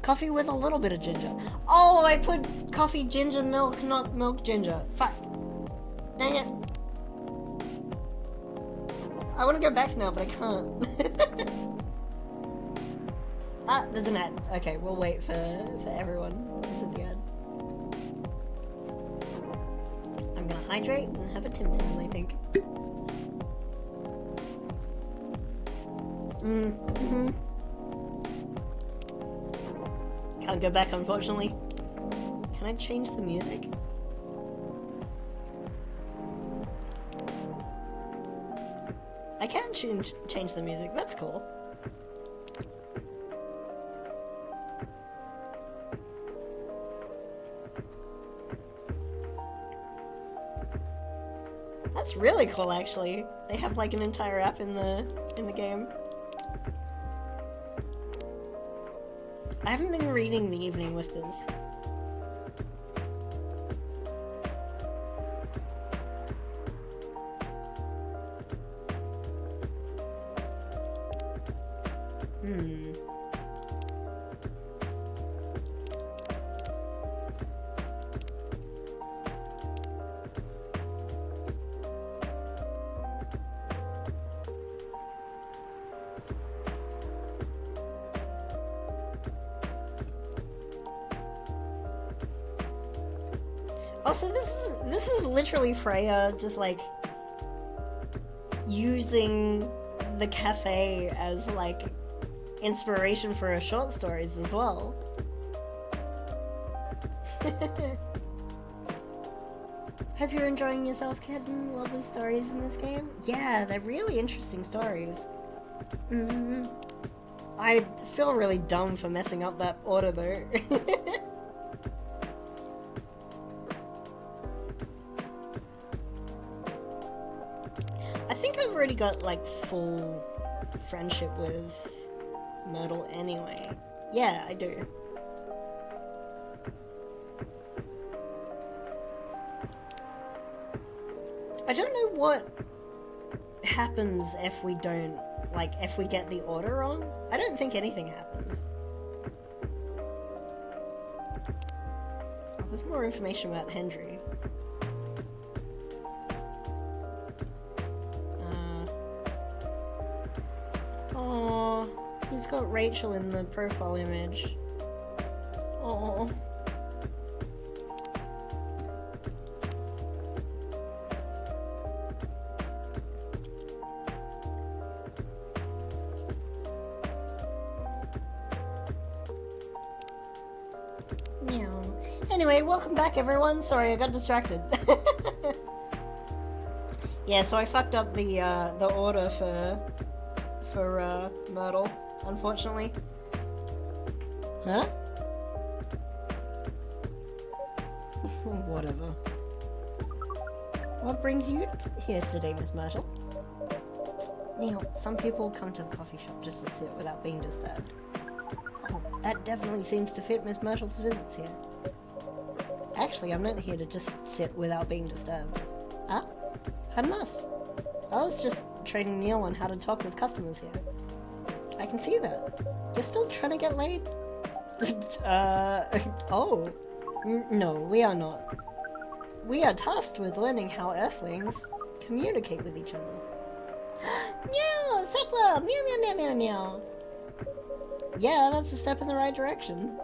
Coffee with a little bit of ginger. Oh, I put coffee ginger milk, not milk ginger. Fuck. Dang it. I want to go back now, but I can't. Ah, there's an ad. Okay, we'll wait for everyone. This is the ad. I'm gonna hydrate and have a Tim Tam, I think. Can't go back, unfortunately. Can I change the music? I can change the music, that's cool. That's really cool, actually. They have like an entire app in the game. I haven't been reading the Evening Whispers. Also, this is literally Freya just like using the cafe as like inspiration for her short stories as well. Hope you're enjoying yourself, kitten. Lovely stories in this game. Yeah, they're really interesting stories. I feel really dumb for messing up that order though. I think I've already got like full friendship with Myrtle anyway. Yeah, I do. I don't know what happens if we don't, like, if we get the order wrong. I don't think anything happens. Oh, there's more information about Hendry. Oh, he's got Rachel in the profile image. Oh. Meow. Anyway, welcome back everyone. Sorry, I got distracted. Yeah, so I fucked up the order for Myrtle, unfortunately. Huh? Whatever. What brings you here today, Miss Myrtle? Neil, some people come to the coffee shop just to sit without being disturbed. Oh, that definitely seems to fit Miss Myrtle's visits here. Actually, I'm not here to just sit without being disturbed. Ah? Pardon us. I was just training Neil on how to talk with customers here. I can see that. You're still trying to get laid? Oh. No, we are not. We are tasked with learning how Earthlings communicate with each other. Meow! Sekla! Meow meow meow meow meow! Yeah, that's a step in the right direction.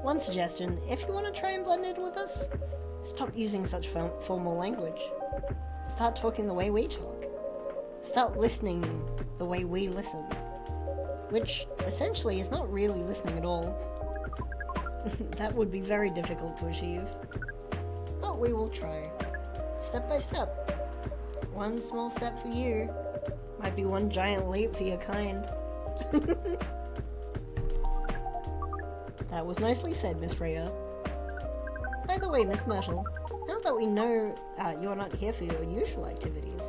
One suggestion, if you want to try and blend in with us, stop using such formal language. Start talking the way we talk. Start listening the way we listen. Which, essentially, is not really listening at all. That would be very difficult to achieve. But we will try. Step by step. One small step for you. Might be one giant leap for your kind. That was nicely said, Miss Rhea. By the way, Miss Myrtle, now that we know you're not here for your usual activities,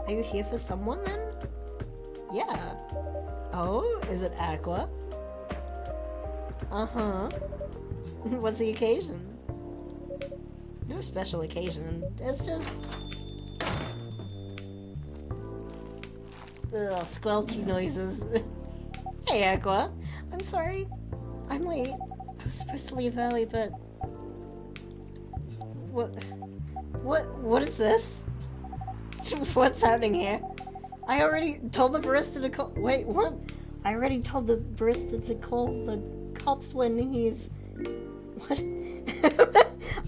are you here for someone then? Yeah. Oh, is it Aqua? Uh-huh. What's the occasion? No special occasion. It's just... Ugh, squelchy noises. Hey, Aqua. I'm sorry. I'm late. I was supposed to leave early, but... What is this? What's happening here? I already told the barista to call... Wait, what? I already told the barista to call the cops when he's... What?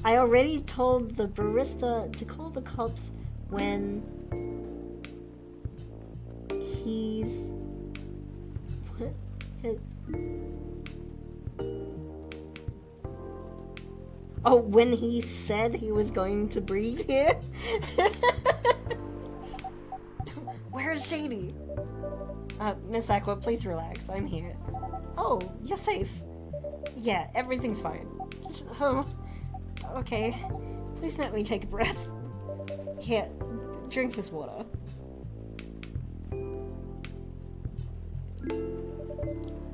I already told the barista to call the cops when... he's... What? His... Oh, when he said he was going to breed here? Where is Shady? Miss Aqua, please relax. I'm here. Oh, you're safe. Yeah, everything's fine. Okay. Please let me take a breath. Here, drink this water.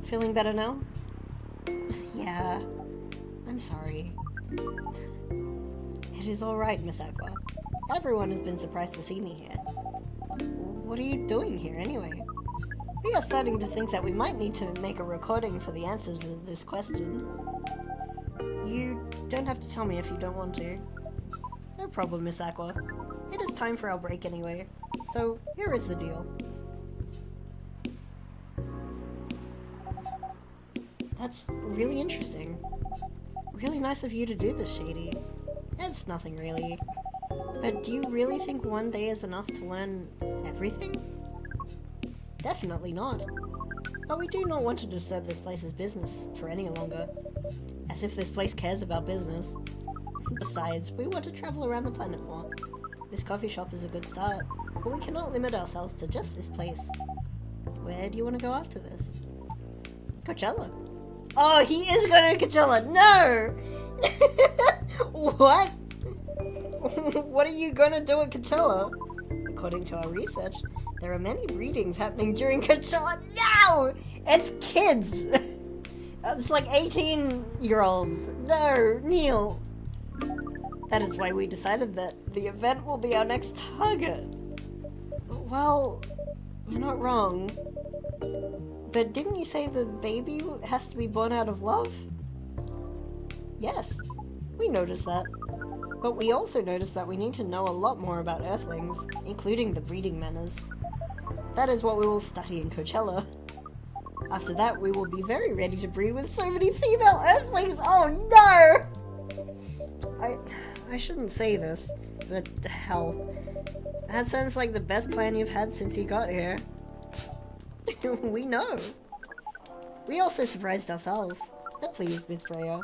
Feeling better now? Yeah. I'm sorry. It is alright, Miss Aqua. Everyone has been surprised to see me here. What are you doing here, anyway? We are starting to think that we might need to make a recording for the answers to this question. You don't have to tell me if you don't want to. No problem, Miss Aqua. It is time for our break anyway. So, here is the deal. That's really interesting. Really nice of you to do this, Shady. It's nothing really. But do you really think one day is enough to learn everything? Definitely not. But we do not want to disturb this place's business for any longer. As if this place cares about business. Besides, we want to travel around the planet more. This coffee shop is a good start, but we cannot limit ourselves to just this place. Where do you want to go after this? Coachella. Oh, he is going to Coachella! No! What? What are you gonna do at Coachella? According to our research, there are many breedings happening during Coachella. No! It's kids! It's like 18-year-olds. No, Neil. That is why we decided that the event will be our next target. Well, you're not wrong. But didn't you say the baby has to be born out of love? Yes, we noticed that. But we also noticed that we need to know a lot more about Earthlings, including the breeding manners. That is what we will study in Coachella. After that, we will be very ready to breed with so many female Earthlings! Oh no! I shouldn't say this, but hell. That sounds like the best plan you've had since you got here. We know. We also surprised ourselves. But please, Miss Breyer,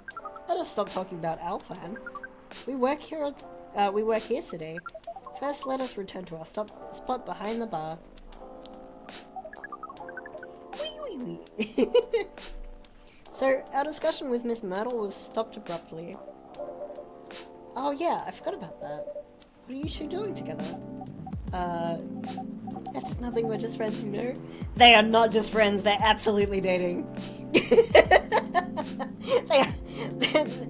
let us stop talking about our plan. We work here today. First, let us return to our spot behind the bar. Wee. So, our discussion with Miss Myrtle was stopped abruptly. Oh yeah, I forgot about that. What are you two doing together? It's nothing, we're just friends, you know? They are not just friends, they're absolutely dating.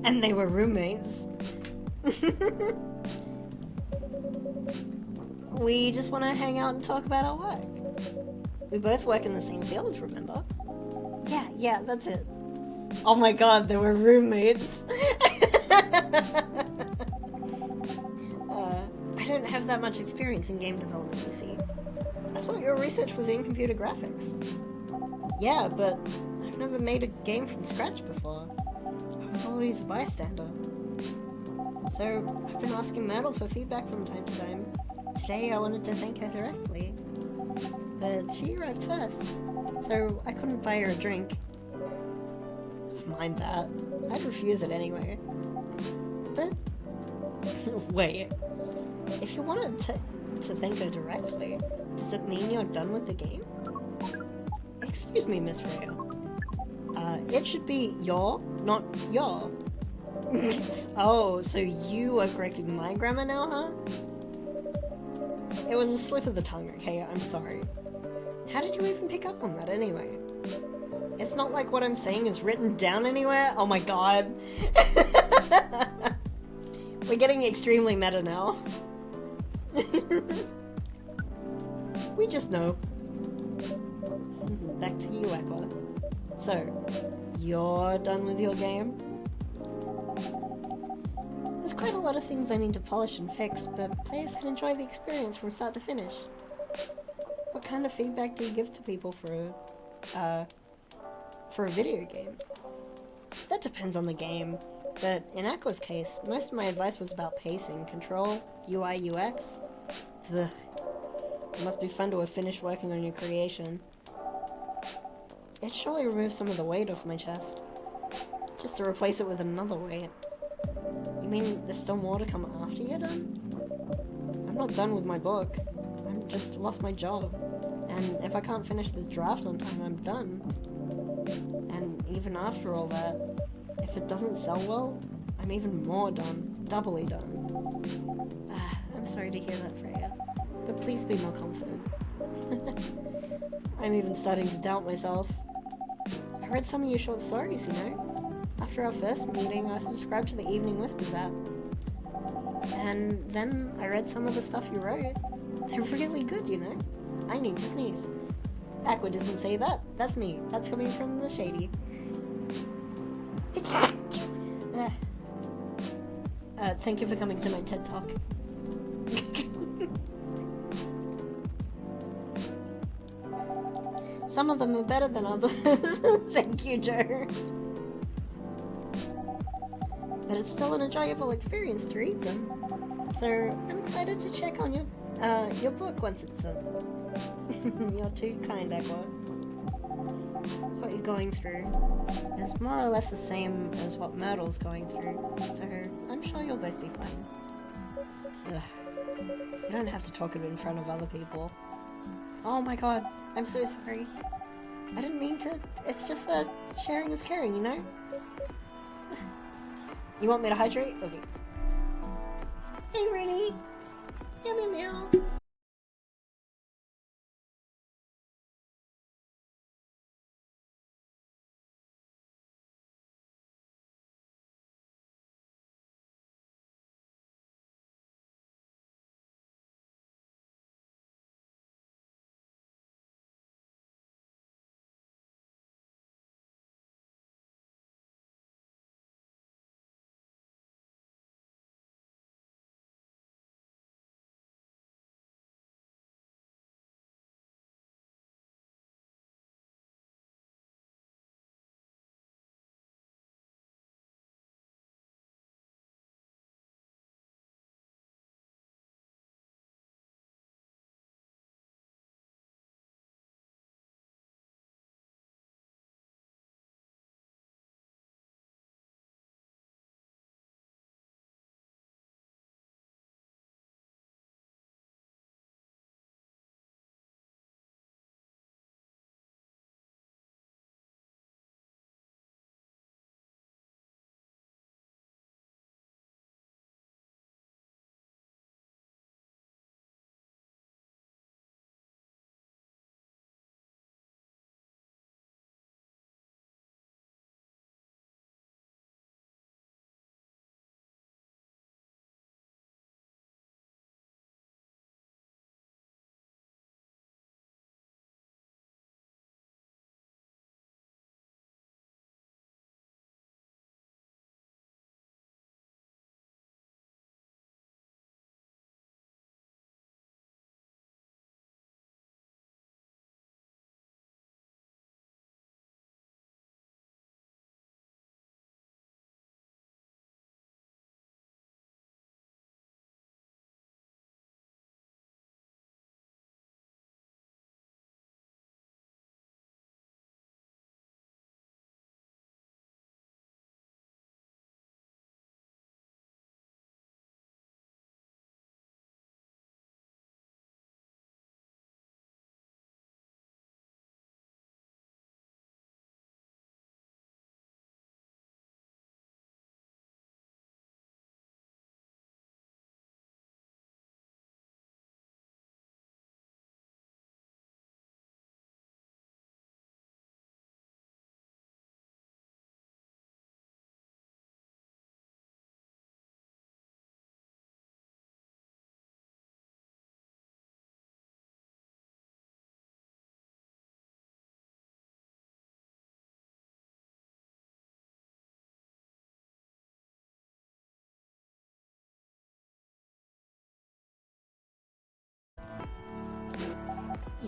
And they were roommates. We just want to hang out and talk about our work. We both work in the same field, remember? Yeah, that's it. Oh my god, they were roommates. I don't have that much experience in game development, you see. I thought your research was in computer graphics. Yeah, but I've never made a game from scratch before. I was always a bystander. So, I've been asking Myrtle for feedback from time to time. Today I wanted to thank her directly, but she arrived first, so I couldn't buy her a drink. Mind that. I'd refuse it anyway. But... wait. If you wanted to thank her directly, does it mean you're done with the game? Excuse me, Miss Freya. It should be your, not your. Oh, so you are correcting my grammar now, huh? It was a slip of the tongue, okay? I'm sorry. How did you even pick up on that anyway? It's not like what I'm saying is written down anywhere. Oh my god. We're getting extremely meta now. We just know. Back to you, Aqua. So, you're done with your game? There's quite a lot of things I need to polish and fix, but players can enjoy the experience from start to finish. What kind of feedback do you give to people for a video game? That depends on the game, but in Aqua's case, most of my advice was about pacing, control, UI, UX. Ugh. It must be fun to have finished working on your creation. It surely removes some of the weight off my chest. Just to replace it with another weight. You mean there's still more to come after you're done? I'm not done with my book. I've just lost my job. And if I can't finish this draft on time, I'm done. And even after all that, if it doesn't sell well, I'm even more done. Doubly done. I'm sorry to hear that, Freya. But please be more confident. I'm even starting to doubt myself. I read some of your short stories, you know? After our first meeting, I subscribed to the Evening Whispers app. And then I read some of the stuff you wrote. They're really good, you know? I need to sneeze. Aqua doesn't say that. That's me. That's coming from the Shady. Thank you for coming to my TED Talk. Some of them are better than others. Thank you, Joe. But it's still an enjoyable experience to read them. So I'm excited to check on your book once it's done. You're too kind, Aqua. What you're going through is more or less the same as what Myrtle's going through, so I'm sure you'll both be fine. Ugh. You don't have to talk of it in front of other people. Oh my god, I'm so sorry. I didn't mean to. It's just that sharing is caring, you know? You want me to hydrate? Okay. Hey, Rennie! Meow meow meow!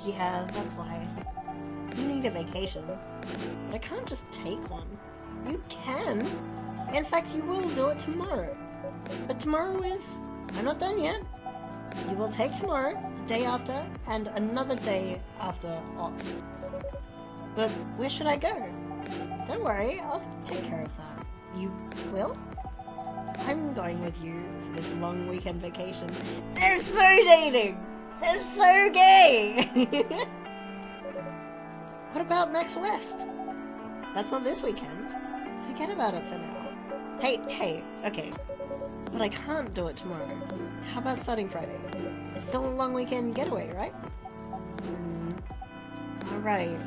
Yeah, that's why. You need a vacation. I can't just take one. You can. In fact, you will do it tomorrow. But tomorrow is... I'm not done yet. You will take tomorrow, the day after, and another day after off. But where should I go? Don't worry, I'll take care of that. You will? I'm going with you for this long weekend vacation. They're so dating! They're so gay! What about next West? That's not this weekend. Forget about it for now. Hey, okay. But I can't do it tomorrow. How about starting Friday? It's still a long weekend getaway, right? Alright.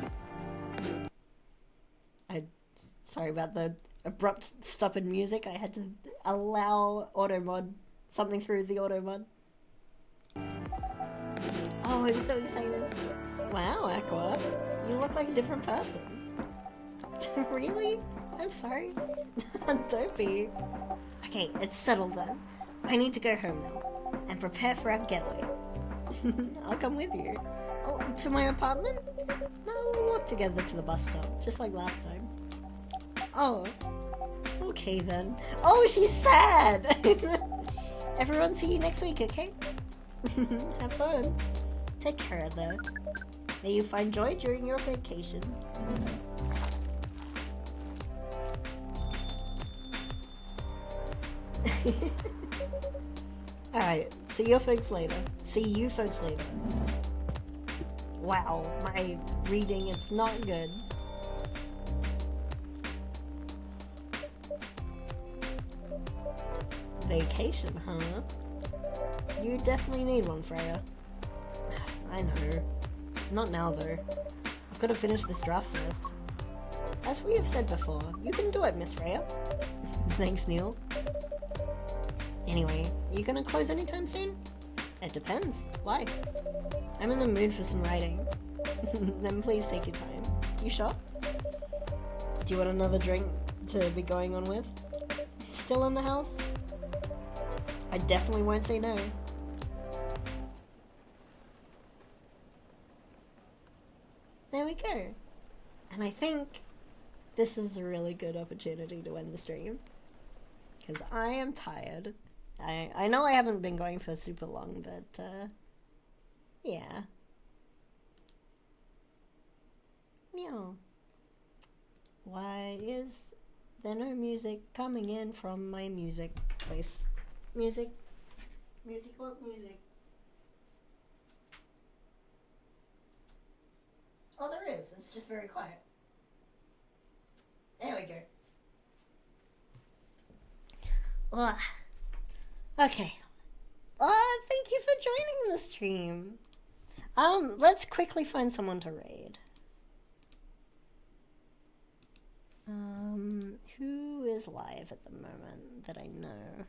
Sorry about the abrupt stop in music. I had to allow auto mod something through the auto mod. Oh, I'm so excited. Wow, Aqua. You look like a different person. Really? I'm sorry. Don't be. Okay, it's settled then. I need to go home now and prepare for our getaway. I'll come with you. Oh, to my apartment? No, we'll walk together to the bus stop, just like last time. Oh, okay then. Oh, she's sad! Everyone see you next week, okay? Have fun. Take care of her. May you find joy during your vacation. Alright, see you folks later. Wow, my reading is not good. Vacation, huh? You definitely need one, Freya. I know. Not now, though. I've got to finish this draft first. As we have said before, you can do it, Miss Freya. Thanks, Neil. Anyway, you gonna close anytime soon? It depends. Why? I'm in the mood for some writing. Then please take your time. You sure? Do you want another drink to be going on with? Still in the house? I definitely won't say no. There we go. And I think this is a really good opportunity to end the stream. Because I am tired. I know I haven't been going for super long, but yeah. Meow. Why is there no music coming in from my music place? Music? Music? What music? Oh, there is. It's just very quiet. There we go. Ugh. Okay. Thank you for joining the stream. Let's quickly find someone to raid. Who is live at the moment that I know?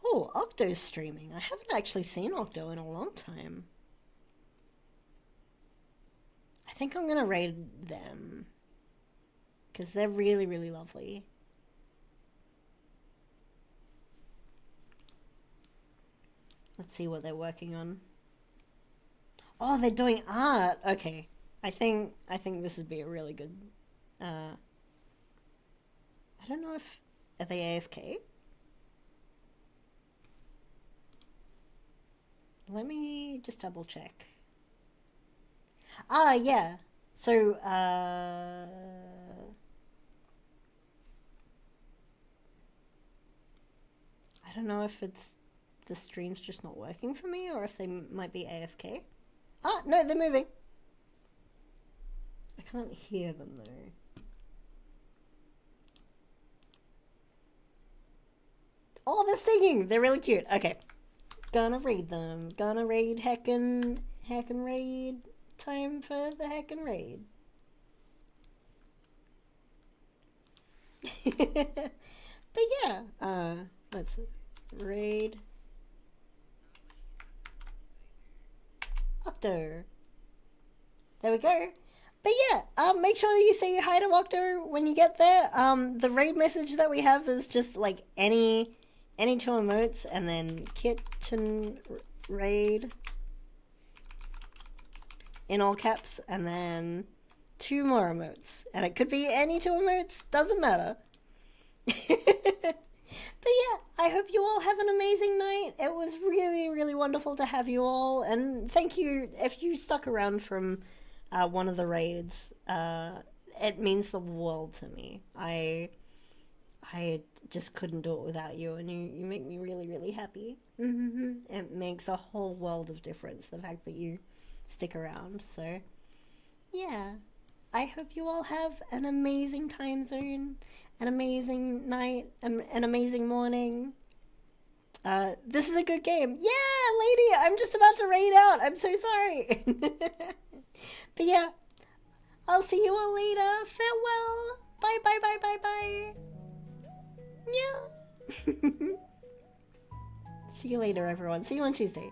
Oh, Octo's streaming. I haven't actually seen Octo in a long time. I think I'm gonna raid them. Because they're really, really lovely. Let's see what they're working on. Oh, they're doing art. Okay. I think this would be a really good I don't know if are they AFK? Let me just double check. Ah, yeah. So I don't know if it's the stream's just not working for me or if they might be AFK. Ah, no, they're moving. I can't hear them though. Oh, they're singing. They're really cute. Okay. Gonna raid them. Gonna raid heckin' raid. Time for the heckin' raid. But yeah, let's raid Octo. There we go. But yeah, make sure that you say hi to Octo when you get there. The raid message that we have is just like any two emotes and then kitten raid. in all caps, and then 2 more emotes. And it could be any 2 emotes, doesn't matter. But yeah, I hope you all have an amazing night. It was really, really wonderful to have you all, and thank you if you stuck around from one of the raids. It means the world to me. I just couldn't do it without you, and you make me really, really happy. It makes a whole world of difference, the fact that you stick around. So yeah, I hope you all have an amazing time zone, an amazing night, an amazing morning. This is a good game. Yeah, lady, I'm just about to raid out. I'm so sorry. But yeah, I'll see you all later. Farewell. Bye, bye, bye, bye, bye. Yeah. See you later, everyone. See you on Tuesday.